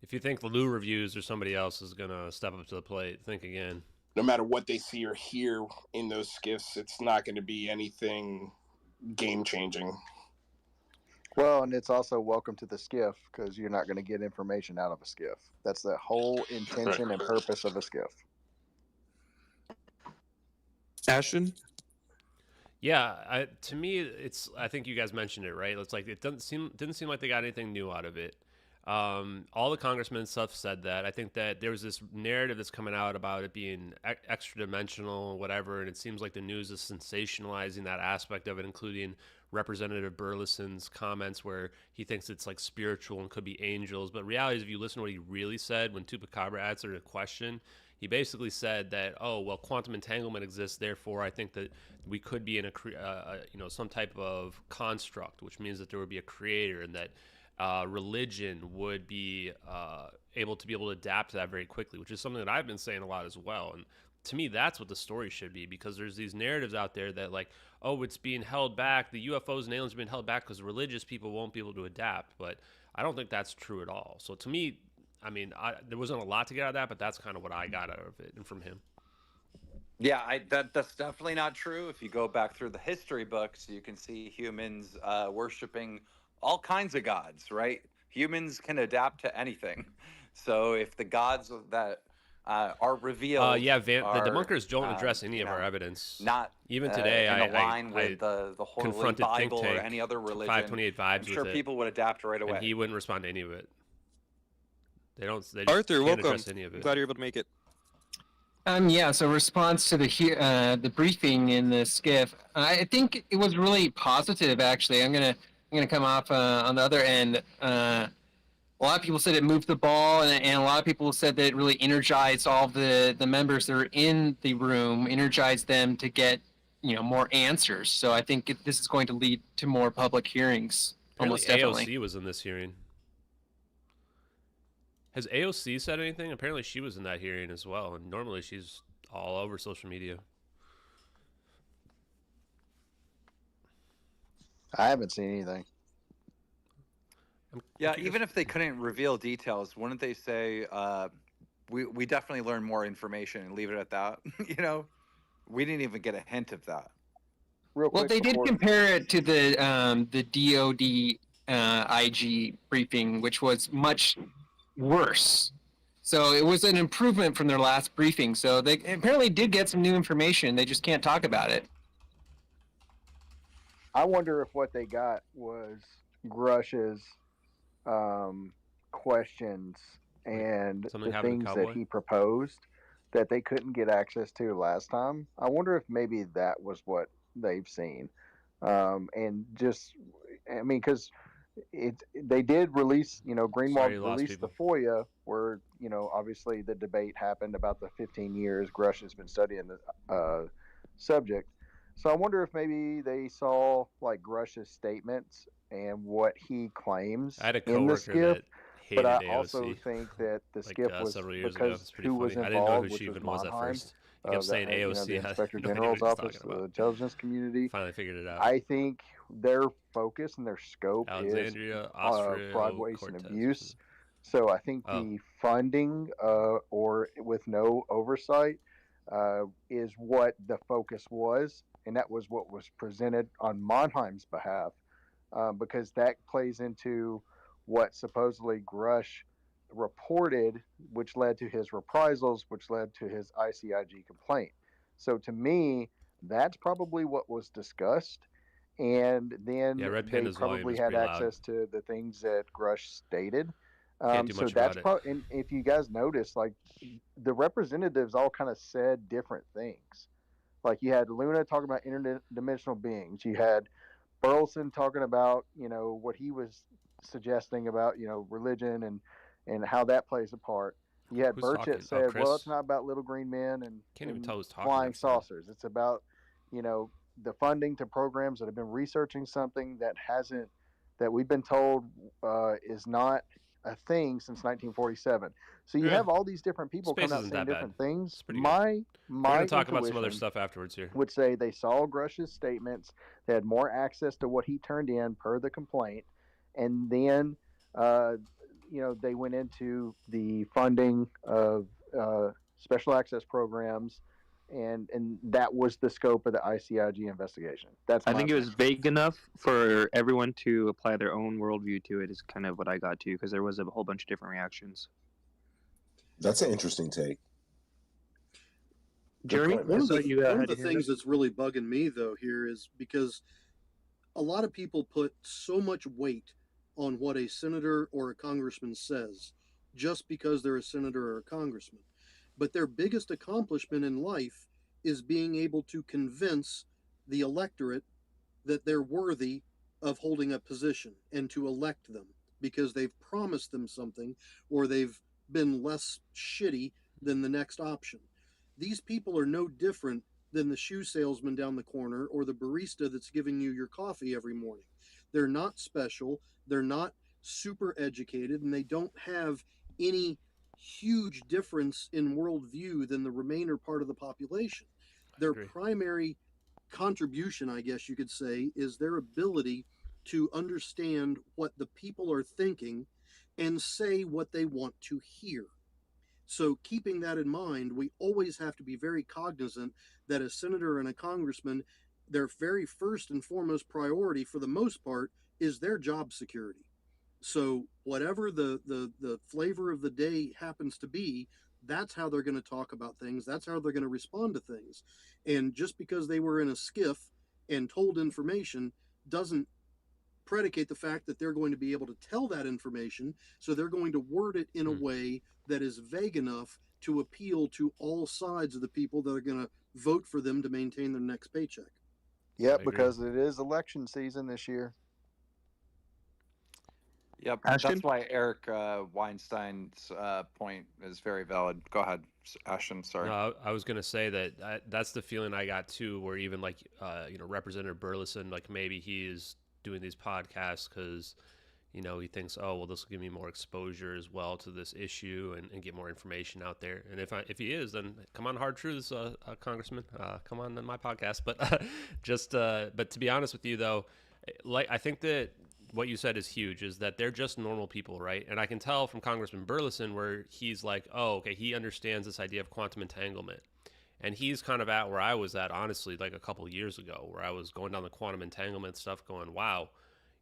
if you think the Lou Reviews or somebody else is gonna step up to the plate, think again. No matter what they see or hear in those skiffs, it's not going to be anything game changing. Well, and it's also welcome to the skiff, because you're not going to get information out of a skiff. That's the whole intention and purpose of a skiff. Ashton? Yeah, to me, I think you guys mentioned it, right? It's like it didn't seem like they got anything new out of it. All the congressmen and stuff said that. I think that there was this narrative that's coming out about it being extra dimensional and whatever, and it seems like the news is sensationalizing that aspect of it, including Representative Burleson's comments where he thinks it's like spiritual and could be angels. But reality is, if you listen to what he really said when Chupacabra answered a question, he basically said that, oh, well, quantum entanglement exists, therefore I think that we could be in a some type of construct, which means that there would be a creator, and that religion would be able to adapt to that very quickly, which is something that I've been saying a lot as well. And to me, that's what the story should be, because there's these narratives out there that like, oh, it's being held back, the UFOs and aliens are being held back because religious people won't be able to adapt. But I don't think that's true at all. So to me, I mean, there wasn't a lot to get out of that, but that's kind of what I got out of it and from him. Yeah, that's definitely not true. If you go back through the history books, you can see humans worshiping all kinds of gods, right? Humans can adapt to anything. So if the gods that are revealed, the debunkers don't address any of our evidence. Not even today. In line with the Holy Bible or any other religion. 528 vibes. I'm sure people would adapt right away. And he wouldn't respond to any of it. They Arthur, welcome. Any of it. Glad you're able to make it. Yeah, so response to the briefing in the skiff, I think it was really positive. Actually, I'm gonna come off on the other end. A lot of people said it moved the ball, and a lot of people said that it really energized all the members that are in the room, energized them to get more answers. So I think this is going to lead to more public hearings. Almost definitely. AOC was in this hearing. Has AOC said anything? Apparently she was in that hearing as well, and normally she's all over social media. I haven't seen anything. Yeah, even if they couldn't reveal details, wouldn't they say, we definitely learned more information and leave it at that? We didn't even get a hint of that. Well, they did compare it to the DOD IG briefing, which was much worse. So it was an improvement from their last briefing. So they apparently did get some new information. They just can't talk about it. I wonder if what they got was Grusch's questions and the things that he proposed that they couldn't get access to last time. I wonder if maybe that was what they've seen. Because they did release, Greenwald released the FOIA where, obviously the debate happened about the 15 years Grusch has been studying the subject. So I wonder if maybe they saw like Grusch's statements and what he claims in the skiff. But I also think that the skiff was because who was involved, I didn't know who which she was even was at Mannheim, first. He kept saying AOC. the Inspector General's office, the intelligence community. Finally figured it out. I think their focus and their scope Alexandria, is fraud, waste, and abuse. So I think the funding, or with no oversight, is what the focus was, and that was what was presented on Monheim's behalf, because that plays into what supposedly Grusch reported, which led to his reprisals, which led to his ICIG complaint. So to me, that's probably what was discussed. And then they probably had access to the things that Grusch stated. So that's probably, and if you guys notice, like the representatives all kind of said different things. Like you had Luna talking about interdimensional beings. You had Burleson talking about, what he was suggesting about, religion and how that plays a part. You had Burchett said, well, it's not about little green men and flying saucers. It's about, the funding to programs that have been researching something that we've been told is not a thing since 1947. So you have all these different people coming out saying different things. My We're going to talk about some other stuff afterwards here. Would say they saw Grusch's statements. They had more access to what he turned in per the complaint, and then they went into the funding of special access programs. And that was the scope of the ICIG investigation. I think it was vague enough for everyone to apply their own worldview to it. Is kind of what I got to, because there was a whole bunch of different reactions. That's an interesting take, Jeremy. One of the things that's really bugging me though here is because a lot of people put so much weight on what a senator or a congressman says, just because they're a senator or a congressman. But their biggest accomplishment in life is being able to convince the electorate that they're worthy of holding a position and to elect them because they've promised them something or they've been less shitty than the next option. These people are no different than the shoe salesman down the corner or the barista that's giving you your coffee every morning. They're not special, they're not super educated, and they don't have any huge difference in worldview than the remainder part of the population. Their primary contribution, I guess you could say, is their ability to understand what the people are thinking and say what they want to hear. So keeping that in mind, we always have to be very cognizant that a senator and a congressman, their very first and foremost priority for the most part is their job security. So whatever the flavor of the day happens to be, that's how they're going to talk about things. That's how they're going to respond to things. And just because they were in a skiff and told information doesn't predicate the fact that they're going to be able to tell that information. So they're going to word it in a way that is vague enough to appeal to all sides of the people that are going to vote for them to maintain their next paycheck. Yeah, because it is election season this year. Yep, that's why Eric Weinstein's point is very valid. Go ahead, Ashton. Sorry. No, I was going to say that that's the feeling I got too, where even like Representative Burleson, like maybe he is doing these podcasts because he thinks, oh well, this will give me more exposure as well to this issue and get more information out there. And if he is, then come on, Hard Truths, Congressman, come on my podcast. But but to be honest with you though, like I think that what you said is huge, is that they're just normal people, right? And I can tell from Congressman Burleson where he's like, oh, okay, he understands this idea of quantum entanglement. And he's kind of at where I was at, honestly, like a couple of years ago, where I was going down the quantum entanglement stuff going, wow,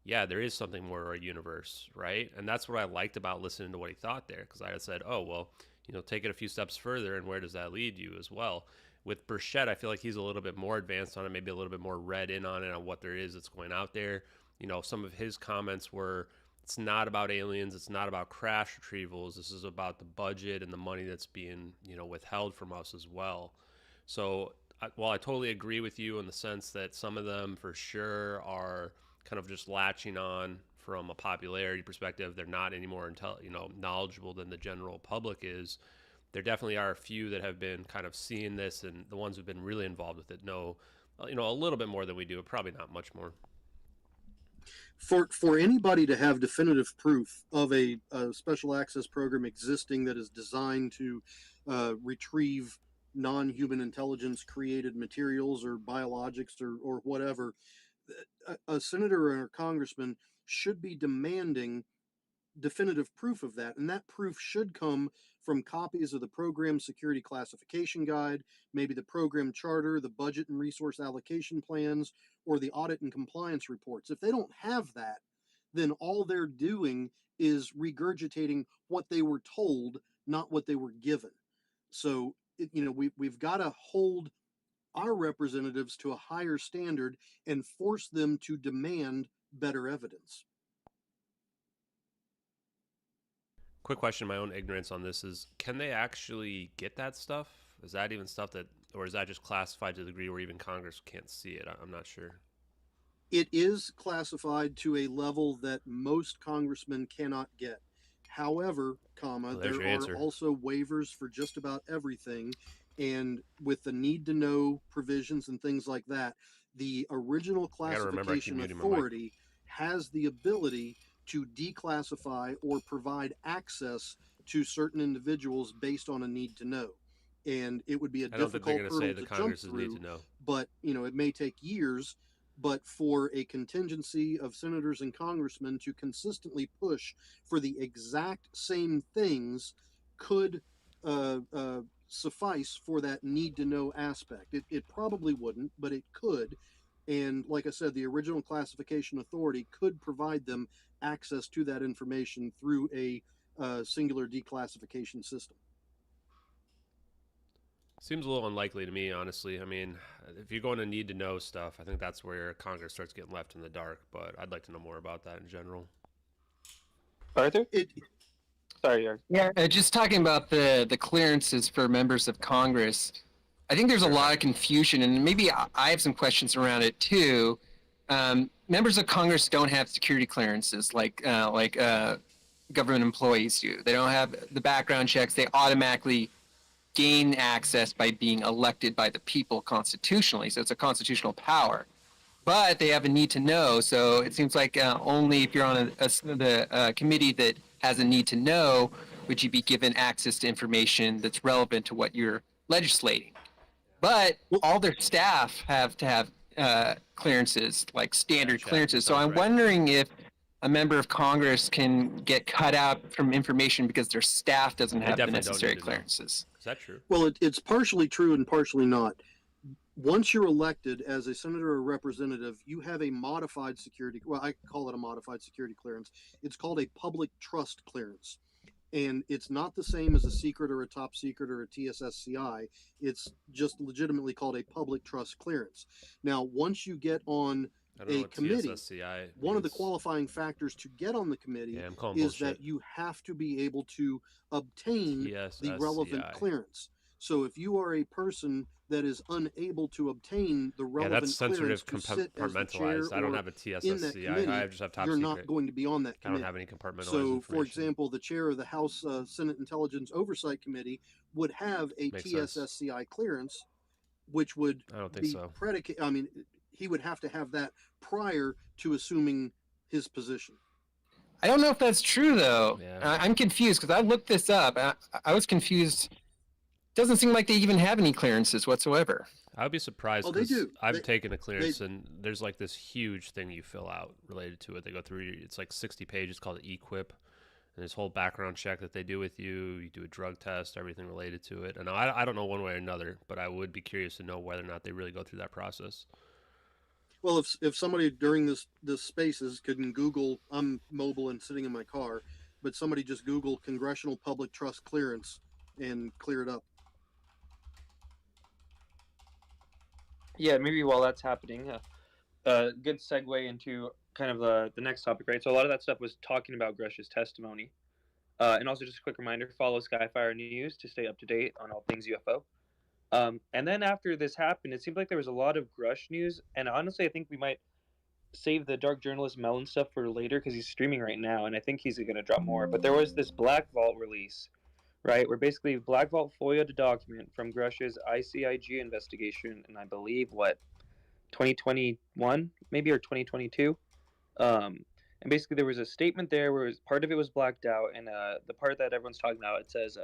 yeah, there is something more to our universe, right? And that's what I liked about listening to what he thought there, because I had said, oh, well, take it a few steps further, and where does that lead you as well? With Burchett, I feel like he's a little bit more advanced on it, maybe a little bit more read in on it, on what there is that's going out there. Some of his comments were, it's not about aliens, it's not about crash retrievals, this is about the budget and the money that's being, withheld from us as well. So while I totally agree with you in the sense that some of them for sure are kind of just latching on from a popularity perspective, they're not any more knowledgeable than the general public is, there definitely are a few that have been kind of seeing this, and the ones who've been really involved with it know, a little bit more than we do, but probably not much more. For anybody to have definitive proof of a special access program existing that is designed to retrieve non-human intelligence created materials or biologics or whatever, a senator or a congressman should be demanding definitive proof of that, and that proof should come from copies of the Program Security Classification Guide, maybe the program charter, the budget and resource allocation plans, or the audit and compliance reports. If they don't have that, then all they're doing is regurgitating what they were told, not what they were given. So, we've got to hold our representatives to a higher standard and force them to demand better evidence. Quick question, my own ignorance on this is, can they actually get that stuff? Is that even stuff that, or is that just classified to the degree where even Congress can't see it? I'm not sure. It is classified to a level that most congressmen cannot get. However, there are also waivers for just about everything. And with the need to know provisions and things like that, the original classification authority has the ability to declassify or provide access to certain individuals based on a need to know. And it would be a difficult hurdle to jump through, but it may take years. But for a contingency of senators and congressmen to consistently push for the exact same things could suffice for that need to know aspect. It probably wouldn't, but it could. And like I said, the original classification authority could provide them access to that information through a singular declassification system. Seems a little unlikely to me, honestly. I mean, if you're going to need to know stuff, I think that's where Congress starts getting left in the dark. But I'd like to know more about that in general. Arthur? Sorry, Eric. Yeah, just talking about the clearances for members of Congress. I think there's a lot of confusion, and maybe I have some questions around it too. Members of Congress don't have security clearances like government employees do. They don't have the background checks. They automatically gain access by being elected by the people constitutionally. So it's a constitutional power. But they have a need to know. So it seems like only if you're on the committee that has a need to know would you be given access to information that's relevant to what you're legislating. But all their staff have to have clearances, like standard clearances. So I'm wondering if a member of Congress can get cut out from information because their staff doesn't have the necessary clearances. Is that true? Well, it's partially true and partially not. Once you're elected as a senator or representative, you have a modified security, well, I call it a modified security clearance. It's called a public trust clearance. And it's not the same as a secret or a top secret or a TSSCI. It's just legitimately called a public trust clearance. Now, once you get on a committee, one of the qualifying factors to get on the committee is that you have to be able to obtain the relevant clearance. So if you are a person that is unable to obtain the relevant clearance to sit as the chair I don't have a TSSCI. I just have top you're secret. not going to be on that committee. I don't have any compartmentalized So, for example, the chair of the House Senate Intelligence Oversight Committee would have a TSSCI clearance, which would be predicated. I mean, he would have to have that prior to assuming his position. I don't know if that's true, though. I'm confused because I looked this up. I was confused. Doesn't seem like they even have any clearances whatsoever. I would be surprised because I've taken a clearance and there's like this huge thing you fill out related to it. They go through, it's like 60 pages called eQuip, and this whole background check that they do with you. You do a drug test, everything related to it. And I don't know one way or another, but I would be curious to know whether or not they really go through that process. Well, if somebody during this spaces could Google, I'm mobile and sitting in my car, but somebody just Google Congressional Public Trust Clearance and clear it up. Yeah, maybe while that's happening, good segue into kind of the next topic, right? So a lot of that stuff was talking about Grusch's testimony. And also just a quick reminder, follow Skyfire News to stay up to date on all things UFO. And then after this happened, it seemed like there was a lot of Grusch news. And honestly, I think we might save the Dark Journalist Melon stuff for later because he's streaming right now, and I think he's going to drop more. But there was this Black Vault release, right, where basically Black Vault FOIA'd a document from Grusch's ICIG investigation, and I believe, 2021, maybe, or 2022? And basically there was a statement there where part of it was blacked out, and the part that everyone's talking about, it says,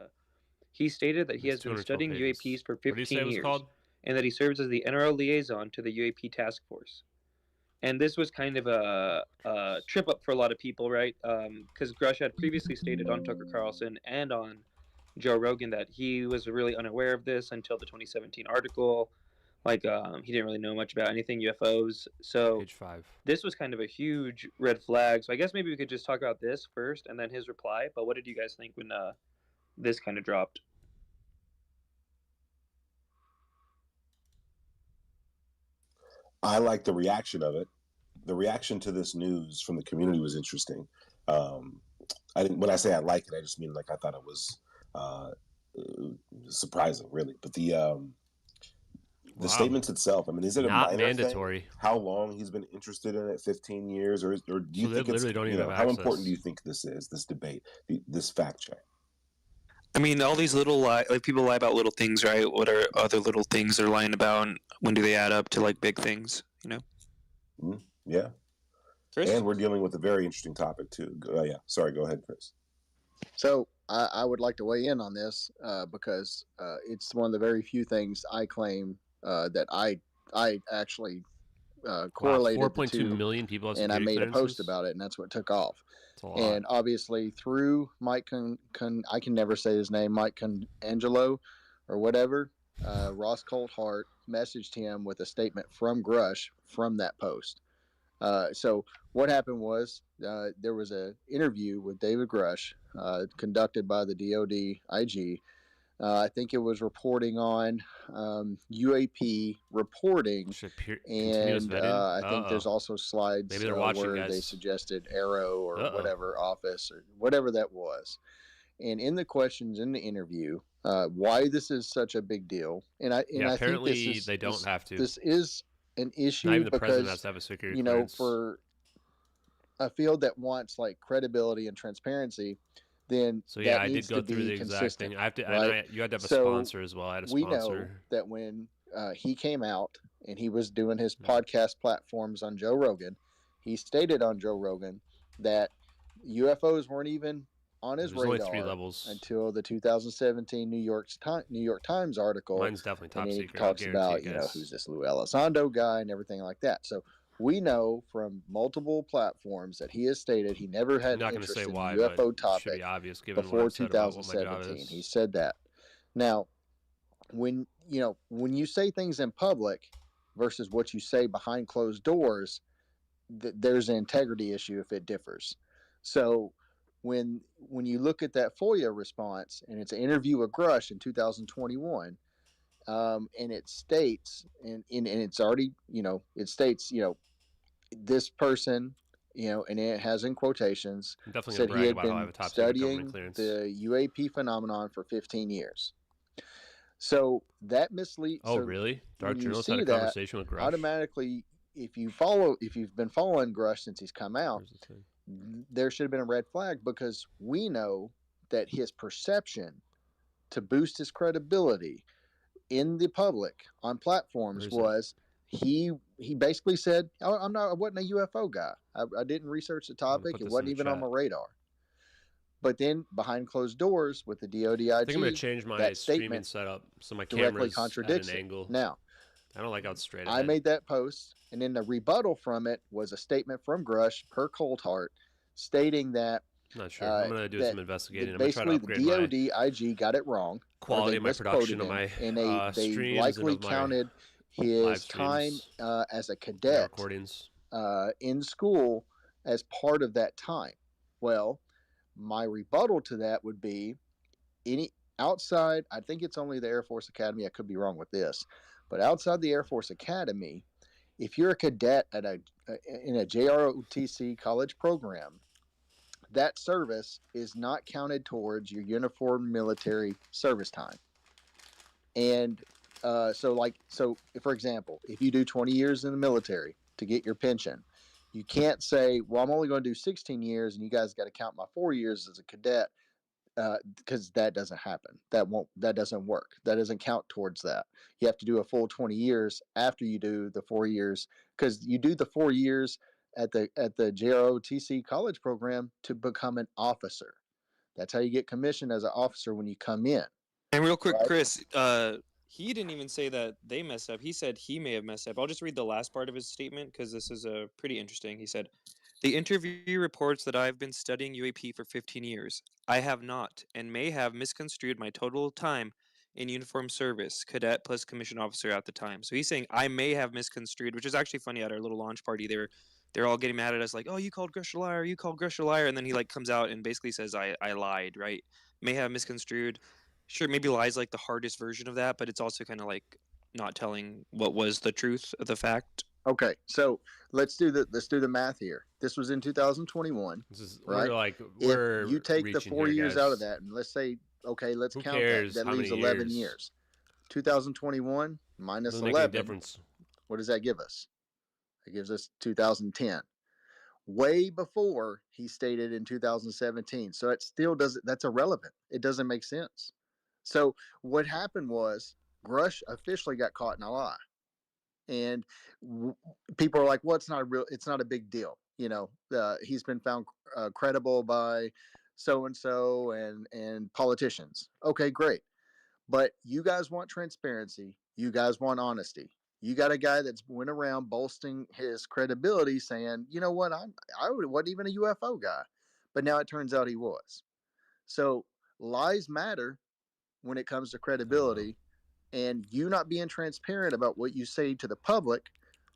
he stated that he has been studying UAPs for 15 years, and that he serves as the NRO liaison to the UAP task force. And this was kind of a trip up for a lot of people, right? Because Grusch had previously stated on Tucker Carlson and on Joe Rogan that he was really unaware of this until the 2017 article. Like, he didn't really know much about anything UFOs. So Page 5. This was kind of a huge red flag. So I guess maybe we could just talk about this first and then his reply. But what did you guys think when this kind of dropped? I like the reaction of it. The reaction to this news from the community was interesting. I didn't. When I say I like it, I just mean like I thought it was surprising, really. But the statements itself. I mean, is it not a minor mandatory? Thing? How long he's been interested in it? 15 years, or do you think it's don't even have how access. important do you think this is? This debate, this fact check. I mean, all these little like people lie about little things, right? What are other little things they're lying about? And when do they add up to like big things? You know? Yeah. Chris? And we're dealing with a very interesting topic too. Yeah. Sorry. Go ahead, Chris. So I would like to weigh in on this because it's one of the very few things I claim that I actually correlated 4.2 million people, and I made a post about it, and that's what took off. And obviously through Mike I can never say his name, Mike Angelo or whatever, Ross Coulthart messaged him with a statement from Grusch from that post. So what happened was there was an interview with David Grusch conducted by the DOD IG. I think it was reporting on UAP reporting, and I think there's also slides where they suggested AARO or whatever office or whatever that was. And in the questions in the interview, why this is such a big deal, and I apparently think this is, they don't have to. This is an issue not even the because president has to have a security clearance. For a field that wants like credibility and transparency, then I did go through the exact thing. I have to, right? You had to have a sponsor as well. I had a sponsor. We know that when he came out and he was doing his podcast platforms on Joe Rogan, he stated on Joe Rogan that UFOs weren't even on his radar only 3 levels until the 2017 New York Times article. Mine's definitely top and secret. He talks about who's this Lou Elizondo guy and everything like that. So we know from multiple platforms that he has stated he never had interest in the UFO topic before 2017. He said that. Now, when you say things in public versus what you say behind closed doors, there's an integrity issue if it differs. So when you look at that FOIA response, and it's an interview with Grusch in 2021, and it states, and it's already, it states, this person, and it has in quotations, said he had been studying the UAP phenomenon for 15 years. So that misleads. Oh, really? Dark Journalist had a conversation with Grusch. Automatically, if you've been following Grusch since he's come out, there should have been a red flag, because we know that his perception to boost his credibility in the public on platforms was he basically said, I wasn't a UFO guy. I didn't research the topic. It wasn't even on my radar. But then behind closed doors with the DOD IG, I think I'm going to change my streaming setup so my camera's at an angle. Now, I don't like how it's straight ahead. I made that post, and then the rebuttal from it was a statement from Grusch per Coulthart stating that I'm not sure. I'm going to do some investigating. Basically, the DOD IG got it wrong. Quality of my production of my and they likely counted his time as a cadet in school as part of that time. Well, my rebuttal to that would be any outside, I think it's only the Air Force Academy, I could be wrong with this, but outside the Air Force Academy, if you're a cadet in a JROTC college program, that service is not counted towards your uniform military service time. And so for example, if you do 20 years in the military to get your pension, you can't say, well, I'm only going to do 16 years and you guys got to count my 4 years as a cadet, because that doesn't happen. That doesn't work. That doesn't count towards that. You have to do a full 20 years after you do the 4 years, because you do the 4 years at the JROTC college program to become an officer. That's how you get commissioned as an officer when you come in. And real quick, right? Chris, he didn't even say that they messed up. He said he may have messed up. I'll just read the last part of his statement because this is pretty interesting. He said, "The interview reports that I've been studying UAP for 15 years. I have not and may have misconstrued my total time in uniformed service, cadet plus commissioned officer at the time." So he's saying I may have misconstrued, which is actually funny. At our little launch party, they're all getting mad at us like, "Oh, you called Grusch a liar, you called Grusch a liar," and then he like comes out and basically says I lied, right? May have misconstrued. Sure, maybe lie's like the hardest version of that, but it's also kind of like not telling what was the truth of the fact. Okay, so let's do the math here. This was in 2021, right? If you take the 4 years out of that, and let's say, okay, let's count that. That leaves 11 years. 2021 minus 11. What does that give us? It gives us 2010. Way before he stated in 2017. So it still doesn't. That's irrelevant. It doesn't make sense. So what happened was Grusch officially got caught in a lie, and people are like, "Well, it's not a big deal." You know, he's been found credible by so and so and politicians. Okay, great, but you guys want transparency. You guys want honesty. You got a guy that's went around boasting his credibility, saying, "You know what? I wasn't even a UFO guy," but now it turns out he was. So lies matter when it comes to credibility, and you not being transparent about what you say to the public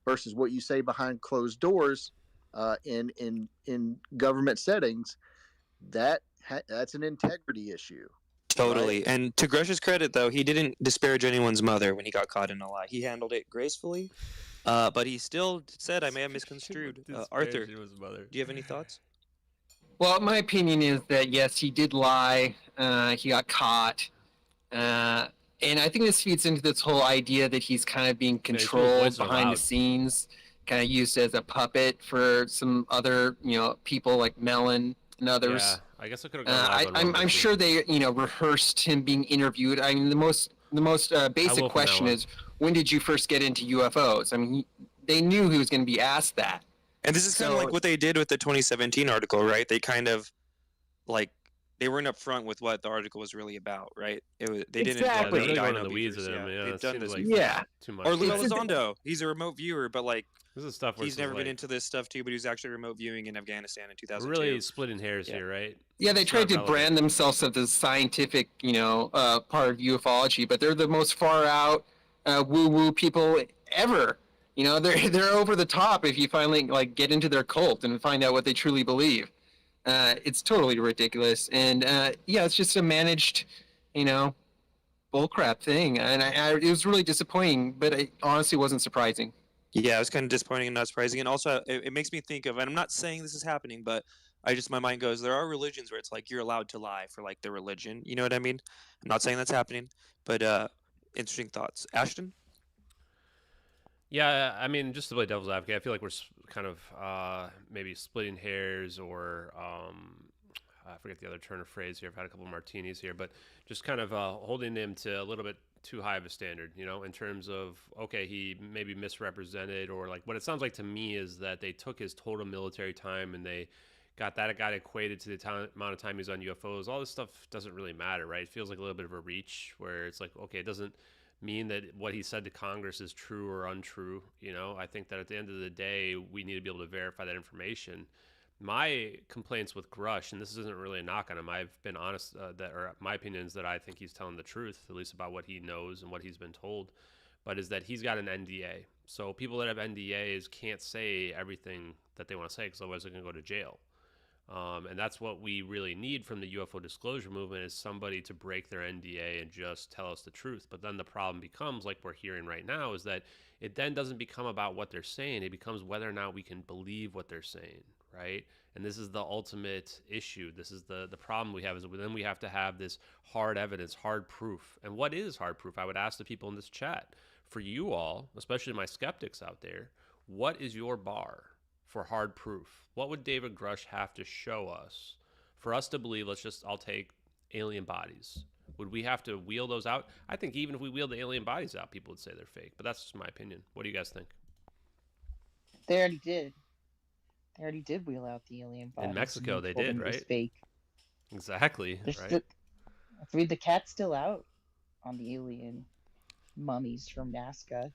versus what you say behind closed doors in government settings, that's an integrity issue. Totally. Right? And to Grusch's credit, though, he didn't disparage anyone's mother when he got caught in a lie. He handled it gracefully, but he still said, "I may have misconstrued." Arthur, do you have any thoughts? Well, my opinion is that yes, he did lie. He got caught. And I think this feeds into this whole idea that he's kind of being controlled behind the scenes, kind of used as a puppet for some other, people like Mellon and others. Yeah, I guess I could have gone I'm sure they, rehearsed him being interviewed. I mean, the most basic question is, when did you first get into UFOs? I mean, they knew he was going to be asked that. And this is kind of like what they did with the 2017 article, right? They kind of they weren't upfront with what the article was really about, right? They didn't go into the weeds of them. Yeah, they've done this too much. Or Lou Elizondo, he's a remote viewer, but this is stuff he's never been into this stuff too. But he was actually remote viewing in Afghanistan in 2002. We're really splitting hairs here, right? Yeah, they tried to brand themselves as the scientific, part of ufology, but they're the most far out woo-woo people ever. They're over the top if you finally get into their cult and find out what they truly believe. It's totally ridiculous, and it's just a managed, bullcrap thing, and it was really disappointing, but it honestly wasn't surprising. Yeah, it was kind of disappointing and not surprising, and also it makes me think of, and I'm not saying this is happening, but my mind goes, there are religions where it's like you're allowed to lie for the religion, you know what I mean? I'm not saying that's happening, but interesting thoughts. Ashton? Yeah, I mean, just to play devil's advocate, I feel like we're kind of maybe splitting hairs, or I forget the other turn of phrase here. I've had a couple of martinis here, but just kind of holding him to a little bit too high of a standard, in terms of, okay, he maybe misrepresented, or what it sounds like to me is that they took his total military time and they got equated to the amount of time he's on UFOs. All this stuff doesn't really matter, right? It feels like a little bit of a reach where it's like, okay, it doesn't mean that what he said to Congress is true or untrue. I think that at the end of the day, we need to be able to verify that information. My complaints with Grusch, and this isn't really a knock on him, I've been honest, my opinion is that I think he's telling the truth, at least about what he knows and what he's been told, but is that he's got an NDA. So people that have NDAs can't say everything that they want to say, because otherwise they're going to go to jail. And that's what we really need from the UFO disclosure movement, is somebody to break their NDA and just tell us the truth. But then the problem becomes, like we're hearing right now, is that it then doesn't become about what they're saying. It becomes whether or not we can believe what they're saying, right? And this is the ultimate issue. This is the problem we have, is then we have to have this hard evidence, hard proof. And what is hard proof? I would ask the people in this chat, for you all, especially my skeptics out there, what is your bar for hard proof? What would David Grusch have to show us for us to believe, I'll take alien bodies? Would we have to wheel those out? I think even if we wheeled the alien bodies out, people would say they're fake, but that's just my opinion. What do you guys think? They already did. They already did wheel out the alien bodies. In Mexico, they did, right? Fake. Exactly. Right? The cat's still out on the alien. mummies from Nazca.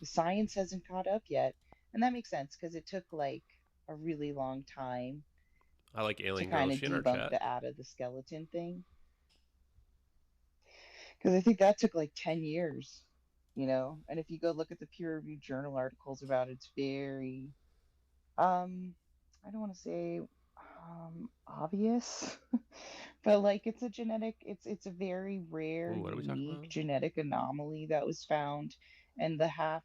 The science hasn't caught up yet, and that makes sense because it took like a really long time. I like Alien to kind of debunk the out of the skeleton thing, because I think that took like 10 years, you know. And if you go look at the peer-reviewed journal articles about it, it's very I don't want to say obvious, but like it's a genetic, it's a very rare, unique genetic anomaly that was found, and the half.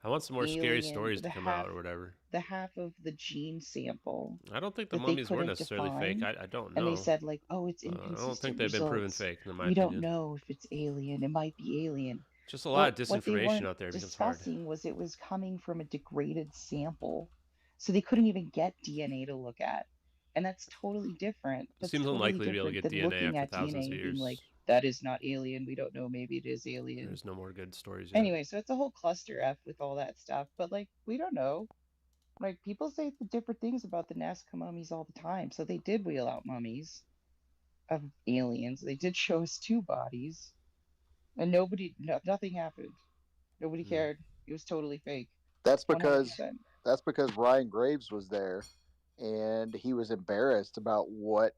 I want some more scary stories to come out or whatever. The half of the gene sample. I don't think the mummies were necessarily fake. I don't know. And they said like, oh, it's inconsistent. I don't think they've been proven fake. In my opinion. don't know if it's alien. It might be alien. Just a lot of disinformation out there. What they weren't discussing was it was coming from a degraded sample, so they couldn't even get DNA to look at, and that's totally different. It seems unlikely to be able to get DNA after thousands of years. Like, that is not alien. We don't know. Maybe it is alien. There's no more good stories yet. Anyway, so it's a whole cluster F with all that stuff. But like, we don't know. Like, people say the different things about the Nazca mummies all the time. So they did wheel out mummies of aliens. They did show us 2 bodies, and nothing happened. Nobody cared. It was totally fake. That's because 100%. Ryan Graves was there, and he was embarrassed about what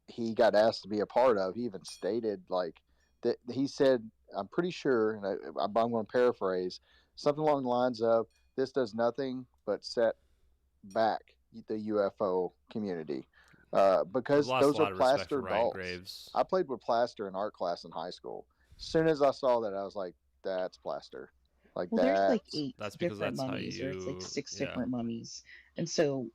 he got asked to be a part of. He even stated like that. He said, I'm pretty sure, and I'm going to paraphrase, something along the lines of, this does nothing but set back the UFO community, because those are plaster dolls. Graves. I played with plaster in art class in high school. As soon as I saw that, I was like, that's plaster. Like, well, there's like 8 different mummies, or it's like 6 different mummies, and so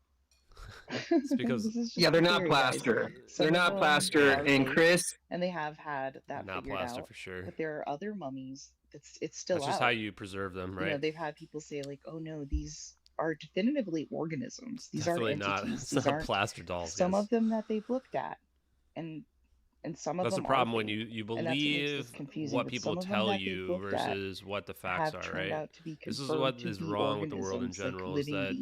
it's because they're not plaster. They're not plaster, and Chris. And they have had that not figured plaster out, for sure. But there are other mummies. It's still That's just how you preserve them, right? You know, they've had people say like, "Oh no, these are definitively organisms. These Definitely aren't entities. These aren't plaster dolls." Some of them that they've looked at, and some of that's them. That's the problem when you believe what people tell you versus what the facts are, right? This is what is wrong with the world in general, is that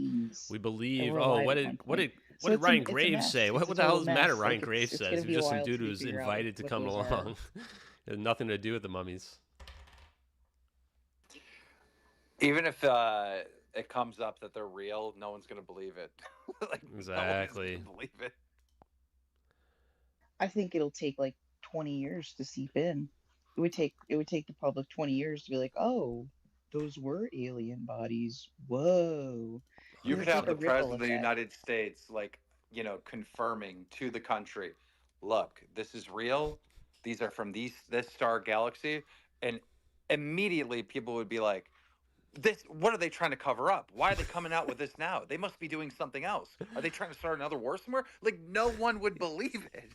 we believe. Oh, what did Ryan Graves say? What the hell does it matter? Ryan Graves says he was just some dude who was invited to come along. It had nothing to do with the mummies. Even if it comes up that they're real, no one's going to believe it. Like, exactly. No one's gonna believe it. I think it'll take like 20 years to seep in. It would take the public 20 years to be like, oh, those were alien bodies. Whoa. You could have the president of the United States, like, you know, confirming to the country, look, this is real. These are from this star galaxy. And immediately people would be like, what are they trying to cover up? Why are they coming out with this now? They must be doing something else. Are they trying to start another war somewhere? Like, no one would believe it.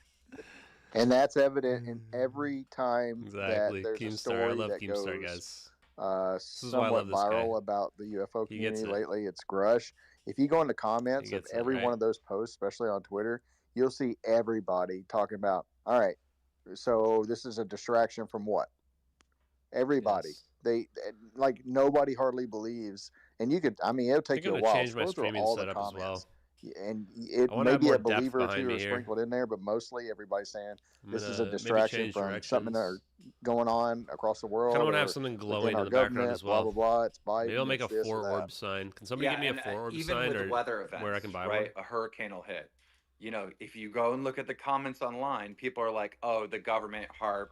And that's evident in every time that there's a story that Keemstar, goes somewhat viral about the UFO community lately. It's Grusch. If you go into comments of every one of those posts, especially on Twitter, you'll see everybody talking about, all right, so this is a distraction from what? Everybody. Yes. They like, nobody hardly believes, and you could. I mean, it'll take you a while. Change my streaming setup as well, and it may be a believer or two are sprinkled in there, but mostly everybody's saying this is a distraction from something that are going on across the world. I kind of want to have something glowing in the background as well. Blah blah blah. It's Biden. Maybe I'll make a 4-orb sign. Can somebody give me a 4-orb sign, even with weather events, where I can buy one? A hurricane will hit. You know, if you go and look at the comments online, people are like, "Oh, the government HARP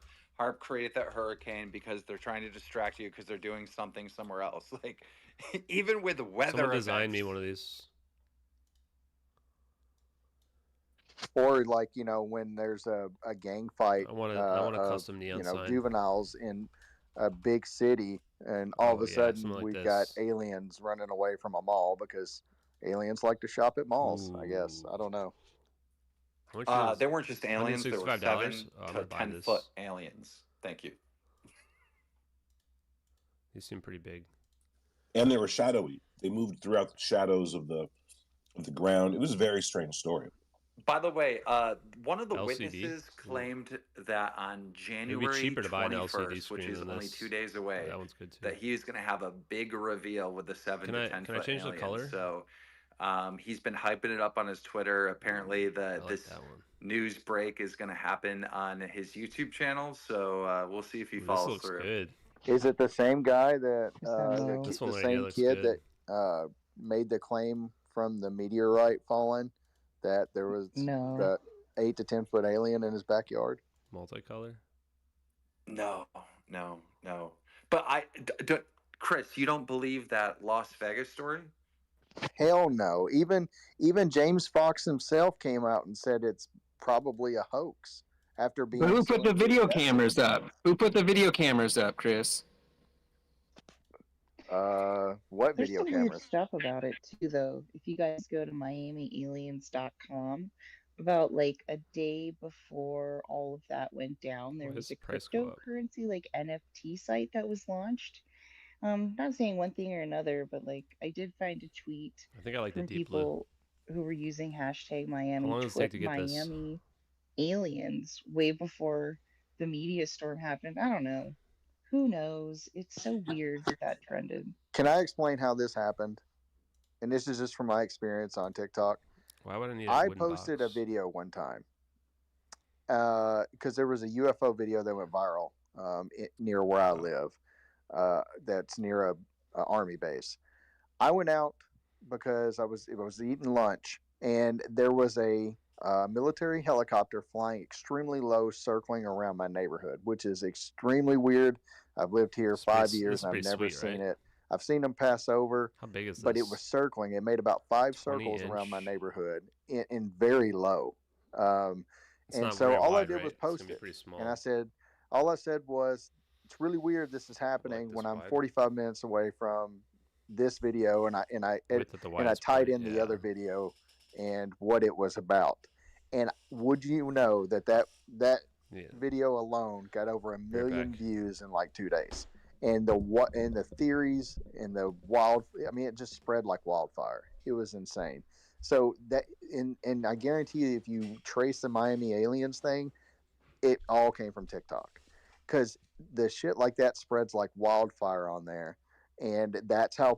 created that hurricane because they're trying to distract you because they're doing something somewhere else." Like, even with weather Someone design me one of these. Or like, you know, when there's a gang fight, I want a custom neon sign. Juveniles in a big city, and all of a sudden we've got aliens running away from a mall because aliens like to shop at malls. I guess, I don't know. They weren't just aliens. There were 7 to 10-foot aliens. Thank you. These seem pretty big. And they were shadowy. They moved throughout the shadows of the ground. It was a very strange story. By the way, one of the witnesses claimed that on January 21st, which is only 2 days away, that one's good too, that he's going to have a big reveal with the 7 to 10 foot Can I change aliens. The color? So he's been hyping it up on his Twitter. Apparently, this news break is going to happen on his YouTube channel. So we'll see if he follows through. Good. Is it the same guy that the same kid that made the claim from the meteorite falling that there was the 8 to 10 foot alien in his backyard? Multicolor? No. But Chris, you don't believe that Las Vegas story? Hell no. Even James Fox himself came out and said it's probably a hoax after being. But who put the video cameras up? Who put the video cameras up, Chris? What There's video some cameras? weird stuff about it too, though. If you guys go to MiamiAliens.com, about like a day before all of that went down, there was a cryptocurrency like NFT site that was launched. Not saying one thing or another, but like I did find a tweet I think I like from the deep people who were using hashtag Miami How long does it take to get this? Miami aliens way before the media storm happened. I don't know. Who knows? It's so weird that trended. Can I explain how this happened? And this is just from my experience on TikTok. Why would I need I posted a video one time because there was a UFO video that went viral near where I live. That's near a army base. I went out because I was eating lunch, and there was a military helicopter flying extremely low, circling around my neighborhood, which is extremely weird. I've lived here 5 years, and I've never seen it. I've seen them pass over. How big is this? But it was circling. It made about 5 circles around my neighborhood in very low. And so all I did was post it. And I said, all I said was, it's really weird this is happening when I'm 45 minutes away from this video, and I tied in the other video and what it was about. And would you know that video alone got over 1 million views in like 2 days? And the theories and it just spread like wildfire. It was insane. So and I guarantee you, if you trace the Miami aliens thing, it all came from TikTok, because the shit like that spreads like wildfire on there, and that's how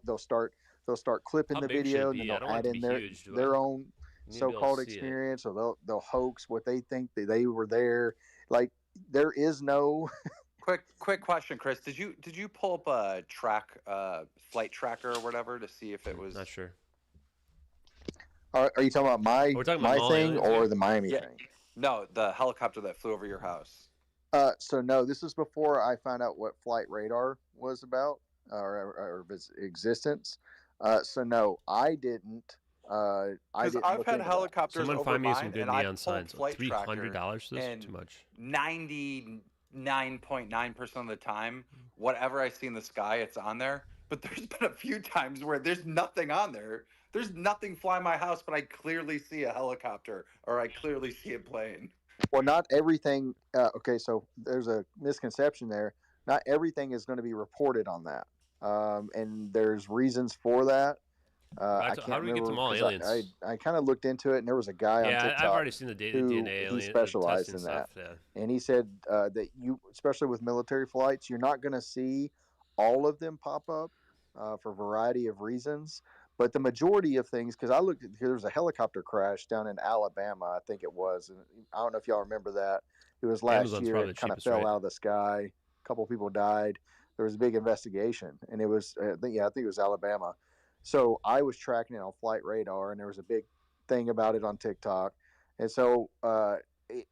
they'll start clipping the video, and then they'll add in their own so-called experience, or they'll hoax what they think that they were there. Like, there is no. Quick question, Chris. Did you pull up a flight tracker or whatever to see if it was? Not sure. Are you talking about my thing or the Miami thing? No, the helicopter that flew over your house. So no, this is before I found out what flight radar was about or its existence. So no, I didn't. Because I've had helicopters Someone over find me mine, some good and neon I signs. $300 for this? Too much. 99.9% of the time, whatever I see in the sky, it's on there. But there's been a few times where there's nothing on there. There's nothing flying my house, but I clearly see a helicopter or I clearly see a plane. Well, not everything. Okay, so there's a misconception there. Not everything is going to be reported on that, and there's reasons for that. I can't how do we get to all aliens? I kind of looked into it, and there was a guy on TikTok. I've already seen the DNA alien. He specialized in that, and he said that especially with military flights, you're not going to see all of them pop up for a variety of reasons. But the majority of things, because I looked, there was a helicopter crash down in Alabama, I think it was. And I don't know if y'all remember that. It was last year. It kind of fell out of the sky. A couple of people died. There was a big investigation, and it was, I think it was Alabama. So I was tracking it on flight radar, and there was a big thing about it on TikTok. And so,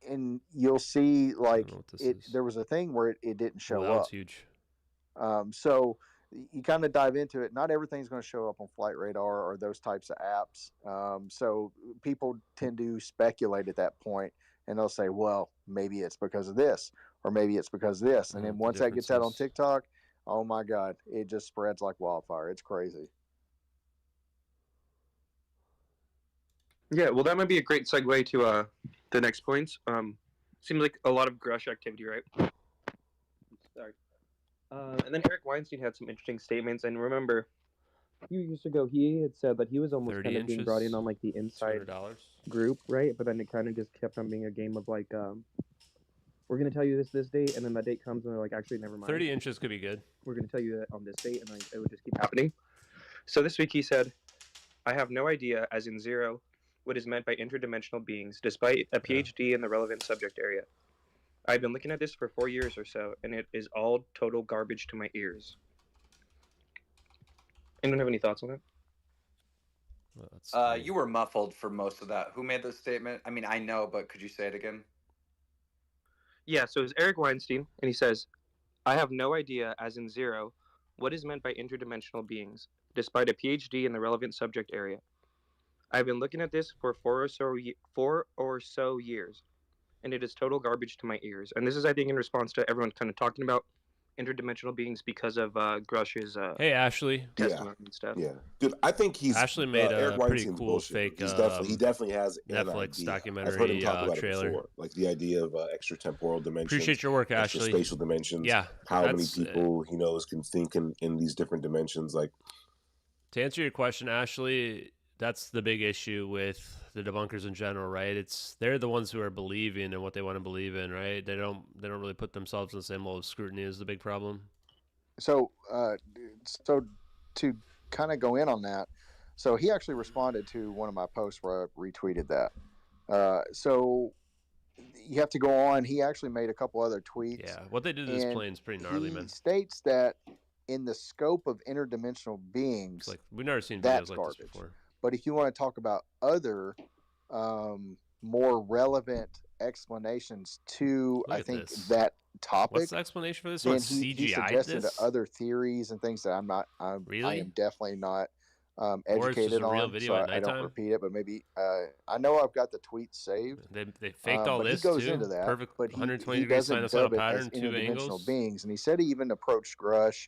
and you'll see, like, there was a thing where it didn't show up. That's huge. So you kind of dive into it. Not everything's going to show up on flight radar or those types of apps. So people tend to speculate at that point, and they'll say, well, maybe it's because of this, or maybe it's because of this. And then once that gets out on TikTok, oh my God, it just spreads like wildfire. It's crazy. Yeah, well, that might be a great segue to the next points. Seems like a lot of Grusch activity, right? Sorry. And then Eric Weinstein had some interesting statements. And remember, a few years ago, he had said that he was almost kind of being brought in on like the inside group, right? But then it kind of just kept on being a game of like, we're going to tell you this date, and then that date comes, and they're like, actually, never mind. 30 inches could be good. We're going to tell you that on this date, and then it would just keep happening. So this week he said, I have no idea, as in zero, what is meant by interdimensional beings, despite a PhD in the relevant subject area. I've been looking at this for 4 years or so, and it is all total garbage to my ears. Anyone have any thoughts on that? You were muffled for most of that. Who made this statement? I mean, I know, but could you say it again? Yeah, so it's Eric Weinstein, and he says, I have no idea, as in zero, what is meant by interdimensional beings, despite a PhD in the relevant subject area. I've been looking at this for 4 or so years, and it is total garbage to my ears. And this is, I think, in response to everyone kind of talking about interdimensional beings because of Grusch's hey Ashley testimony and stuff. Yeah, dude, I think he's Ashley made a pretty cool bullshit. fake. He definitely has Netflix documentary. I've heard him talk about trailer. it before, like the idea of extratemporal dimensions. Appreciate your work, Ashley. Spatial dimensions. Yeah, how many people he knows can think in these different dimensions. Like, to answer your question, Ashley, that's the big issue with the debunkers in general, right? They're the ones who are believing in what they want to believe in, right? They don't really put themselves in the same level of scrutiny is the big problem. So to kind of go in on that, so he actually responded to one of my posts where I retweeted that. So you have to go on. He actually made a couple other tweets. Yeah, what they did to this plane is pretty gnarly, man. He states that in the scope of interdimensional beings, like we've never seen videos like garbage. This before. But if you want to talk about other more relevant explanations to, I think, that topic. What's the explanation for this? Then he suggested other theories and things that I am definitely not educated on, so I don't repeat it. But maybe I know I've got the tweet saved. They faked all this he goes too. into that, Perfect, but 120 he degrees doesn't dub it pattern, as two interdimensional angles. beings, and he said he even approached Grusch,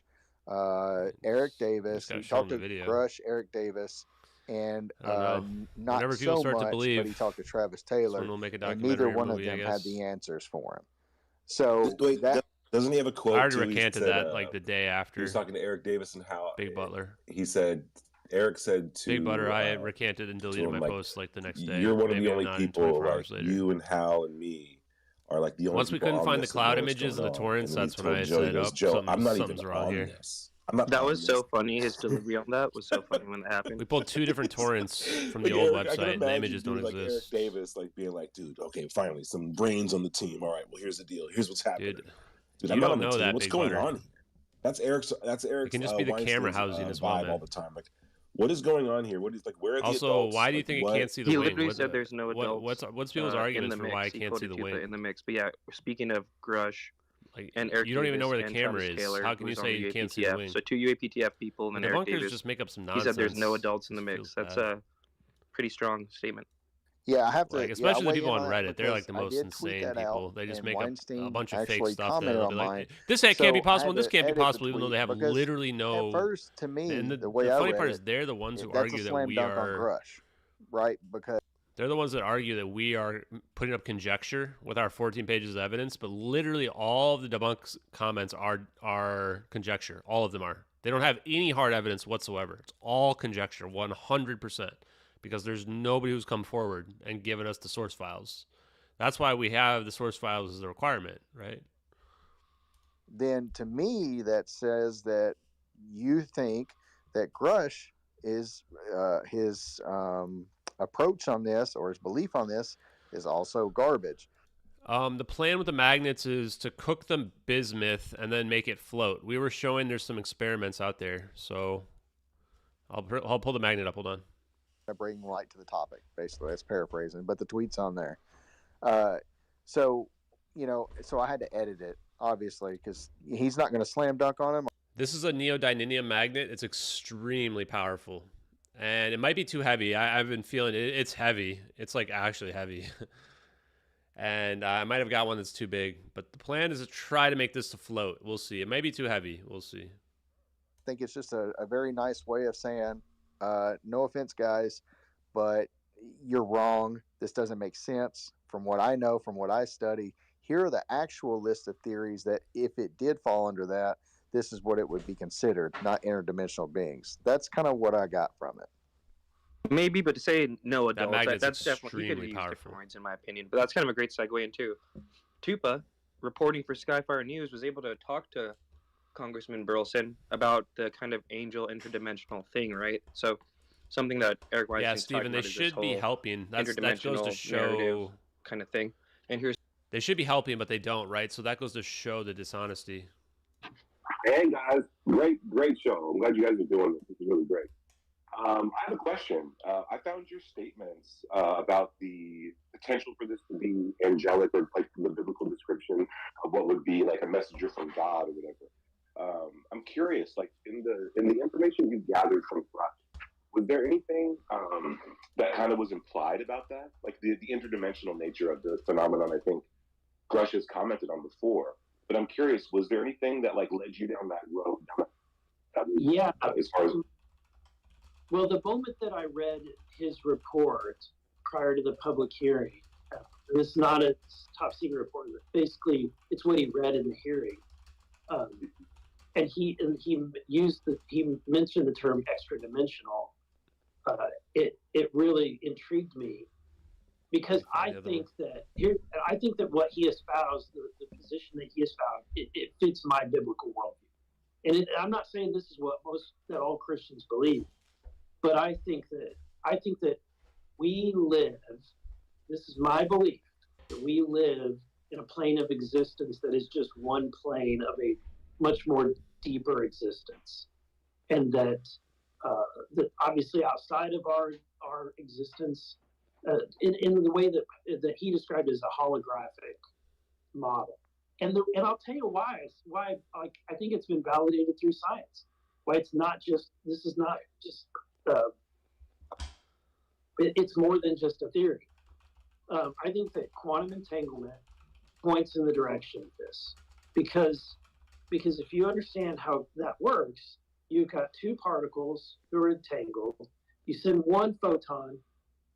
Eric Davis. He talked to Grusch, Eric Davis. And not so much, but he talked to Travis Taylor, and neither one of them had the answers for him. So wait, doesn't he have a quote? I already recanted that like the day after. He was talking to Eric Davis and how Big Butler. He said, Eric said to Big Butter, I recanted and deleted my post like the next day. You're one of the only people, like you and Hal and me, are like the only. Once we couldn't find the cloud images of the torrents, that's when I said, "Oh, something's wrong here." That was so funny. His delivery on that was so funny when that happened. We pulled 2 different torrents from the old website, and the images don't like exist. Eric Davis, like being like, "Dude, okay, finally, some brains on the team. All right, well, here's the deal. Here's what's happening." Dude, I'm not on the team. What's going on here? That's Eric's. It can just be the camera housing as well, man. All the time. Like, what is going on here? What is where are the also, adults? Why do you think it can't see the wing? He literally said there's no adults. What's people's arguments for why I can't see the wing in the mix? But yeah, speaking of Grusch. And Eric, you don't even know where the camera is. How can you say you can't see the wing? So 2 UAPTF people and then Eric Davis. Just make up some nonsense. He said there's no adults in the mix. That's a pretty strong statement. Yeah, I have to. Especially the people on Reddit, they're like the most insane people. They just make up a bunch of fake stuff. They'll be like, "This can't be possible. This can't be possible," even though they have literally no. At first, to me, and the way funny part is they're the ones who argue that we are. Grusch, right? Because they're the ones that argue that we are putting up conjecture with our 14 pages of evidence, but literally all of the debunk comments are conjecture. All of them are. They don't have any hard evidence whatsoever. It's all conjecture, 100%, because there's nobody who's come forward and given us the source files. That's why we have the source files as a requirement, right? Then to me, that says that you think that Grusch is his approach on this, or his belief on this, is also garbage. The plan with the magnets is to cook the bismuth and then make it float. We were showing there's some experiments out there, so I'll pull the magnet up. Hold on. I bring light to the topic, basically. That's paraphrasing, but the tweet's on there. So I had to edit it, obviously, because he's not going to slam dunk on him. This is a neodymium magnet. It's extremely powerful. And it might be too heavy. I've been feeling it. It's heavy. It's like actually heavy. And I might have got one that's too big. But the plan is to try to make this to float. We'll see. It might be too heavy. We'll see. I think it's just a very nice way of saying, no offense, guys, but you're wrong. This doesn't make sense. From what I know, from what I study, here are the actual list of theories that if it did fall under that, this is what it would be considered, not interdimensional beings. That's kind of what I got from it. Maybe, but to say no adults, that's definitely definitely powerful, points in my opinion. But that's kind of a great segue into Tupa, reporting for Skyfire News, was able to talk to Congressman Burleson about the kind of angel interdimensional thing, right? So something that Eric Weinstein's Stephen, they should be helping. That goes to show kind of thing. And here's They should be helping, but they don't, right? So that goes to show the dishonesty. Hey guys, great show. I'm glad you guys are doing this. This is really great. I have a question. I found your statements about the potential for this to be angelic, or like the biblical description of what would be like a messenger from God or whatever. I'm curious, like in the information you gathered from Grusch, was there anything that kind of was implied about that? Like the interdimensional nature of the phenomenon, I think Grusch has commented on before. But I'm curious, was there anything that like led you down that road? Yeah. As far as well, the moment that I read his report prior to the public hearing, this is not a top secret report, but basically it's what he read in the hearing. And he mentioned the term extra dimensional. It really intrigued me, because I think that what he espoused, the position that he espoused, it fits my biblical worldview. And I'm not saying this is what all Christians believe, but I think that we live, this is my belief, that we live in a plane of existence that is just one plane of a much more deeper existence. And that obviously outside of our existence, in the way that he described as a holographic model. And I'll tell you why I think it's been validated through science. Why it's not just, this is not just, it's more than just a theory. I think that quantum entanglement points in the direction of this, because if you understand how that works, you've got two particles who are entangled. You send one photon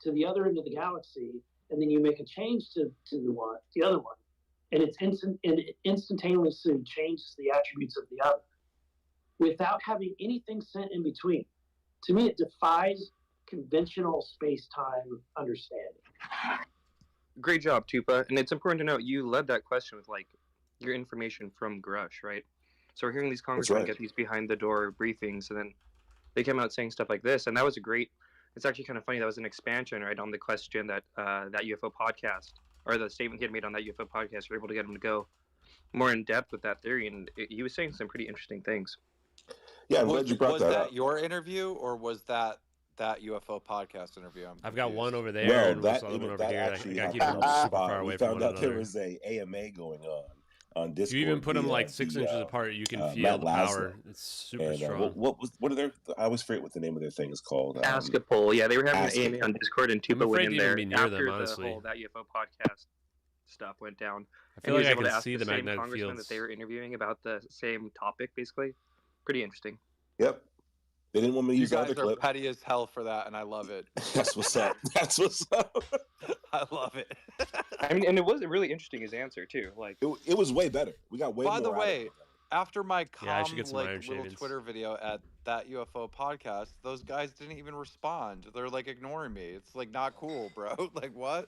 to the other end of the galaxy, and then you make a change to the other one, and it instantaneously changes the attributes of the other without having anything sent in between. To me, it defies conventional space-time understanding. Great job, Tupa. And it's important to note you led that question with like your information from Grusch, right? So we're hearing these congressmen get these behind the door briefings, and then they came out saying stuff like this, and that was a great. It's actually kind of funny. That was an expansion, right, on the question that that UFO podcast, or the statement he had made on that UFO podcast, were able to get him to go more in depth with that theory, and he was saying some pretty interesting things. Yeah, I'm glad you brought that up. Was that your interview, or was that UFO podcast interview? I've got one over there. Well, and that actually happened on the spot. We found out there was a AMA going on Discord. If you even put them like 6 inches apart, you can feel the power. It's super strong. What are their? I always forget what the name of their thing is called. Ask a poll. Yeah, they were having an AMA on Discord, and Tupa went in there after them, the whole that UFO podcast stuff went down. I feel like I can see the magnetic fields that they were interviewing about the same topic, basically. Pretty interesting. Yep. They didn't want me to use other clip. You guys are petty as hell for that, and I love it. That's what's up. That's what's up. I love it. I mean, and it was really interesting, his answer, too. Like it was way better. We got way more. By the way, after my little shavings. Twitter video at that UFO podcast, those guys didn't even respond. They're like ignoring me. It's like not cool, bro. Like what?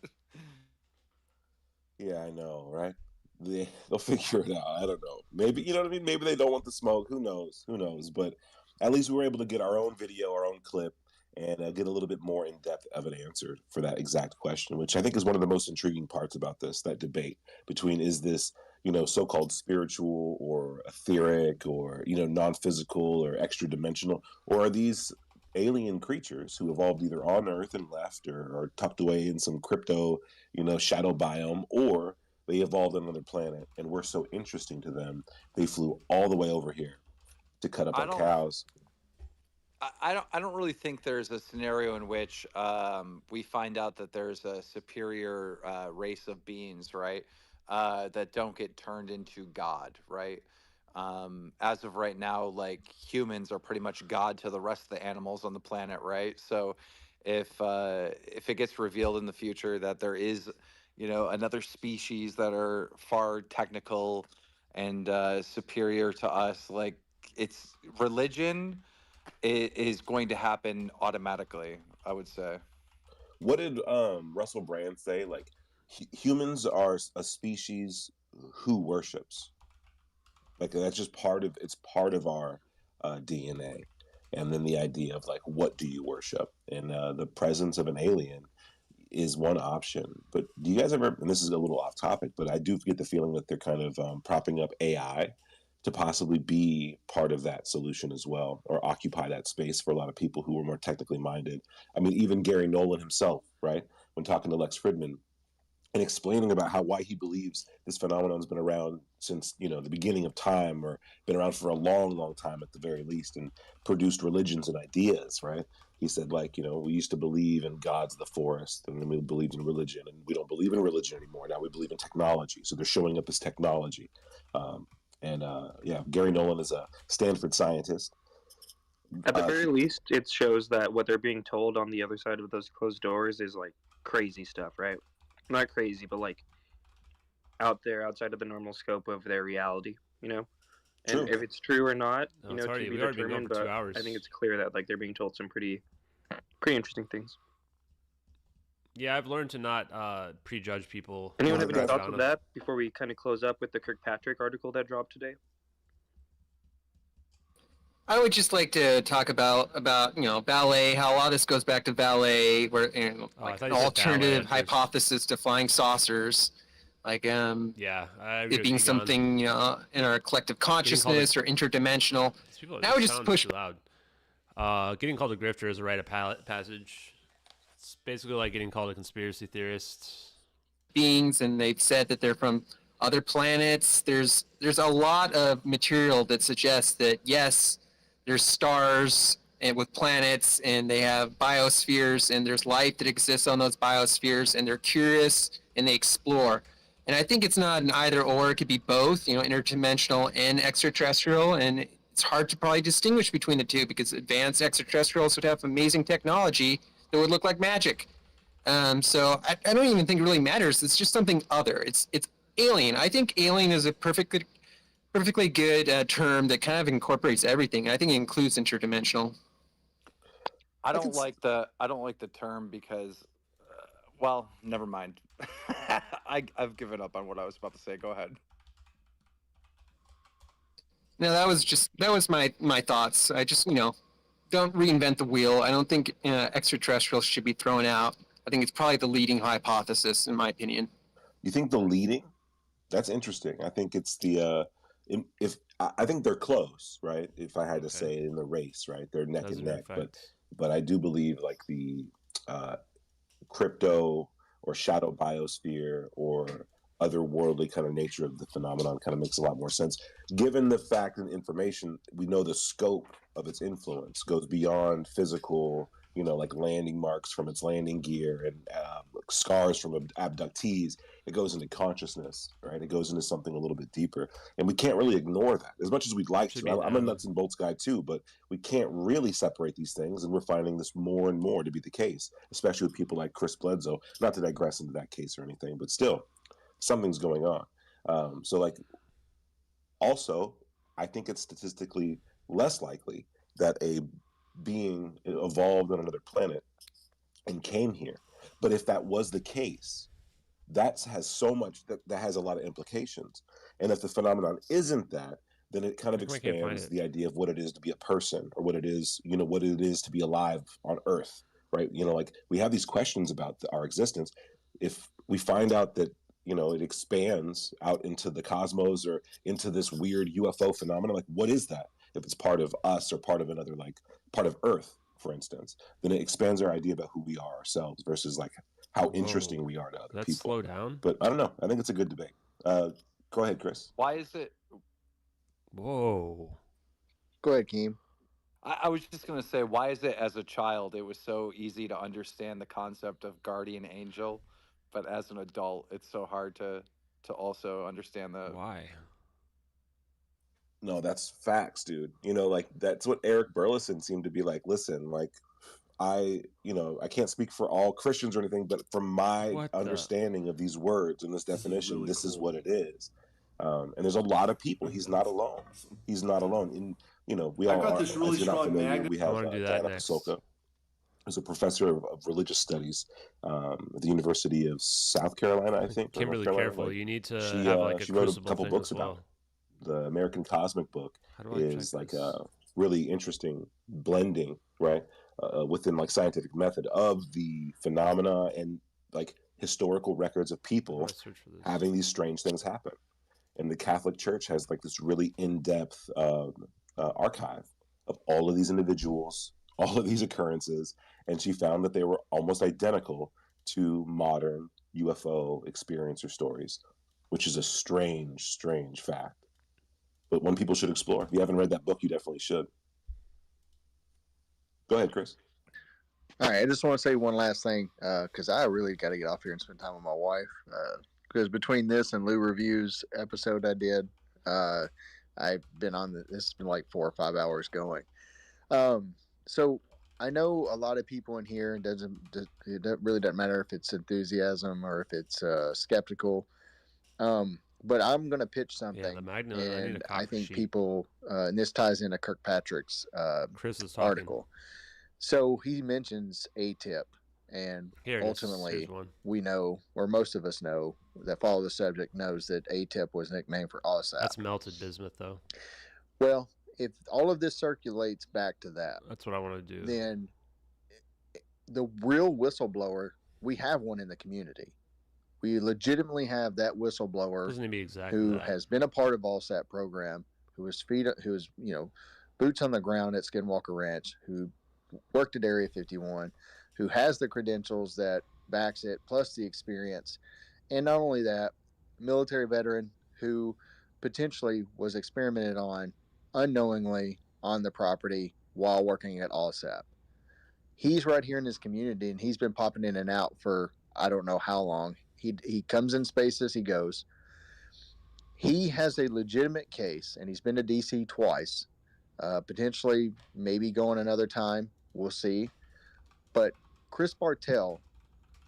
Yeah, I know, right? They'll figure it out. I don't know. Maybe, you know what I mean? Maybe they don't want the smoke. Who knows? But at least we were able to get our own video, our own clip, and get a little bit more in-depth of an answer for that exact question, which I think is one of the most intriguing parts about this, that debate between, is this, so-called spiritual or etheric or, non-physical or extra-dimensional, or are these alien creatures who evolved either on Earth and left, or tucked away in some crypto, shadow biome, or they evolved on another planet and we're so interesting to them, they flew all the way over here to cut up our cows. I don't really think there's a scenario in which we find out that there's a superior race of beings, right? That don't get turned into God, right? As of right now, like humans are pretty much God to the rest of the animals on the planet, right? So if it gets revealed in the future that there is, another species that are far technical and superior to us, like it's religion is going to happen automatically, I would say. What did Russell Brand say? Like humans are a species who worships. Like that's just part of our DNA. And then the idea of like, what do you worship? And the presence of an alien, is one option. But do you guys ever, and this is a little off topic, but I do get the feeling that they're kind of propping up AI to possibly be part of that solution as well, or occupy that space for a lot of people who are more technically minded. I mean, even Gary Nolan himself, right? When talking to Lex Fridman and explaining about why he believes this phenomenon's been around since, the beginning of time, or been around for a long, long time at the very least, and produced religions and ideas, right? He said, we used to believe in gods of the forest, and then we believed in religion, and we don't believe in religion anymore. Now we believe in technology. So they're showing up as technology. Gary Nolan is a Stanford scientist. At the very least, it shows that what they're being told on the other side of those closed doors is crazy stuff, right? Not crazy, but out there, outside of the normal scope of their reality, And True. if it's true or not, No, to be determined. But I think it's clear that they're being told some pretty interesting things. Yeah, I've learned to not prejudge people. Anyone have any thoughts on that before we kind of close up with the Kirkpatrick article that dropped today? I would just like to talk about ballet, how a lot of this goes back to ballet, where an alternative hypothesis to flying saucers, it being something in our collective consciousness or interdimensional. Now we just push. Loud. Getting called a grifter is a rite of passage. It's basically like getting called a conspiracy theorist. Beings, and they've said that they're from other planets. There's a lot of material that suggests that yes, there's stars and with planets, and they have biospheres, and there's life that exists on those biospheres, and they're curious and they explore. And I think it's not an either or; it could be both, interdimensional and extraterrestrial. And it's hard to probably distinguish between the two, because advanced extraterrestrials would have amazing technology that would look like magic. So I don't even think it really matters. It's just something other. It's alien. I think alien is a perfectly good term that kind of incorporates everything. I think it includes interdimensional. I don't like the term because, well, never mind. I've given up on what I was about to say. Go ahead. No, that was my thoughts. I just don't reinvent the wheel. I don't think extraterrestrials should be thrown out. I think it's probably the leading hypothesis, in my opinion. You think the leading? That's interesting. I think it's the I think they're close, right? If I had to say it in the race, right? They're neck and neck. But I do believe the crypto or shadow biosphere or otherworldly kind of nature of the phenomenon kind of makes a lot more sense, given the fact and information. We know the scope of its influence goes beyond physical, landing marks from its landing gear and scars from abductees. It goes into consciousness, right? It goes into something a little bit deeper, and we can't really ignore that as much as we'd like to. I'm a nuts and bolts guy too, but we can't really separate these things, and we're finding this more and more to be the case, especially with people like Chris Bledsoe. Not to digress into that case or anything, but still, something's going on. Also, I think it's statistically less likely that a being evolved on another planet and came here. But if that was the case, that has so much that has a lot of implications. And if the phenomenon isn't that, then it kind of expands the idea of what it is to be a person, or what it is, what it is to be alive on Earth, right? We have these questions about our existence. If we find out that it expands out into the cosmos or into this weird UFO phenomenon, what is that? If it's part of us or part of another, part of Earth, for instance, then it expands our idea about who we are ourselves versus how interesting we are to other people. Slow down. But I don't know. I think it's a good debate. Go ahead, Chris. Why is it? Whoa. Go ahead, Keem. I was just going to say, why is it as a child it was so easy to understand the concept of guardian angel, but as an adult it's so hard to also understand the why? No, that's facts, dude. That's what Eric Burleson seemed to be like. Listen, I can't speak for all Christians or anything, but from my understanding of these words and this definition, this is what it is. And there's a lot of people. He's not alone. He's not alone. And we all are. This really strong magnet. We have Diana Pasulka, who's a professor of religious studies at the University of South Carolina, I think. Kimberly, careful. You need to have she wrote a couple books about it. The American Cosmic Book is a really interesting blending, right, within scientific method of the phenomena and like historical records of people having these strange things happen. And the Catholic Church has like this really in-depth archive of all of these individuals, all of these occurrences, and she found that they were almost identical to modern UFO experiencer stories, which is a strange fact, but one people should explore. If you haven't read that book, you definitely should. Go ahead, Chris. All right, I just want to say one last thing, because I really got to get off here and spend time with my wife, because between this and Lou Review's episode I did, I've been on this has been like 4 or 5 hours going. So I know a lot of people in here, and it really doesn't matter if it's enthusiasm or if it's skeptical. But I'm going to pitch something. Yeah, the magnet. And I think people, and this ties into Kirkpatrick's article. So he mentions ATIP, and ultimately we know, or most of us know, that follow the subject knows that ATIP was nicknamed for ASAP. That's melted bismuth, though. Well, if all of this circulates back to that, that's what I want to do. Then the real whistleblower, we have one in the community. We legitimately have that whistleblower who has been a part of ALSAT program, who is boots on the ground at Skinwalker Ranch, who worked at Area 51, who has the credentials that backs it, plus the experience. And not only that, military veteran who potentially was experimented on unknowingly on the property while working at ALSAP. He's right here in his community, and he's been popping in and out for I don't know how long. He comes in spaces, he goes. He has a legitimate case, and he's been to DC twice, potentially maybe going another time. We'll see. But Chris Bartell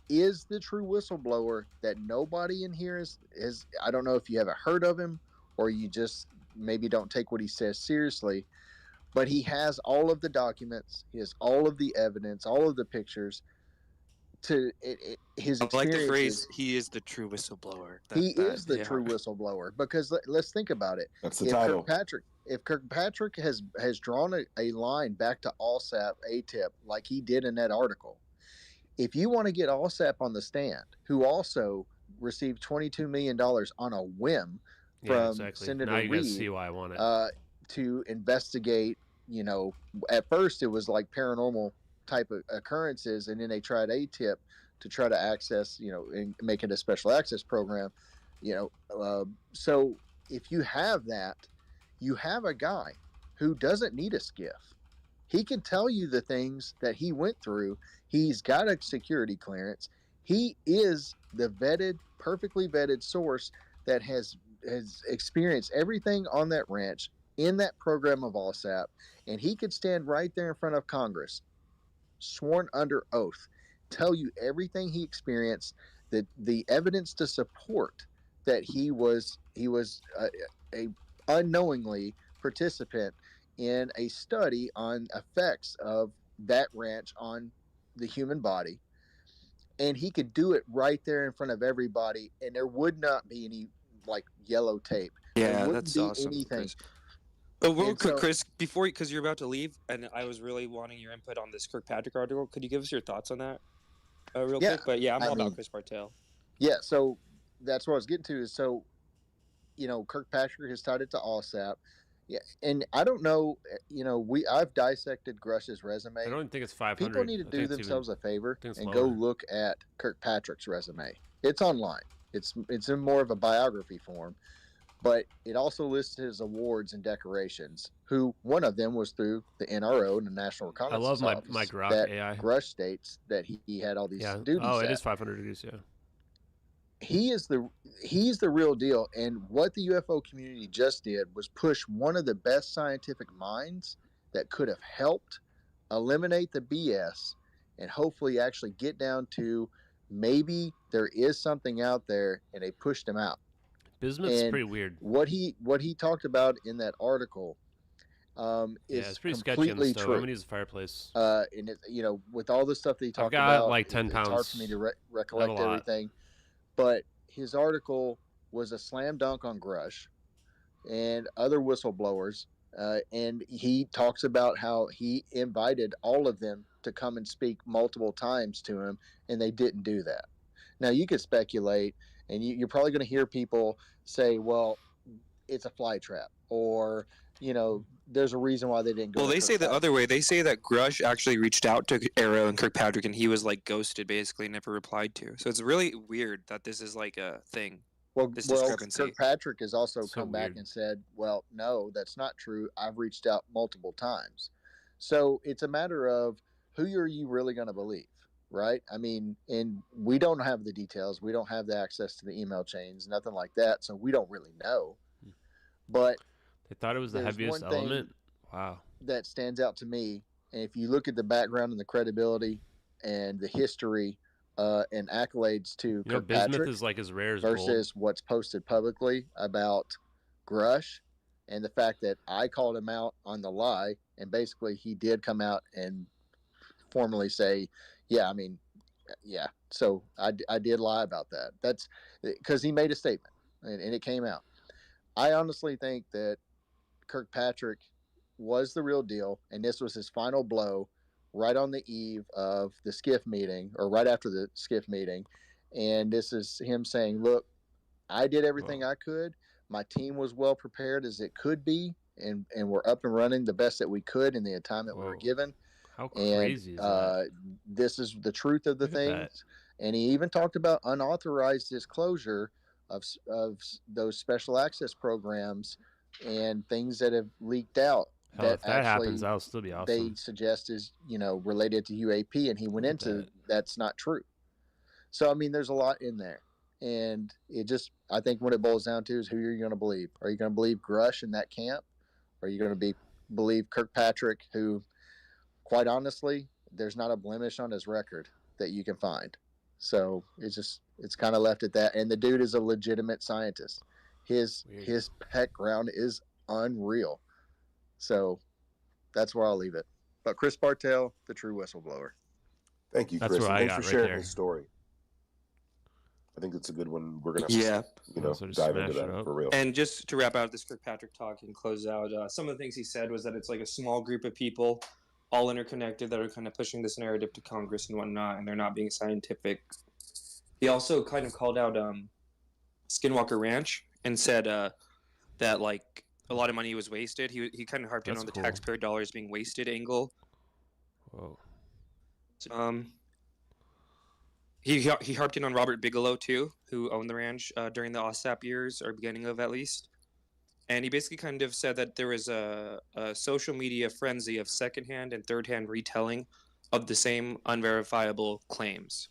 is the true whistleblower that nobody in here is. I don't know if you haven't heard of him or you just maybe don't take what he says seriously, but he has all of the documents. He has all of the evidence, all of the pictures. His I like the phrase, he is the true whistleblower. He is the true whistleblower, because let's think about it. That's the title. If Kirkpatrick has drawn a line back to ALSAP ATIP like he did in that article, if you want to get ALSAP on the stand, who also received $22 million on a whim from Senator now you Reid, see why I want it. To investigate, at first it was like paranormal type of occurrences, and then they tried ATIP to try to access, and make it a special access program, so if you have that, you have a guy who doesn't need a skiff. He can tell you the things that he went through. He's got a security clearance. He is the perfectly vetted source that has experienced everything on that ranch in that program of ALSAP, and he could stand right there in front of Congress, sworn under oath, tell you everything he experienced, the evidence to support that he was a unknowingly participant in a study on effects of that ranch on the human body. And he could do it right there in front of everybody, and there would not be any like yellow tape. Yeah, that's awesome. Anything. Oh, real quick, Chris, because you're about to leave, and I was really wanting your input on this Kirkpatrick article. Could you give us your thoughts on that real quick? But yeah, I'm all about Chris Bartell. Yeah, so that's what I was getting to is, Kirkpatrick has tied it to ALSAP. Yeah, and I don't know, I've dissected Grusch's resume. I don't think it's 500. People need to do themselves a favor and go look at Kirkpatrick's resume. It's online. It's in more of a biography form, but it also lists his awards and decorations. Who one of them was through the NRO and the National Reconnaissance Office. I love my Grok AI. Grusch states that he had all these duties. Oh, it is 500 degrees. Yeah. He's the real deal, and what the UFO community just did was push one of the best scientific minds that could have helped eliminate the BS and hopefully actually get down to maybe there is something out there, and they pushed him out. Bismuth's pretty weird. What he talked about in that article is it's pretty completely sketchy. True. I'm gonna use a fireplace. And it, with all the stuff that he talked about, about, like 10 pounds. It's hard for me to recollect everything. But his article was a slam dunk on Grusch and other whistleblowers, and he talks about how he invited all of them to come and speak multiple times to him, and they didn't do that. Now you could speculate, and you're probably going to hear people say, well, it's a fly trap, or, you know, there's a reason why they didn't go. Well, they say the other way. They say that Grusch actually reached out to AARO and Kirkpatrick, and he was like ghosted, basically, never replied to. So it's really weird that this is like a thing. Well, Kirkpatrick has also come back and said, well, no, that's not true. I've reached out multiple times. So it's a matter of who are you really going to believe, right? I mean, and we don't have the details. We don't have the access to the email chains, nothing like that. So we don't really know. But they thought it was the heaviest element. Wow. That stands out to me. And if you look at the background and the credibility and the history and accolades to Kirkpatrick, bismuth is like as rare as versus gold. What's posted publicly about Grusch, and the fact that I called him out on the lie, and basically he did come out and formally say, yeah, I mean, yeah. So I did lie about that. That's because he made a statement and it came out. I honestly think that Kirkpatrick was the real deal, and this was his final blow right on the eve of the SCIF meeting, or right after the SCIF meeting. And this is him saying, look, I did everything I could. My team was well prepared as it could be, and we're up and running the best that we could in the time that we were given. How crazy is that? This is the truth of the things. And he even talked about unauthorized disclosure of those special access programs and things that have leaked out. Hell, if that happens, that'll still be awesome. They suggest is, you know, related to UAP, and he went into that's not true. So I mean, there's a lot in there, and it just, I think what it boils down to is who you're going to believe. Are you going to believe Grusch in that camp? Or are you going to believe Kirkpatrick, who, quite honestly, there's not a blemish on his record that you can find. So it's kind of left at that. And the dude is a legitimate scientist. His background is unreal. So that's where I'll leave it. But Chris Bartell, the true whistleblower. Thank you, Chris. Thanks for sharing his story. I think it's a good one. We're gonna dive into that for real. And just to wrap out this Kirkpatrick talk and close out, some of the things he said was that it's like a small group of people, all interconnected, that are kind of pushing this narrative to Congress and whatnot, and they're not being scientific. He also kind of called out Skinwalker Ranch and said that like a lot of money was wasted. He kind of harped in on the taxpayer dollars being wasted angle. Whoa. He harped in on Robert Bigelow too, who owned the ranch during the OSAP years, or beginning of at least. And he basically kind of said that there was a social media frenzy of secondhand and third-hand retelling of the same unverifiable claims.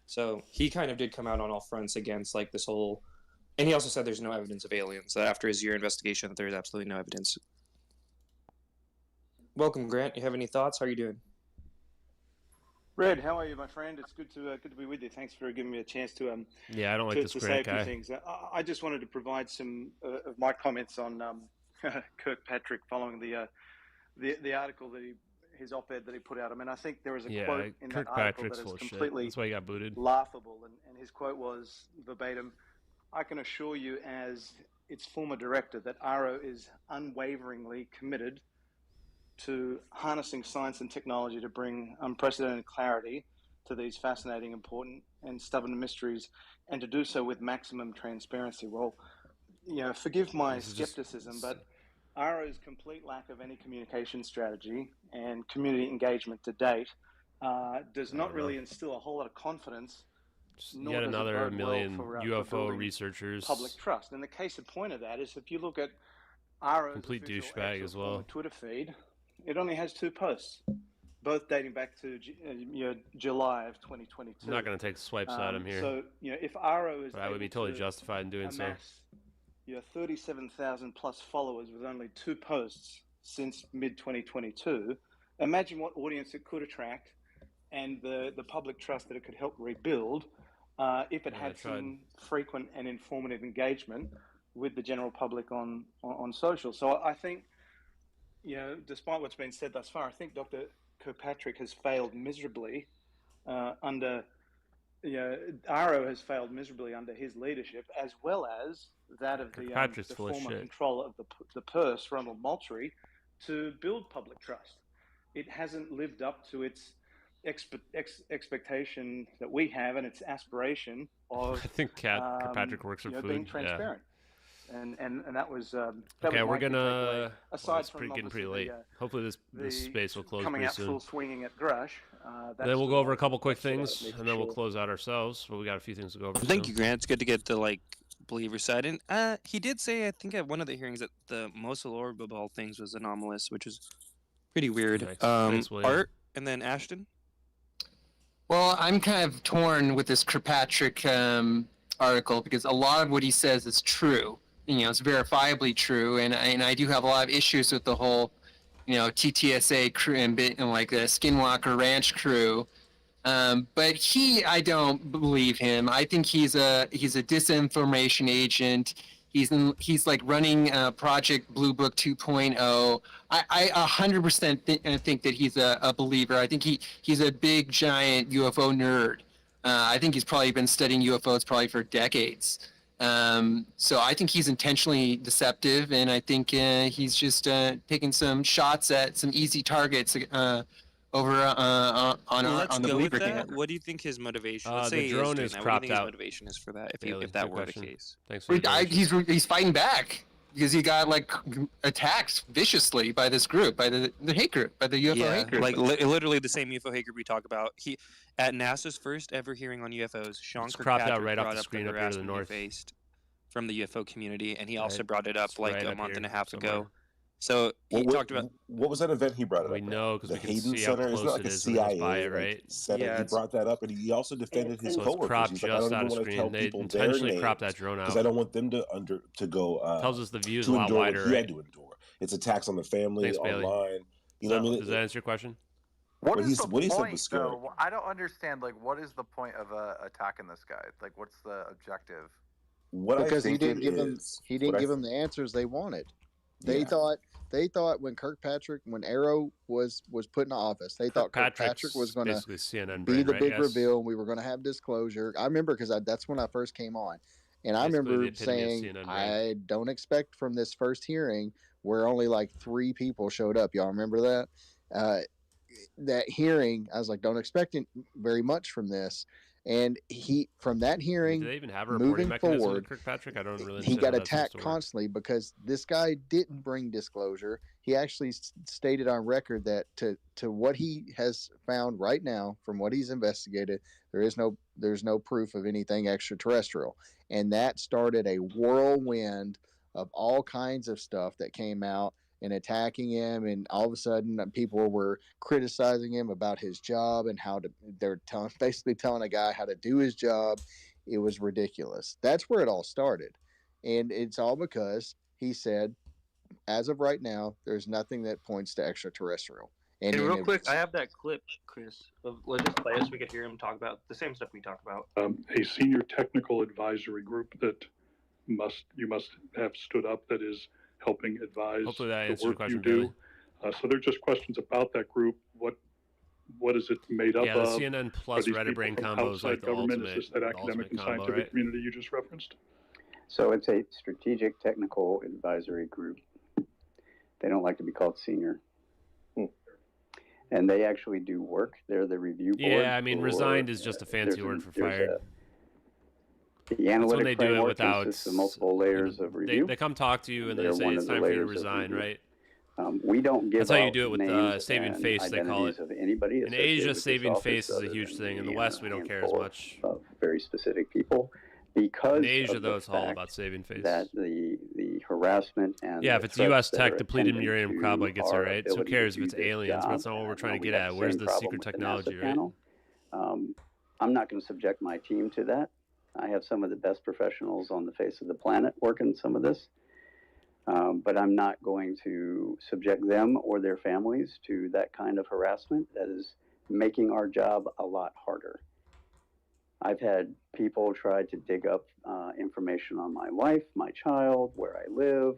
So he kind of did come out on all fronts against like this whole, and he also said there's no evidence of aliens. That after his year investigation, that there's absolutely no evidence. Welcome, Grant. You have any thoughts? How are you doing? Red, how are you, my friend? It's good to be with you. Thanks for giving me a chance to I don't like this Grant guy. Things. I just wanted to provide some of my comments on Kirkpatrick following the article that his op-ed that he put out. I mean, I think there is a quote in that article that is completely That's why he got booted. Laughable, and his quote was verbatim, "I can assure you as its former director that AARO is unwaveringly committed to harnessing science and technology to bring unprecedented clarity to these fascinating, important, and stubborn mysteries, and to do so with maximum transparency." Well, forgive my skepticism, but AARO's complete lack of any communication strategy and community engagement to date does not really instill a whole lot of confidence. Yet another million UFO researchers. Public trust. And the case in point of that is if you look at AARO's complete douchebag as well Twitter feed, it only has 2 posts, both dating back to July of 2022. I'm not going to take swipes at him here. So if AARO is, I would be totally justified in doing so. 37,000 plus followers with only 2 posts since mid 2022. Imagine what audience it could attract, and the public trust that it could help rebuild if it had some frequent and informative engagement with the general public on social. So I think, despite what's been said thus far, I think Dr. Kirkpatrick has failed miserably AARO has failed miserably under his leadership, as well as that of the former controller of the purse, Ronald Moultrie, to build public trust. It hasn't lived up to its expectation that we have, and it's aspiration of I think Kirkpatrick works for food. Being transparent. Yeah. And that was okay. We're gonna. Aside from getting pretty late. Hopefully this space will close coming pretty out soon. full swinging at Grusch. Then we'll go over a couple quick things, and then we'll close out ourselves. But we got a few things to go over. Thank you, Grant. It's good to get the believer side. And he did say, I think at one of the hearings, that the most allowable things was anomalous, which is pretty weird. Thanks, Art, and then Ashton. Well, I'm kind of torn with this Kirkpatrick article because a lot of what he says is true. It's verifiably true, and I do have a lot of issues with the whole, TTSA crew and like the Skinwalker Ranch crew. But I don't believe him. I think he's a disinformation agent. He's like running Project Blue Book 2.0. I 100% think that he's a believer. I think he's a big giant UFO nerd. I think he's probably been studying UFOs probably for decades. So I think he's intentionally deceptive, and I think he's just taking some shots at some easy targets over on the believer camp. What do you think his motivation? The drone is cropped out. What do you think his motivation is for that? If that were the case, thanks. He's fighting back because he got attacked viciously by this group, by the hate group, by the UFO hate group. Literally the same UFO hate group we talk about. He at NASA's first ever hearing on UFOs, Sean Kirkpatrick right brought off the screen up here to the north faced from the UFO community, and he also brought it up a month and a half somewhere. ago. So he talked about what was that event he brought it up? We know because we can Hayden see how Center. close it is by it, right? He brought that up, and he also defended his coworkers. Cropped He's just like, I out don't of even want to tell screen. They people intentionally cropped that drone out because I don't want them to go. Tells us the view is to a lot endure wider. What he right? had to endure. It's attacks on the family, Thanks, online. Bailey. You know what I mean? Does that answer your question? What he said was scary. Though? I don't understand. What is the point of attacking this guy? What's the objective? Because he didn't give them the answers they wanted. They thought when AARO was put in office, they thought Kirkpatrick was going to be the big reveal, and we were going to have disclosure. I remember because that's when I first came on, and I remember saying I don't expect from this first hearing where only 3 people showed up. Y'all remember that? That hearing, I was like, don't expect very much from this. And from that hearing, do they even have a moving forward, Kirkpatrick? I don't really. He got attacked constantly because this guy didn't bring disclosure. He actually stated on record that to what he has found right now, from what he's investigated, there's no proof of anything extraterrestrial, and that started a whirlwind of all kinds of stuff that came out and attacking him, and all of a sudden people were criticizing him about his job and they're basically telling a guy how to do his job. It was ridiculous. That's where it all started, and it's all because he said, as of right now, there's nothing that points to extraterrestrial. And real quick, I have that clip, Chris. Let's just play it so we could hear him talk about the same stuff we talk about. A senior technical advisory group that you must have stood up, that is helping advise the work you do. So they're just questions about that group. What is it made up of? Yeah, the CNN plus Reddit brain combo is like the government? ultimate. Is this that academic and scientific right? community you just referenced? So it's a strategic technical advisory group. They don't like to be called senior. And they actually do work. They're the review board. Yeah, I mean, resigned is just a fancy word for fired. The analytic when they do it without consists of multiple layers of review. They come talk to you and they say it's time for you to resign, right? We don't give. That's how you do it with saving face. They call it. Of anybody in Asia, saving face is a huge thing. In the West, we don't care as much. Of very specific people, because in Asia, though, it's all about saving face. That the harassment and if it's U.S. tech, depleted uranium probably gets it right. So who cares if it's aliens? That's not what we're trying to get at. Where's the secret technology, right? I'm not going to subject my team to that. I have some of the best professionals on the face of the planet working some of this, but I'm not going to subject them or their families to that kind of harassment that is making our job a lot harder. I've had people try to dig up information on my wife, my child, where I live,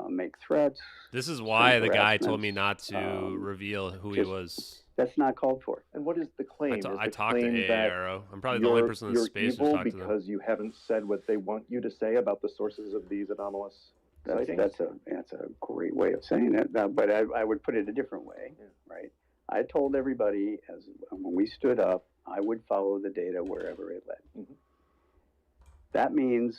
make threats. This is why the guy told me not to reveal who he was. That's not called for. And what is the claim? I talked to AARO. I'm probably the only person in the space who's talked to them. Because you haven't said what they want you to say about the sources of these anomalous sightings? That's a great way of saying it, but I would put it a different way, right? I told everybody when we stood up, I would follow the data wherever it led. Mm-hmm. That means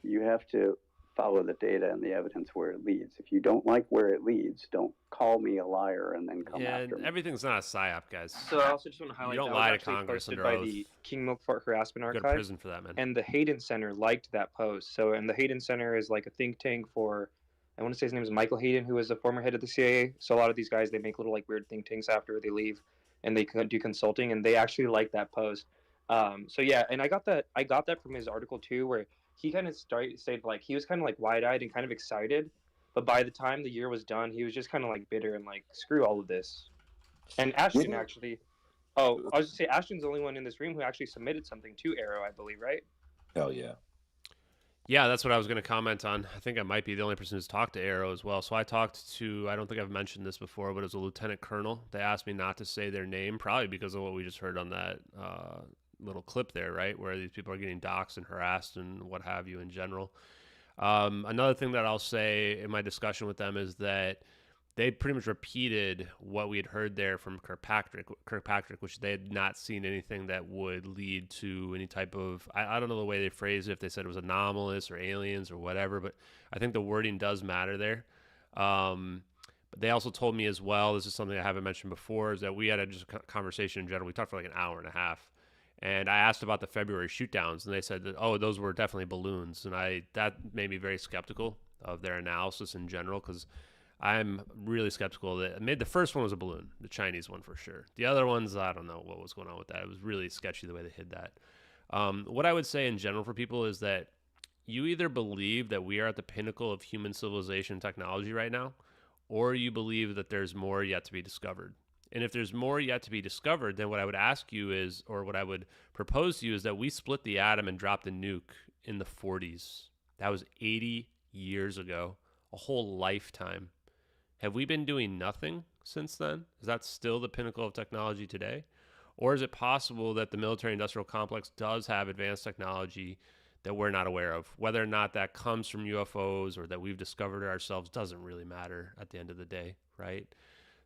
you have to follow the data and the evidence where it leads. If you don't like where it leads, don't call me a liar and then come after me. Everything's not a psyop, guys. So I also just want to highlight you don't that lie was to Congress posted under by oath. the King Milk Fart Harassment Archive. Go to prison for that, man. And the Hayden Center liked that post. So, and the Hayden Center is like a think tank for, I want to say his name is Michael Hayden, who is the former head of the CIA. So a lot of these guys, they make little like weird think tanks after they leave, and they do consulting, and they actually like that post. So yeah, and I got that from his article too, where he kind of said like he was kind of like wide-eyed and kind of excited, but by the time the year was done, he was just kind of like bitter and like screw all of this. And Ashton actually, I was just say Ashton's the only one in this room who actually submitted something to AARO, I believe, right? Hell yeah. Yeah, that's what I was going to comment on. I think I might be the only person who's talked to AARO as well. So I talked to, I don't think I've mentioned this before, but it was a lieutenant colonel. They asked me not to say their name, probably because of what we just heard on that little clip there, right, where these people are getting doxxed and harassed and what have you in general. Another thing that I'll say in my discussion with them is that they pretty much repeated what we had heard there from Kirkpatrick, which they had not seen anything that would lead to any type of, I don't know the way they phrased it, if they said it was anomalous or aliens or whatever, but I think the wording does matter there. But they also told me as well, this is something I haven't mentioned before, is that we had just a conversation in general. We talked for like an hour and a half. And I asked about the February shootdowns, and they said that, oh, those were definitely balloons. And that made me very skeptical of their analysis in general, because I'm really skeptical that the first one was a balloon, the Chinese one for sure. The other ones, I don't know what was going on with that. It was really sketchy the way they hid that. What I would say in general for people is that you either believe that we are at the pinnacle of human civilization and technology right now, or you believe that there's more yet to be discovered. And if there's more yet to be discovered, then what I would ask you is, or what I would propose to you is that we split the atom and dropped the nuke in the 40s. That was 80 years ago, a whole lifetime. Have we been doing nothing since then? Is that still the pinnacle of technology today? Or is it possible that the military-industrial complex does have advanced technology that we're not aware of? Whether or not that comes from UFOs or that we've discovered it ourselves doesn't really matter at the end of the day, right?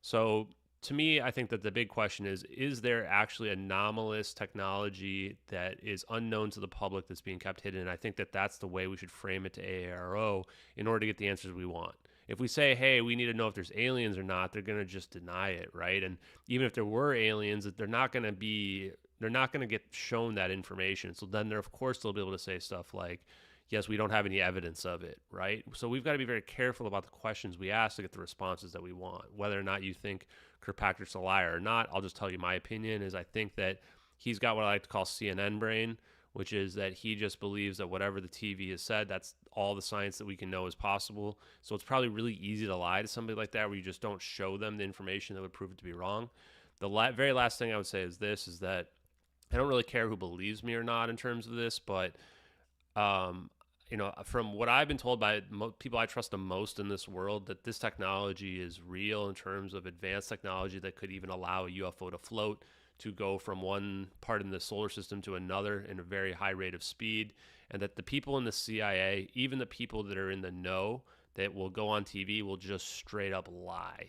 So to me, I think that the big question is there actually anomalous technology that is unknown to the public that's being kept hidden? And I think that that's the way we should frame it to AARO in order to get the answers we want. If we say, hey, we need to know if there's aliens or not, they're going to just deny it, right? And even if there were aliens, they're not going to get shown that information. So then of course they'll be able to say stuff like, yes, we don't have any evidence of it, right? So we've got to be very careful about the questions we ask to get the responses that we want. Whether or not you think Kirkpatrick's a liar or not, I'll just tell you my opinion is I think that he's got what I like to call CNN brain, which is that he just believes that whatever the TV has said, that's all the science that we can know is possible. So it's probably really easy to lie to somebody like that where you just don't show them the information that would prove it to be wrong. The very last thing I would say is this, is that I don't really care who believes me or not in terms of this, but from what I've been told by people I trust the most in this world, that this technology is real in terms of advanced technology that could even allow a UFO to float, to go from one part in the solar system to another in a very high rate of speed, and that the people in the CIA, even the people that are in the know that will go on TV, will just straight up lie.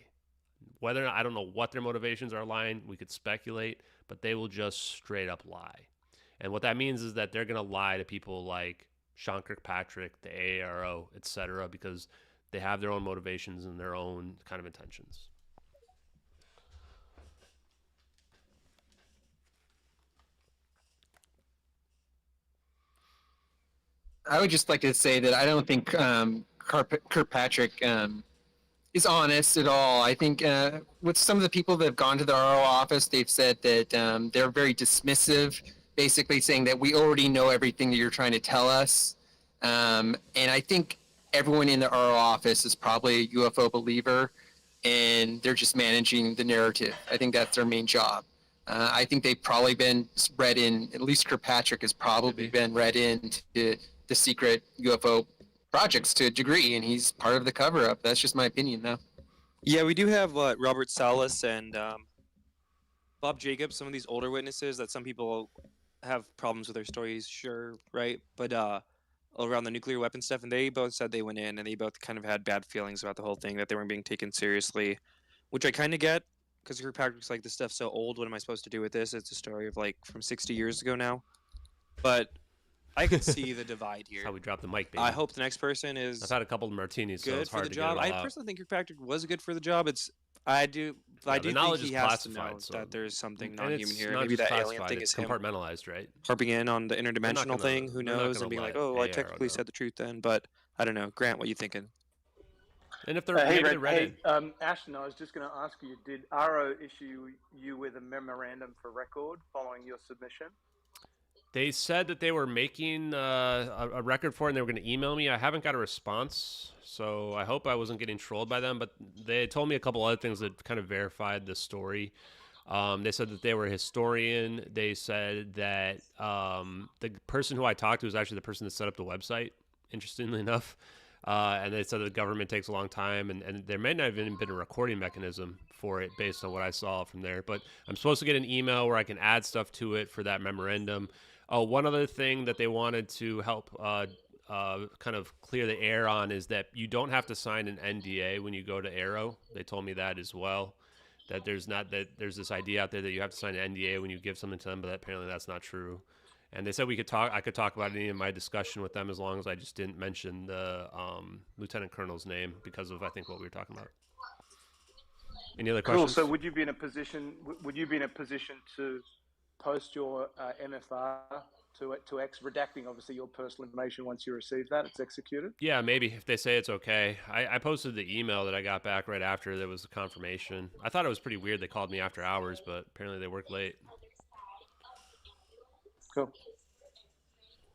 Whether or not, I don't know what their motivations are lying, we could speculate, but they will just straight up lie. And what that means is that they're going to lie to people like Sean Kirkpatrick, the AARO, etc., because they have their own motivations and their own kind of intentions. I would just like to say that I don't think Kirkpatrick is honest at all. I think with some of the people that have gone to the RO office, they've said that they're very dismissive, basically saying that we already know everything that you're trying to tell us. And I think everyone in the RO office is probably a UFO believer, and they're just managing the narrative. I think that's their main job. I think they've probably been read in, at least Kirkpatrick has probably been read into the secret UFO projects to a degree, and he's part of the cover-up. That's just my opinion, though. Yeah, we do have Robert Salas and Bob Jacobs, some of these older witnesses that some people have problems with their stories, sure, right? But around the nuclear weapon stuff, and they both said they went in and they both kind of had bad feelings about the whole thing, that they weren't being taken seriously, which I kind of get. because Kirkpatrick's like, this stuff's so old. What am I supposed to do with this? It's a story of like from 60 years ago now. But I can see the divide here. That's how we drop the mic, baby. I hope the next person is. I've had a couple of martinis, so good it's hard for the to job. get it all I out. personally think Kirkpatrick was good for the job. I do think he has to know that there's something non-human here. Maybe that alien thing is compartmentalized, right? Harping in on the interdimensional thing. Who knows? And being like, oh, I technically said the truth then, but I don't know. Grant, what are you thinking? And if they're read Ashton, I was just going to ask you: did AARO issue you with a memorandum for record following your submission? They said that they were making a record for it and they were going to email me. I haven't got a response, so I hope I wasn't getting trolled by them. But they told me a couple other things that kind of verified the story. They said that they were a historian. They said that the person who I talked to was actually the person that set up the website, interestingly enough. And they said the government takes a long time, and there may not have even been a recording mechanism for it based on what I saw from there. But I'm supposed to get an email where I can add stuff to it for that memorandum. One other thing that they wanted to help kind of clear the air on is that you don't have to sign an NDA when you go to AARO. They told me that as well, that there's this idea out there that you have to sign an NDA when you give something to them, but apparently that's not true. And they said I could talk about any of my discussion with them as long as I just didn't mention the lieutenant colonel's name because of, I think, what we were talking about. Any other questions? Cool. So would you be in a position to post your MFR to X, redacting obviously your personal information once you receive that it's executed? Yeah, maybe if they say it's okay. I posted the email that I got back right after there was a confirmation. I thought it was pretty weird they called me after hours, but apparently they worked late. Cool.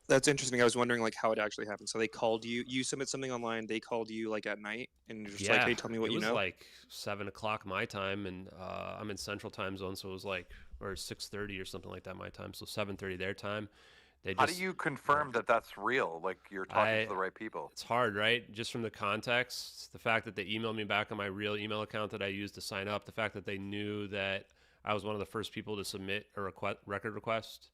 That's interesting. I was wondering like how it actually happened. So they called you. You submit something online. They called you like at night, and you're just like, "Hey, tell me what you know." It was like 7 o'clock my time, and I'm in Central Time Zone, so it was like or 6:30 or something like that my time. So 7:30 their time. How do you confirm that that's real? Like you're talking to the right people? It's hard, right? Just from the context, the fact that they emailed me back on my real email account that I used to sign up, the fact that they knew that I was one of the first people to submit a record request.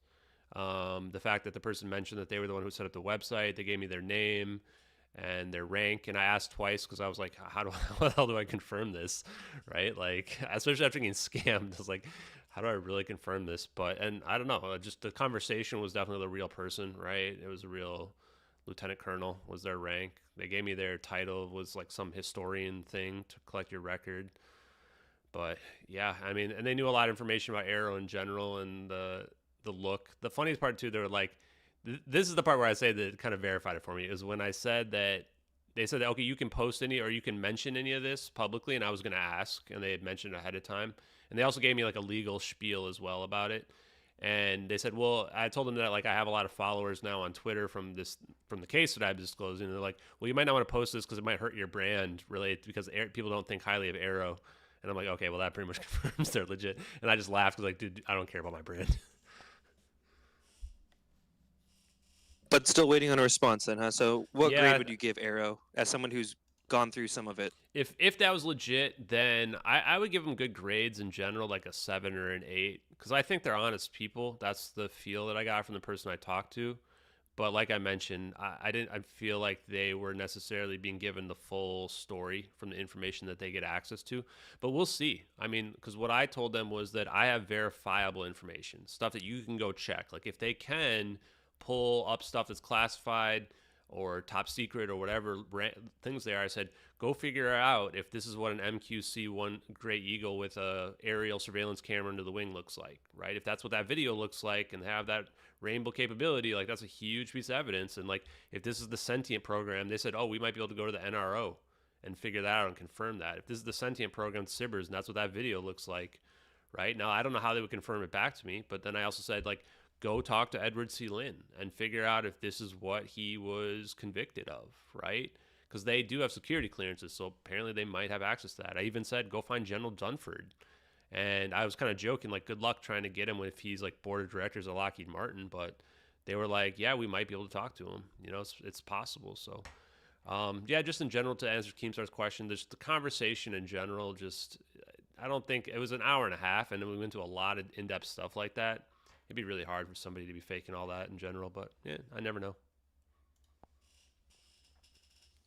The fact that the person mentioned that they were the one who set up the website, they gave me their name and their rank, and I asked twice because I was like, how the hell do I confirm this, right? Like, especially after getting scammed, I was like, how do I really confirm this? And I don't know, just the conversation was definitely the real person, right? It was a real lieutenant colonel was their rank. They gave me their title, was like some historian thing to collect your record. But yeah, I mean, and they knew a lot of information about AARO in general and the look. The funniest part too, they were like, this is the part where I say that kind of verified it for me, is when I said that they said that, okay, you can post any or you can mention any of this publicly, and I was going to ask, and they had mentioned ahead of time, and they also gave me like a legal spiel as well about it. And they said, well, I told them that like I have a lot of followers now on Twitter from the case that I've disclosed, and they're like, well, you might not want to post this because it might hurt your brand related because people don't think highly of AARO. And I'm like, okay, well, that pretty much confirms they're legit. And I just laughed because like, dude, I don't care about my brand. But still waiting on a response then, huh? So what grade would you give AARO as someone who's gone through some of it? If that was legit, then I would give them good grades in general, like a 7 or an 8, because I think they're honest people. That's the feel that I got from the person I talked to. But like I mentioned, I feel like they were necessarily being given the full story from the information that they get access to. But we'll see. I mean, because what I told them was that I have verifiable information, stuff that you can go check. Like if they can pull up stuff that's classified or top secret or whatever things they are, I said, go figure out if this is what an MQC-1 Gray Eagle with a aerial surveillance camera under the wing looks like, right? If that's what that video looks like and have that rainbow capability, like that's a huge piece of evidence. And like if this is the sentient program, they said, oh, we might be able to go to the NRO and figure that out and confirm that. If this is the sentient program Sibbers and that's what that video looks like, right? Now, I don't know how they would confirm it back to me, but then I also said, like, go talk to Edward C. Lynn and figure out if this is what he was convicted of, right? Because they do have security clearances, so apparently they might have access to that. I even said, go find General Dunford. And I was kind of joking, like, good luck trying to get him if he's, like, board of directors of Lockheed Martin. But they were like, yeah, we might be able to talk to him. You know, it's possible. So, yeah, just in general, to answer Keemstar's question, just the conversation in general, just I don't think it was an hour and a half, and then we went to a lot of in-depth stuff like that. It'd be really hard for somebody to be faking all that in general, but yeah, I never know.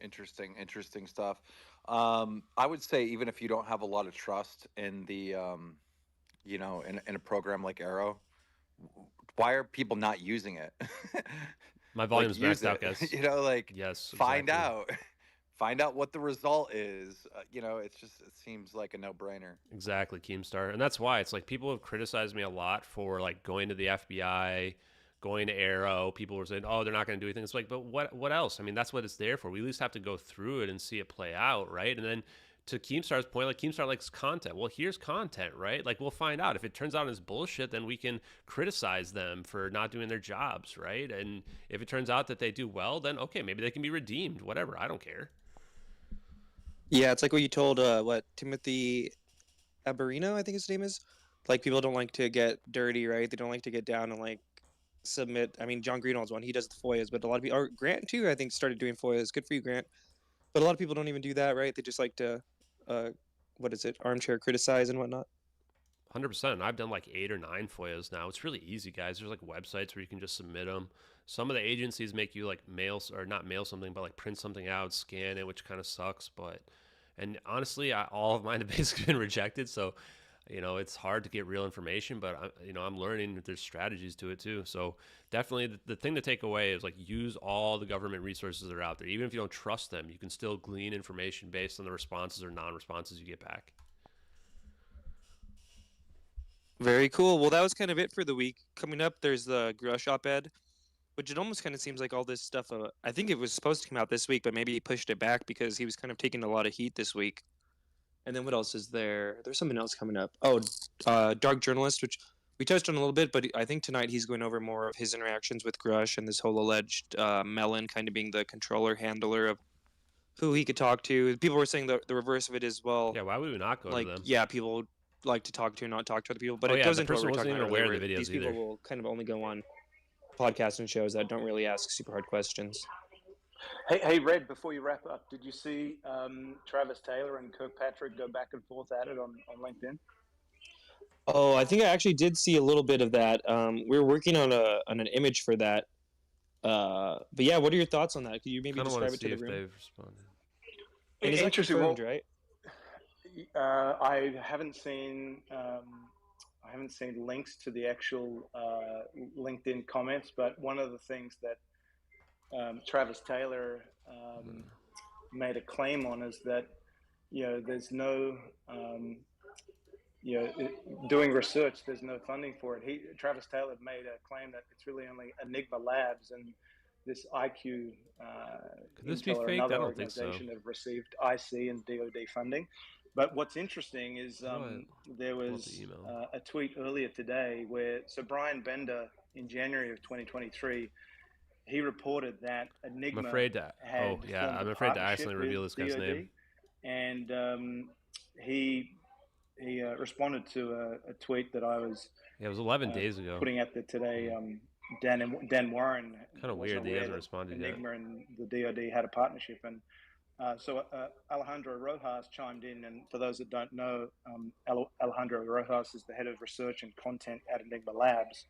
Interesting stuff. I would say even if you don't have a lot of trust in the, in a program like AARO, why are people not using it? My volume's maxed out, guys. Yes, find out what the result is. It seems like a no-brainer. Exactly, Keemstar. And that's why it's like people have criticized me a lot for like going to the FBI, going to AARO. People were saying, oh, they're not going to do anything. It's like, but what else? I mean, that's what it's there for. We at least have to go through it and see it play out, right? And then to Keemstar's point, like Keemstar likes content. Well, here's content, right? Like we'll find out. If it turns out it's bullshit, then we can criticize them for not doing their jobs, right? And if it turns out that they do well, then okay, maybe they can be redeemed. Whatever, I don't care. Yeah, it's like what you told Timothy Abarino, I think his name is. Like people don't like to get dirty, right? They don't like to get down and like submit. I mean, John Greenwald's one. He does the FOIAs, but a lot of people, or Grant too, I think started doing FOIAs. Good for you, Grant. But a lot of people don't even do that, right? They just like to, armchair criticize and whatnot. 100%. I've done like 8 or 9 FOIAs now. It's really easy, guys. There's like websites where you can just submit them. Some of the agencies make you like not mail something, but like print something out, scan it, which kind of sucks. And honestly, all of mine have basically been rejected. So, it's hard to get real information, but I'm learning that there's strategies to it too. So definitely the thing to take away is like use all the government resources that are out there. Even if you don't trust them, you can still glean information based on the responses or non-responses you get back. Very cool. Well, that was kind of it for the week. Coming up, there's the Grusch op-ed, which it almost kind of seems like all this stuff, I think it was supposed to come out this week, but maybe he pushed it back because he was kind of taking a lot of heat this week. And then what else is there? There's something else coming up. Oh, Dark Journalist, which we touched on a little bit, but I think tonight he's going over more of his interactions with Grusch and this whole alleged Mellon kind of being the handler of who he could talk to. People were saying the reverse of it as well. Yeah, why would we not go to them? Yeah, people like to talk to and not talk to other people, but it goes into what we're talking about earlier. These people will kind of only go on podcasts and shows that don't really ask super hard questions. Hey, Red, before you wrap up, did you see Travis Taylor and Kirkpatrick go back and forth at it on LinkedIn? Oh, I think I actually did see a little bit of that. We were working on an image for that. But yeah, what are your thoughts on that? Could you maybe describe it to the room? They've responded. And is that confirmed, right? I haven't seen links to the actual LinkedIn comments, but one of the things that Travis Taylor made a claim on is that there's no doing research, there's no funding for it. Travis Taylor made a claim that it's really only Enigma Labs and this IQ Could this be fake? Another organization have received IC and DoD funding. But what's interesting is there was a tweet earlier today where Brian Bender in January of 2023, he reported that Enigma I'm afraid to accidentally reveal this guy's name. And he responded to a tweet that I was it was 11 days ago putting out there today. Dan Warren kind of weird that he hasn't responded yet. Enigma and the DoD had a partnership, and so Alejandro Rojas chimed in, and for those that don't know, Alejandro Rojas is the head of research and content at Enigma Labs.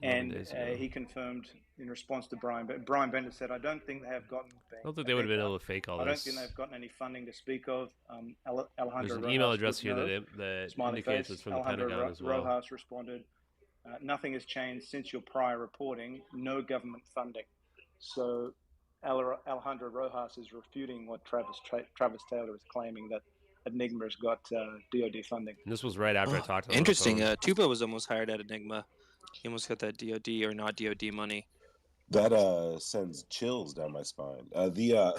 And he confirmed in response to Brian Bender said, I don't think they have gotten... I don't think they would have been able to fake all this. I don't think they've gotten any funding to speak of. Alejandro There's an email address here that indicates it's from the Pentagon as well. Rojas responded, nothing has changed since your prior reporting, no government funding. So Alejandro Rojas is refuting what Travis Taylor is claiming, that Enigma has got DoD funding. And this was right after I talked to him. Interesting. Tupa was almost hired at Enigma. He almost got that DoD or not DoD money. That sends chills down my spine. Oh, there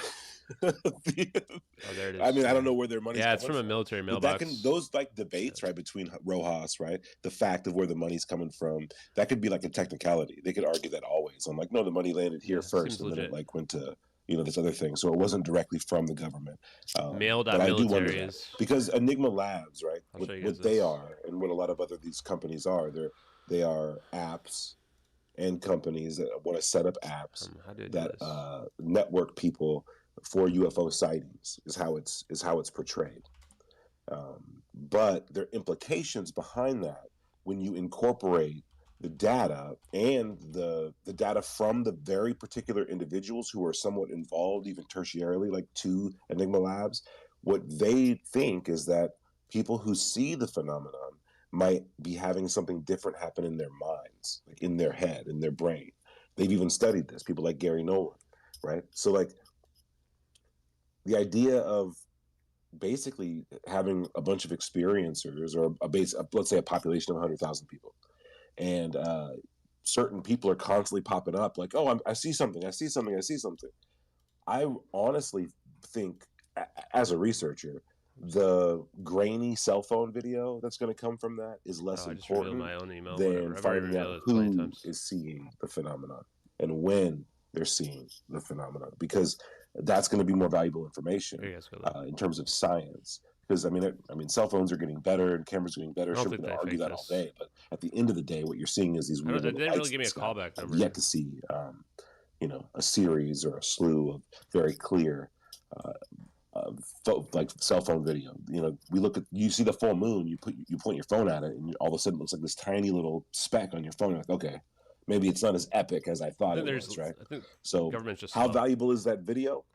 it is. I mean, I don't know where their money's coming it's from a military mailbox. Those like debates, right, between Rojas, right, the fact of where the money's coming from, that could be like a technicality. They could argue that always. I'm like, no, the money landed here first, and then it like went to this other thing. So it wasn't directly from the government. Mailed out militaries. Because Enigma Labs, right, what they are and what a lot of these companies are, they are apps and companies that want to set up apps that network people for UFO sightings is how it's portrayed. But there are implications behind that when you incorporate the data and the data from the very particular individuals who are somewhat involved, even tertiarily, like to Enigma Labs, what they think is that people who see the phenomenon might be having something different happen in their minds, like in their head, in their brain. They've even studied this, people like Gary Nolan, right? So like the idea of basically having a bunch of experiencers or let's say a population of 100,000 people, and certain people are constantly popping up like, oh, I see something, I see something, I see something. I honestly think, as a researcher, the grainy cell phone video that's going to come from that is less important than finding out who is seeing the phenomenon and when they're seeing the phenomenon, because that's going to be more valuable information in terms of science. Because I mean, cell phones are getting better and cameras are getting better. I'm going to argue that all day, but at the end of the day, what you're seeing is these weird little lights. They didn't really give me a callback number. I've yet to see, a series or a slew of very clear, like cell phone video. You see the full moon, you point your phone at it, and all of a sudden it looks like this tiny little speck on your phone. You're like, okay, maybe it's not as epic as I thought it was, right? So how valuable is that video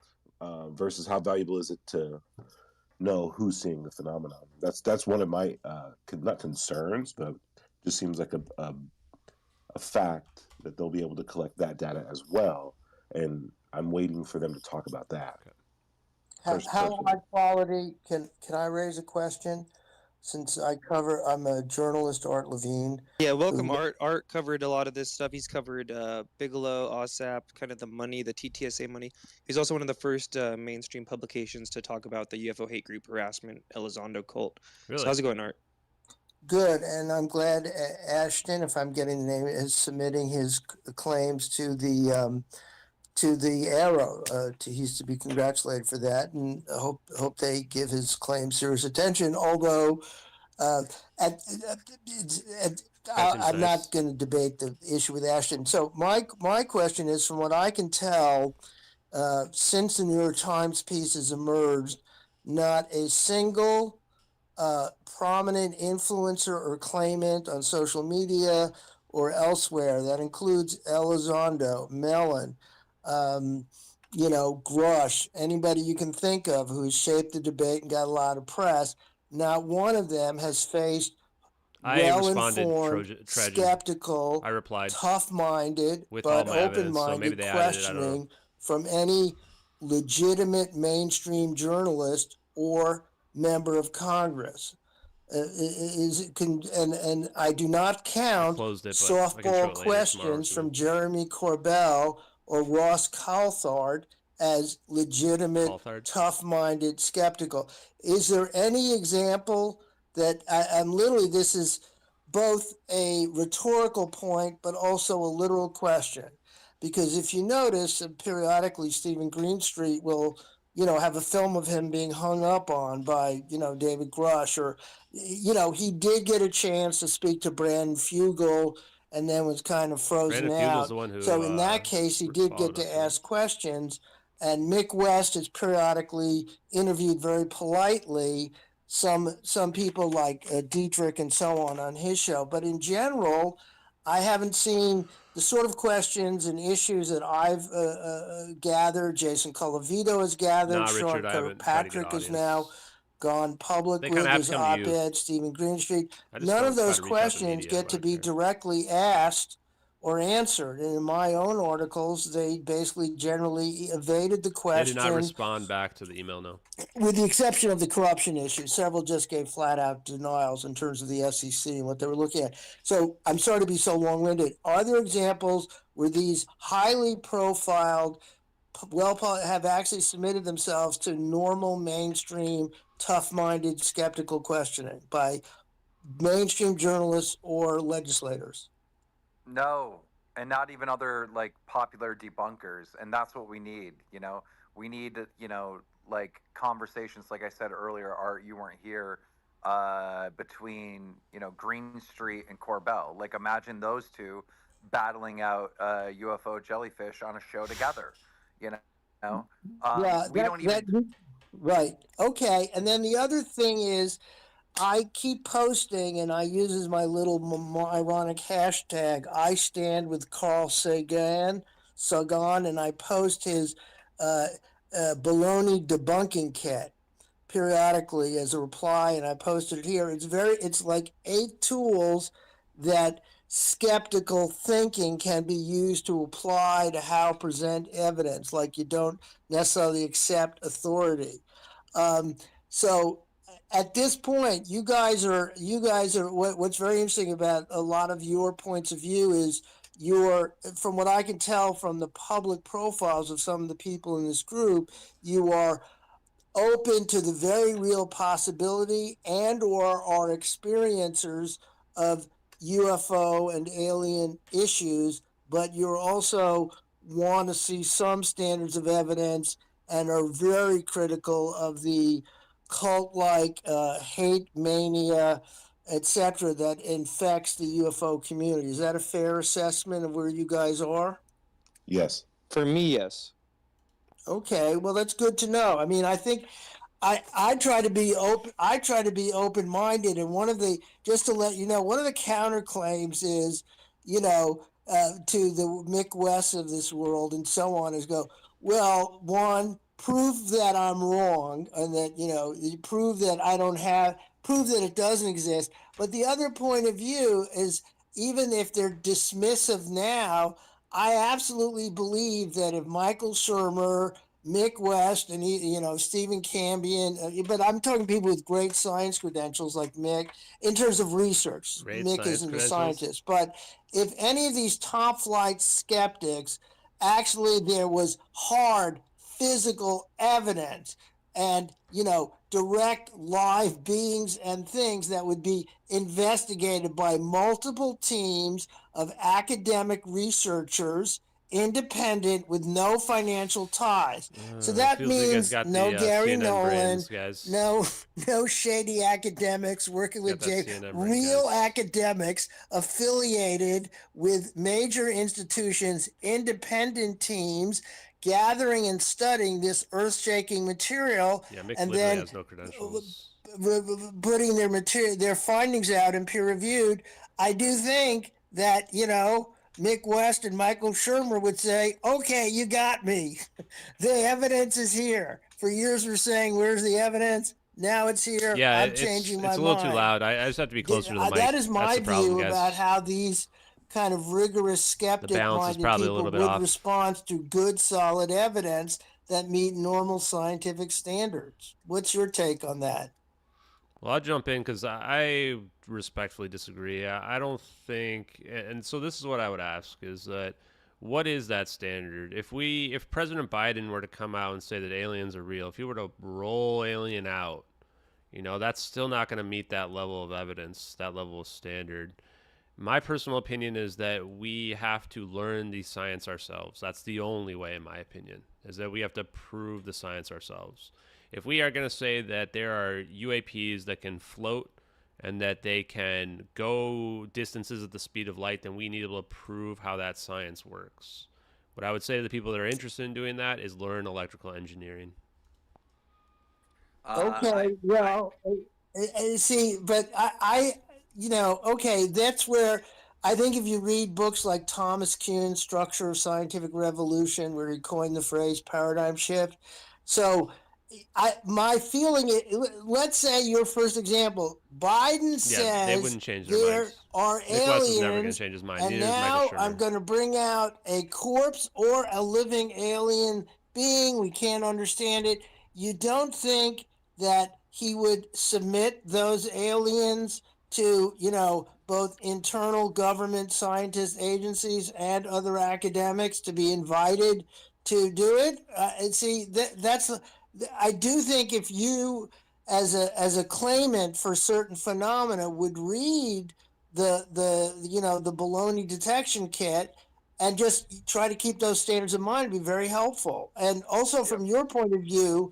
versus how valuable is it to know who's seeing the phenomenon? That's one of my not concerns, but just seems like a fact that they'll be able to collect that data as well, and I'm waiting for them to talk about that. How high quality, can I raise a question? Since I'm a journalist, Art Levine. Yeah, welcome, Art. Art covered a lot of this stuff. He's covered Bigelow, OSAP, kind of the money, the TTSA money. He's also one of the first mainstream publications to talk about the UFO hate group harassment, Elizondo cult. Really? So how's it going, Art? Good, and I'm glad Ashton, if I'm getting the name, is submitting his claims to the AARO. He's to be congratulated for that, and I hope they give his claim serious attention. Although, I'm not going to debate the issue with Ashton. So my question is, from what I can tell, since the New York Times piece has emerged, not a single prominent influencer or claimant on social media or elsewhere, that includes Elizondo, Mellon, Grusch, anybody you can think of who has shaped the debate and got a lot of press, not one of them has faced well-informed, skeptical, tough-minded, but open-minded questioning from any legitimate mainstream journalist or member of Congress. And I do not count softball questions from Jeremy Corbell or Ross Coulthard as legitimate, tough-minded, skeptical. Is there any example that I'm literally, this is both a rhetorical point, but also a literal question? Because if you notice, periodically Stephen Greenstreet will, have a film of him being hung up on by, David Grusch, or, he did get a chance to speak to Brandon Fugel and then was kind of frozen out. So in that case, he did get to ask questions. And Mick West is periodically interviewed very politely, some people like Dietrich and so on his show. But in general, I haven't seen the sort of questions and issues that I've gathered. Jason Colavito has gathered. Sean Kirkpatrick has now gone public with his op-ed. Stephen Greenstreet. None of those questions get to be directly asked or answered. And in my own articles, they basically generally evaded the question. They did not respond back to the email, no. With the exception of the corruption issue. Several just gave flat-out denials in terms of the SEC and what they were looking at. So I'm sorry to be so long-winded. Are there examples where these highly profiled, have actually submitted themselves to normal, mainstream, tough-minded, skeptical questioning by mainstream journalists or legislators? No, and not even other popular debunkers, and that's what we need. We need conversations, like I said earlier. Art, you weren't here, between Greenstreet and Corbell. Imagine those two battling out UFO Jellyfish on a show together. Right. Okay, and then the other thing is, I keep posting, and I use as my little ironic hashtag, I stand with Carl Sagan, and I post his baloney debunking kit periodically as a reply, and I posted it here. It's like 8 tools that skeptical thinking can be used to apply to how present evidence, like you don't necessarily accept authority. So at this point, you guys are what's very interesting about a lot of your points of view is from what I can tell from the public profiles of some of the people in this group, you are open to the very real possibility and or are experiencers of UFO and alien issues, but you also want to see some standards of evidence and are very critical of the cult-like hate mania, etc., that infects the UFO community. Is that a fair assessment of where you guys are? Yes. For me, yes. Okay, well, that's good to know. I mean, I think I try to be open. I try to be open-minded, and just to let you know, one of the counterclaims is, to the Mick West of this world and so on is well, one, prove that I'm wrong, and that prove that it doesn't exist. But the other point of view is, even if they're dismissive now, I absolutely believe that if Michael Shermer, Mick West, and Stephen Cambion, but I'm talking people with great science credentials like Mick, in terms of research. Mick isn't a scientist, but if any of these top flight skeptics, actually there was hard physical evidence and direct live beings and things that would be investigated by multiple teams of academic reachers, independent, with no financial ties. So that means no Gary Nolan, no shady academics working with real academics affiliated with major institutions, independent teams, gathering and studying this earth-shaking material, and then has no credentials. Putting their findings out and peer-reviewed. I do think that Mick West and Michael Shermer would say, "Okay, you got me. The evidence is here." For years we're saying, "Where's the evidence?" Now it's here. Yeah, I'm changing my mind. It's a little too loud. I just have to be closer to the mic. That is my view guys. about how these kind of rigorous skeptic-minded people would respond to good, solid evidence that meet normal scientific standards. What's your take on that? Well, I'll jump in because I respectfully disagree. I don't think, and so this is what I would ask, is that what is that standard? If President Biden were to come out and say that aliens are real, if he were to roll alien out, that's still not going to meet that level of evidence, that level of standard. My personal opinion is that we have to learn the science ourselves. That's the only way, in my opinion, is that we have to prove the science ourselves. If we are going to say that there are UAPs that can float and that they can go distances at the speed of light, then we need to be able to prove how that science works. What I would say to the people that are interested in doing that is learn electrical engineering. Okay, well, see, but okay, that's where I think if you read books like Thomas Kuhn's Structure of Scientific Revolution, where he coined the phrase paradigm shift. So my feeling is, let's say your first example, Biden says they wouldn't change their there minds. are Nick West is never going to aliens, change his mind. and now I'm going to bring out a corpse or a living alien being. We can't understand it. You don't think that he would submit those aliens to, both internal government scientist agencies and other academics to be invited to do it? And see, I do think if you, as a claimant for certain phenomena, would read the baloney detection kit and just try to keep those standards in mind, it'd be very helpful. And also from your point of view,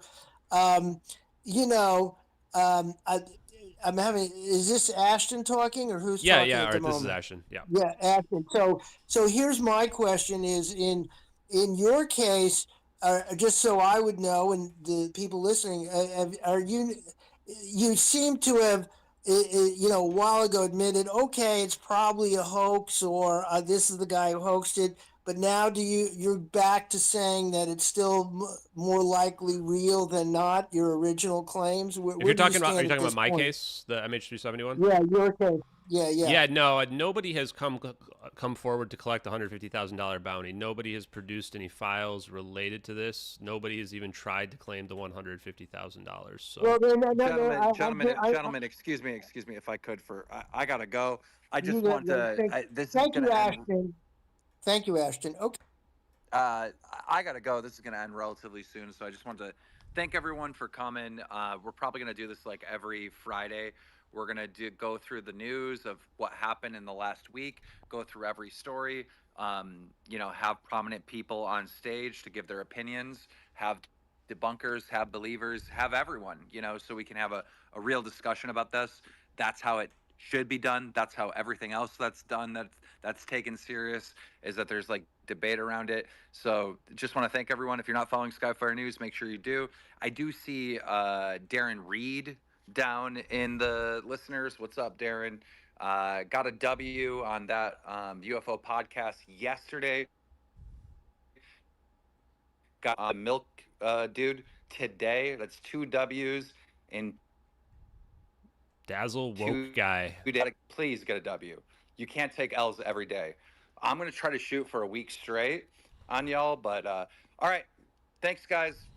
I'm having, is this Ashton talking or who's talking at the moment? This is Ashton. Yeah, Ashton. So here's my question is, in your case, just so I would know, and the people listening, you seem to have a while ago admitted, okay, it's probably a hoax, or this is the guy who hoaxed it. But now you're back to saying that it's still more likely real than not, your original claims? Are you talking about my case, the MH371? Yeah, your case. Yeah. Yeah, no, nobody has come forward to collect a $150,000 bounty. Nobody has produced any files related to this. Nobody has even tried to claim the $150,000. So, well, gentlemen, excuse me, if I could, I gotta go. I just want to. Thank you, Ashton. Thank you, Ashton. Okay. I gotta go. This is gonna end relatively soon, so I just want to thank everyone for coming. We're probably gonna do this like every Friday. We're going to go through the news of what happened in the last week, go through every story, have prominent people on stage to give their opinions, have debunkers, have believers, have everyone, so we can have a real discussion about this. That's how it should be done. That's how everything else that's done that's taken serious is that there's like debate around it. So just want to thank everyone. If you're not following Skyfire News, make sure you do. I do see Darren Reed down in the listeners. What's up, Darren? Got a W on that UFO podcast yesterday. Got a milk dude today. That's 2 W's in Dazzle woke guy. Please get a W. You can't take L's every day. I'm gonna try to shoot for a week straight on y'all, but all right. Thanks, guys.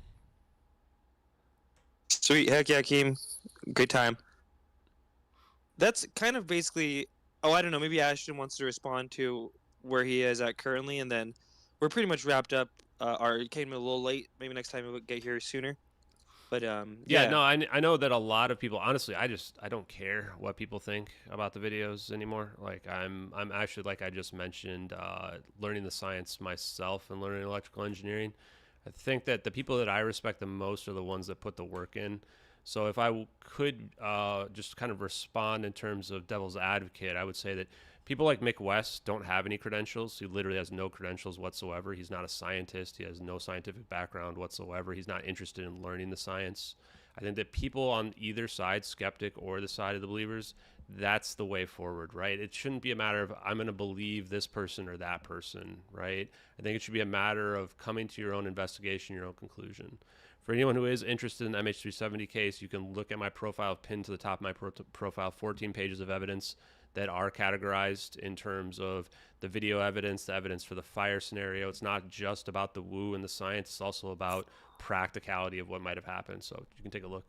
Sweet. Heck yeah, Keem. Great time. That's kind of basically, I don't know, maybe Ashton wants to respond to where he is at currently, and then we're pretty much wrapped up. It came a little late. Maybe next time we'll get here sooner. But yeah, no, I know that a lot of people, honestly, I don't care what people think about the videos anymore. Like I'm actually, like I just mentioned, learning the science myself and learning electrical engineering. I think that the people that I respect the most are the ones that put the work in. So if I could just kind of respond in terms of devil's advocate, I would say that people like Mick West don't have any credentials. He literally has no credentials whatsoever. He's not a scientist. He has no scientific background whatsoever. He's not interested in learning the science. I think that people on either side, skeptic or the side of the believers, that's the way forward, right? It shouldn't be a matter of I'm going to believe this person or that person, right? I think it should be a matter of coming to your own investigation, your own conclusion. For anyone who is interested in the MH370 case, you can look at my profile pinned to the top of my profile, 14 pages of evidence that are categorized in terms of the video evidence, the evidence for the fire scenario. It's not just about the woo and the science. It's also about practicality of what might have happened. So you can take a look.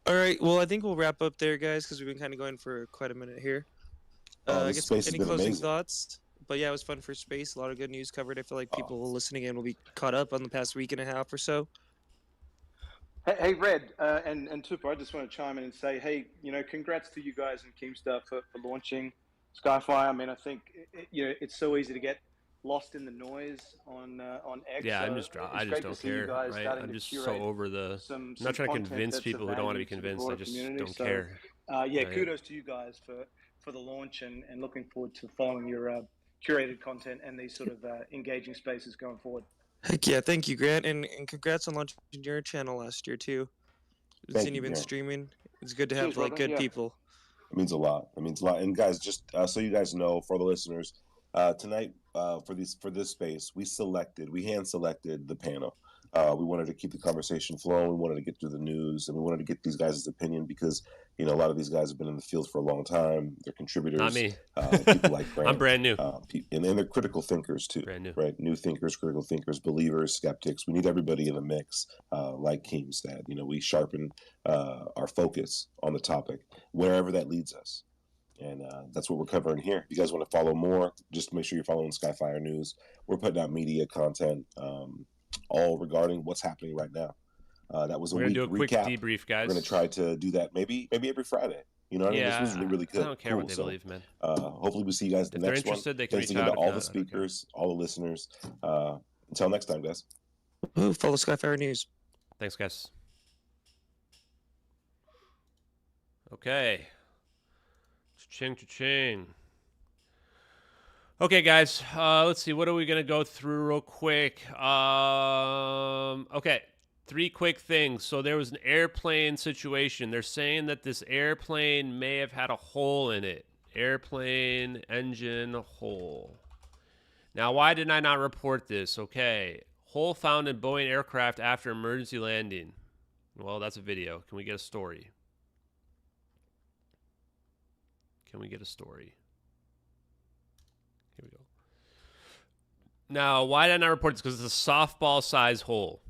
All right. Well, I think we'll wrap up there, guys, because we've been kind of going for quite a minute here. I guess any closing thoughts? But yeah, it was fun for space. A lot of good news covered. I feel like people listening in will be caught up on the past week and a half or so. Hey, Red and Tupa, I just want to chime in and say, hey, congrats to you guys and Keemstar for launching Skyfire. I mean, I think it's so easy to get lost in the noise on X. Yeah, I just don't care. Right? I'm just so over the. I'm not trying to convince people who don't want to be convinced. I just don't care. Kudos to you guys for the launch and looking forward to following your curated content and these sort of engaging spaces going forward. Heck yeah, thank you, Grant, and congrats on launching your channel last year too. Since you've been streaming, it's good to have good people. It means a lot. And guys, just so you guys know, for the listeners, tonight for this space, we hand selected the panel. We wanted to keep the conversation flowing. We wanted to get through the news, and we wanted to get these guys' opinion because a lot of these guys have been in the field for a long time. They're contributors. Not me. People like Grant. I'm brand new. And they're critical thinkers too. Brand new. Right? New thinkers, critical thinkers, believers, skeptics. We need everybody in the mix. Like Keem said, we sharpen our focus on the topic wherever that leads us. And that's what we're covering here. If you guys want to follow more, just make sure you're following Skyfire News. We're putting out media content all regarding what's happening right now. That was we're gonna do a quick recap. Debrief, guys. We're gonna try to do that maybe every Friday. This was really good. I don't care what they believe, man. Hopefully we see you guys the next one. They can Thanks again to all the speakers, all the listeners. Until next time, guys. Follow Skyfire News. Thanks, guys. Okay. Cha-ching. Okay, guys. Let's see. What are we going to go through real quick? Okay. 3 quick things. So there was an airplane situation. They're saying that this airplane may have had a hole in it. Airplane engine hole. Now, why did I not report this? Okay. Hole found in Boeing aircraft after emergency landing. Well, that's a video. Can we get a story? Can we get a story? Here we go. Now, why did I not report this? Because it's a softball size hole.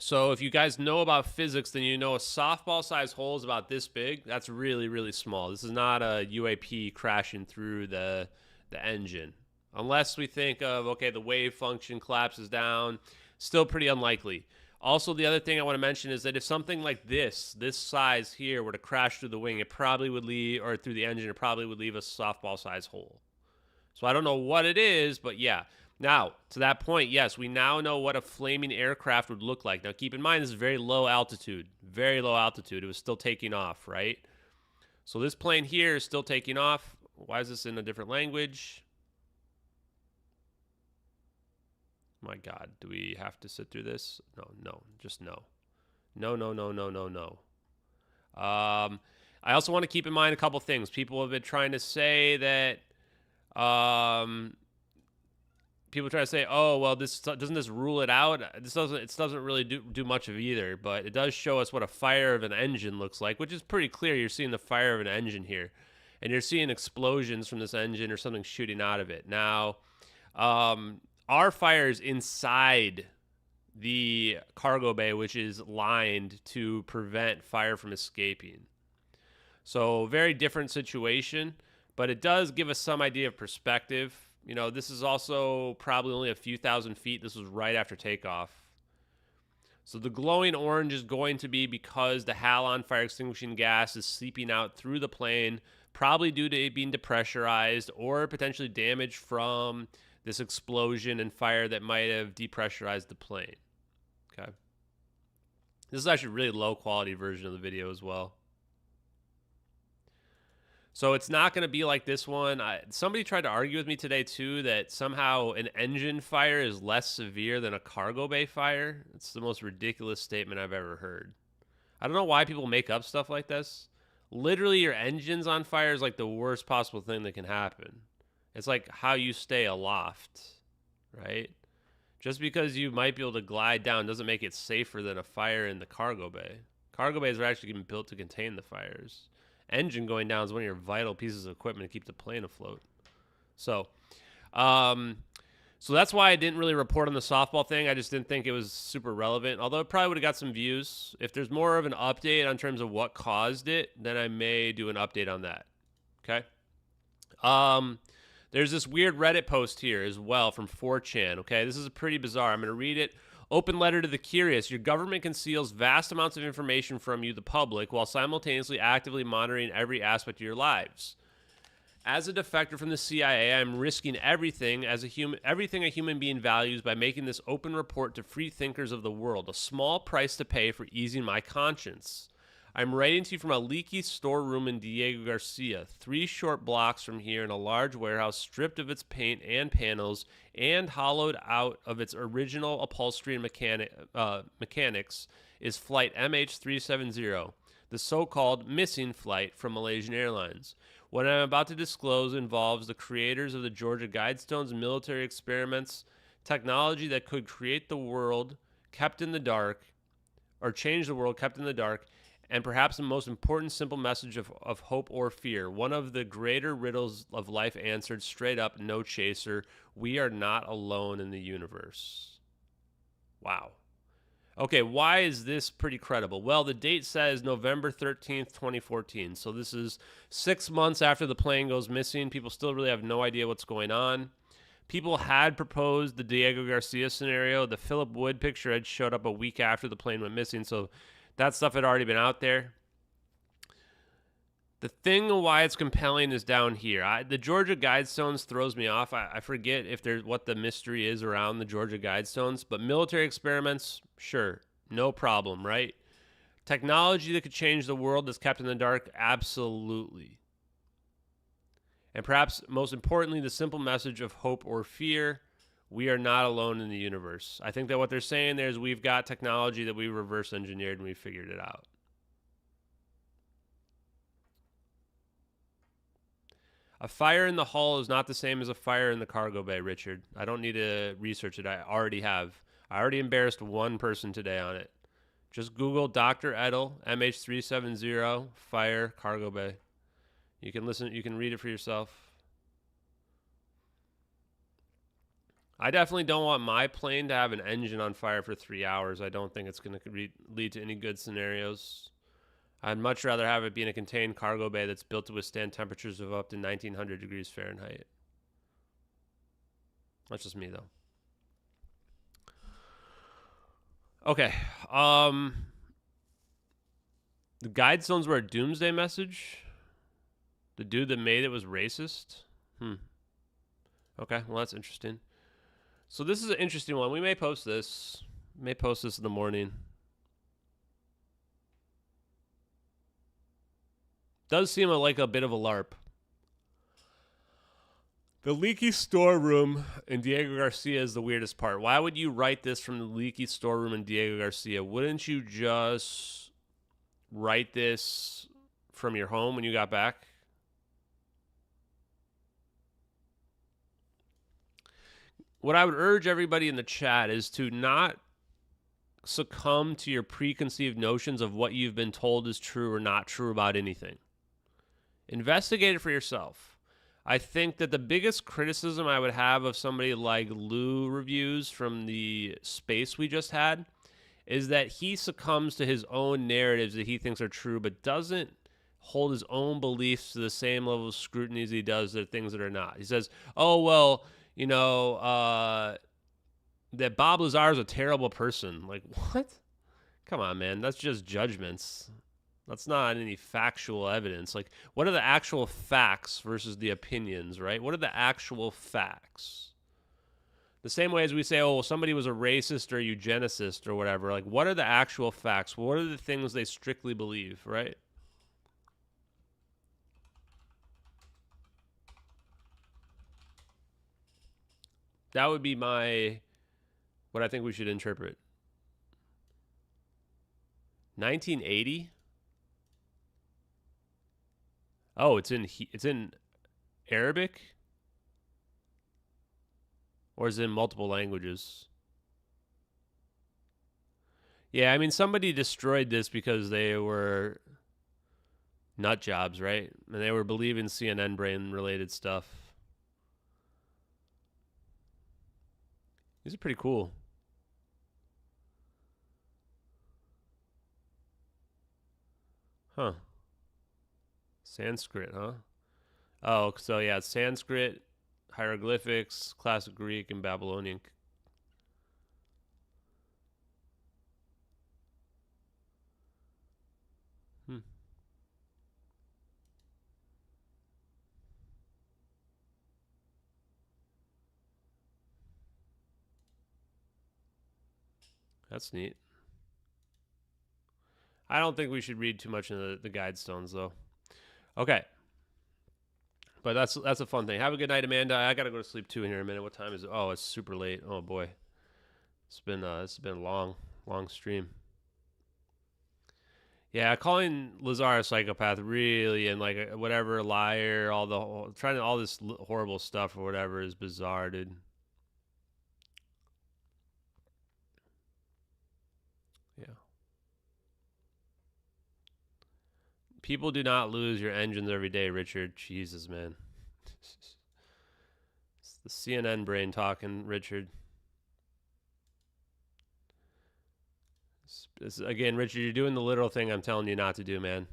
So if you guys know about physics, then you know a softball size hole is about this big. That's really, really small. This is not a UAP crashing through the engine. Unless we think of, okay, the wave function collapses down. Still pretty unlikely. Also, the other thing I want to mention is that if something like this size here were to crash through the wing, it probably would leave, or through the engine, it probably would leave a softball size hole. So I don't know what it is, but yeah. Now, to that point, yes, we now know what a flaming aircraft would look like. Now, keep in mind, this is very low altitude. Very low altitude. It was still taking off, right? So this plane here is still taking off. Why is this in a different language? My God, do we have to sit through this? No, just no. No. I also want to keep in mind a couple things. People have been trying to say that... people try to say, oh, well, doesn't this rule it out? It doesn't really do much of either, but it does show us what a fire of an engine looks like, which is pretty clear. You're seeing the fire of an engine here, and you're seeing explosions from this engine or something shooting out of it. Now, our fire is inside the cargo bay, which is lined to prevent fire from escaping. So very different situation, but it does give us some idea of perspective. You know, this is also probably only a few thousand feet. This was right after takeoff. So the glowing orange is going to be because the halon fire extinguishing gas is seeping out through the plane, probably due to it being depressurized or potentially damage from this explosion and fire that might have depressurized the plane. Okay. This is actually a really low quality version of the video as well. So it's not going to be like this one. Somebody tried to argue with me today, too, that somehow an engine fire is less severe than a cargo bay fire. It's the most ridiculous statement I've ever heard. I don't know why people make up stuff like this. Literally, your engine's on fire is like the worst possible thing that can happen. It's like how you stay aloft, right? Just because you might be able to glide down doesn't make it safer than a fire in the cargo bay. Cargo bays are actually even built to contain the fires. Engine going down is one of your vital pieces of equipment to keep the plane afloat. So that's why I didn't really report on the softball thing. I just didn't think it was super relevant, although it probably would have got some views. If there's more of an update on terms of what caused it, then I may do an update on that. Okay? There's this weird Reddit post here as well from 4chan. Okay, this is pretty bizarre. I'm going to read it. Open letter to the curious. Your government conceals vast amounts of information from you, the public, while simultaneously actively monitoring every aspect of your lives. As a defector from the CIA, I'm risking everything a human being values by making this open report to free thinkers of the world, a small price to pay for easing my conscience. I'm writing to you from a leaky storeroom in Diego Garcia, 3 short blocks from here in a large warehouse stripped of its paint and panels and hollowed out of its original upholstery and mechanics is flight MH370, the so-called missing flight from Malaysian Airlines. What I'm about to disclose involves the creators of the Georgia Guidestones military experiments, technology that could create the world kept in the dark, or change the world kept in the dark, and perhaps the most important simple message of hope or fear. One of the greater riddles of life answered straight up, no chaser. We are not alone in the universe. Wow. Okay, why is this pretty credible? Well, the date says November 13th, 2014. So this is 6 months after the plane goes missing. People still really have no idea what's going on. People had proposed the Diego Garcia scenario. The Philip Wood picture had showed up a week after the plane went missing. So that stuff had already been out there. The thing why it's compelling is down here. The Georgia Guidestones throws me off. I forget if there's what the mystery is around the Georgia Guidestones, but military experiments, sure, no problem, right? Technology that could change the world that's kept in the dark, absolutely. And perhaps most importantly, the simple message of hope or fear. we are not alone in the universe. I think that what they're saying there is we've got technology that we reverse engineered and we figured it out. A fire in the hull is not the same as a fire in the cargo bay, Richard. I don't need to research it. I already have. I already embarrassed one person today on it. Just Google Dr. Edel, MH370, fire, cargo bay. You can listen, you can read it for yourself. I definitely don't want my plane to have an engine on fire for 3 hours. I don't think it's going to lead to any good scenarios. I'd much rather have it be in a contained cargo bay that's built to withstand temperatures of up to 1900 degrees Fahrenheit. That's just me, though. Okay. The guide stones were a doomsday message. The dude that made it was racist. Okay, well, that's interesting. So this is an interesting one. We may post this. May post this in the morning. Does seem like a bit of a LARP. The leaky storeroom in Diego Garcia is the weirdest part. Why would you write this from the leaky storeroom in Diego Garcia? Wouldn't you just write this from your home when you got back? What I would urge everybody in the chat is to not succumb to your preconceived notions of what you've been told is true or not true about anything. Investigate it for yourself. I think that the biggest criticism I would have of somebody like Lou Reviews from the space we just had is that he succumbs to his own narratives that he thinks are true, but doesn't hold his own beliefs to the same level of scrutiny as he does the things that are not. He says, oh, well, you know, that Bob Lazar is a terrible person. Like, what? Come on, man. That's just judgments. That's not any factual evidence. Like, what are the actual facts versus the opinions, right? What are the actual facts? The same way as we say, oh, well, somebody was a racist or eugenicist or whatever. Like, what are the actual facts? What are the things they strictly believe, right? That would be what I think we should interpret. 1980? Oh, it's in Arabic? Or is it in multiple languages? Yeah, I mean, somebody destroyed this because they were nut jobs, right? And they were believing CNN brain related stuff. These are pretty cool. Huh. Sanskrit, huh? Oh, so yeah, Sanskrit, hieroglyphics, classic Greek, and Babylonian. That's neat. I don't think we should read too much into the guide stones, though. Okay. But that's a fun thing. Have a good night, Amanda. I got to go to sleep, too, in here in a minute. What time is it? Oh, it's super late. Oh, boy. It's been a long stream. Yeah, calling Lazar a psychopath really, and like whatever, liar, all this horrible stuff or whatever is bizarre, dude. Yeah. People do not lose your engines every day, Richard. Jesus, man. It's the CNN brain talking, Richard. Again, Richard, you're doing the literal thing I'm telling you not to do, man.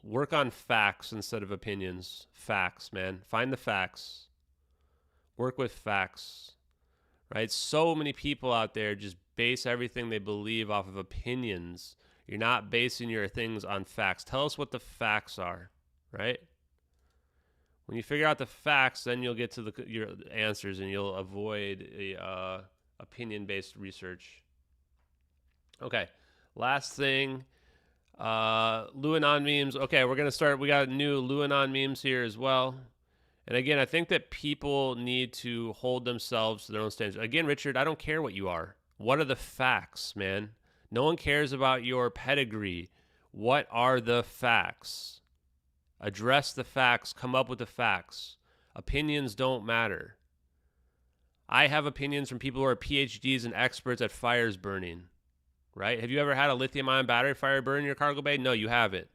Work on facts instead of opinions. Facts, man. Find the facts. Work with facts. Right? So many people out there just base everything they believe off of opinions. You're not basing your things on facts. Tell us what the facts are, right? When you figure out the facts, then you'll get to your answers and you'll avoid opinion-based research. Okay, last thing. Luanon memes. Okay, we're going to start. We got new Luanon memes here as well. And again, I think that people need to hold themselves to their own standards. Again, Richard, I don't care what you are. What are the facts, man? No one cares about your pedigree. What are the facts? Address the facts. Come up with the facts. Opinions don't matter. I have opinions from people who are PhDs and experts at fires burning, right? Have you ever had a lithium-ion battery fire burn in your cargo bay? No, you haven't.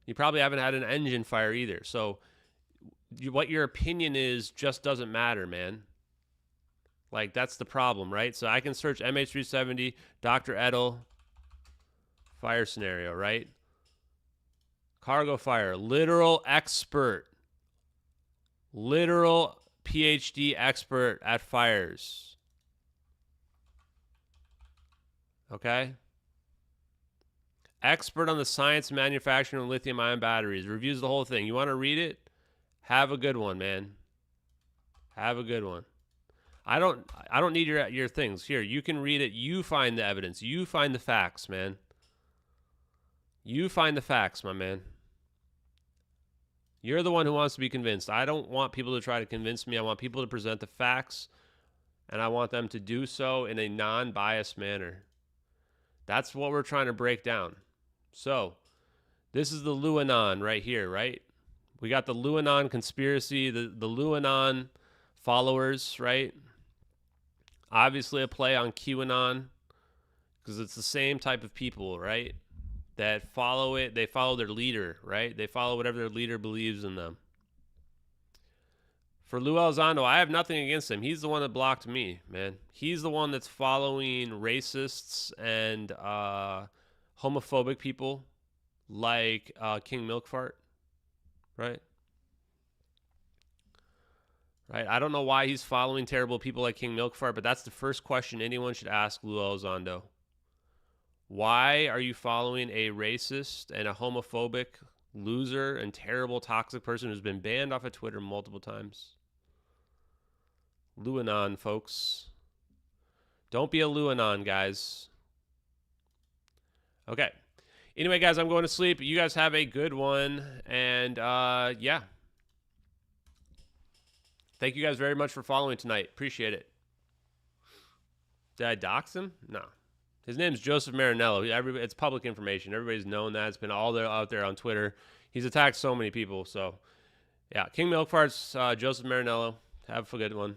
You probably haven't had an engine fire either. So what your opinion is just doesn't matter, man. Like, that's the problem, right? So I can search MH370, Dr. Edel, fire scenario, right? Cargo fire, literal expert. Literal PhD expert at fires. Okay? Expert on the science and manufacturing of lithium-ion batteries. Reviews the whole thing. You want to read it? Have a good one, man. Have a good one. I don't need your things. Here, you can read it. You find the evidence. You find the facts, man. You find the facts, my man. You're the one who wants to be convinced. I don't want people to try to convince me. I want people to present the facts, and I want them to do so in a non-biased manner. That's what we're trying to break down. So, this is the Luanon right here, right? We got the Luanon conspiracy, the Luanon followers, right? Obviously a play on QAnon, because it's the same type of people, right? That follow it. They follow their leader, right? They follow whatever their leader believes in them. For Lou Elizondo, I have nothing against him. He's the one that blocked me, man. He's the one that's following racists and homophobic people like King Milkfart, right? Right. I don't know why he's following terrible people like King Milkfart, but that's the first question anyone should ask Lou Elizondo. Why are you following a racist and a homophobic loser and terrible toxic person who's been banned off of Twitter multiple times? Luanon, folks. Don't be a Luanon, guys. Okay. Anyway, guys, I'm going to sleep. You guys have a good one. And, yeah. Thank you guys very much for following tonight. Appreciate it. Did I dox him? No. His name's Joseph Marinello. It's public information. Everybody's known that. It's been all out there on Twitter. He's attacked so many people. So, yeah. King Milkfart's Joseph Marinello. Have a good one.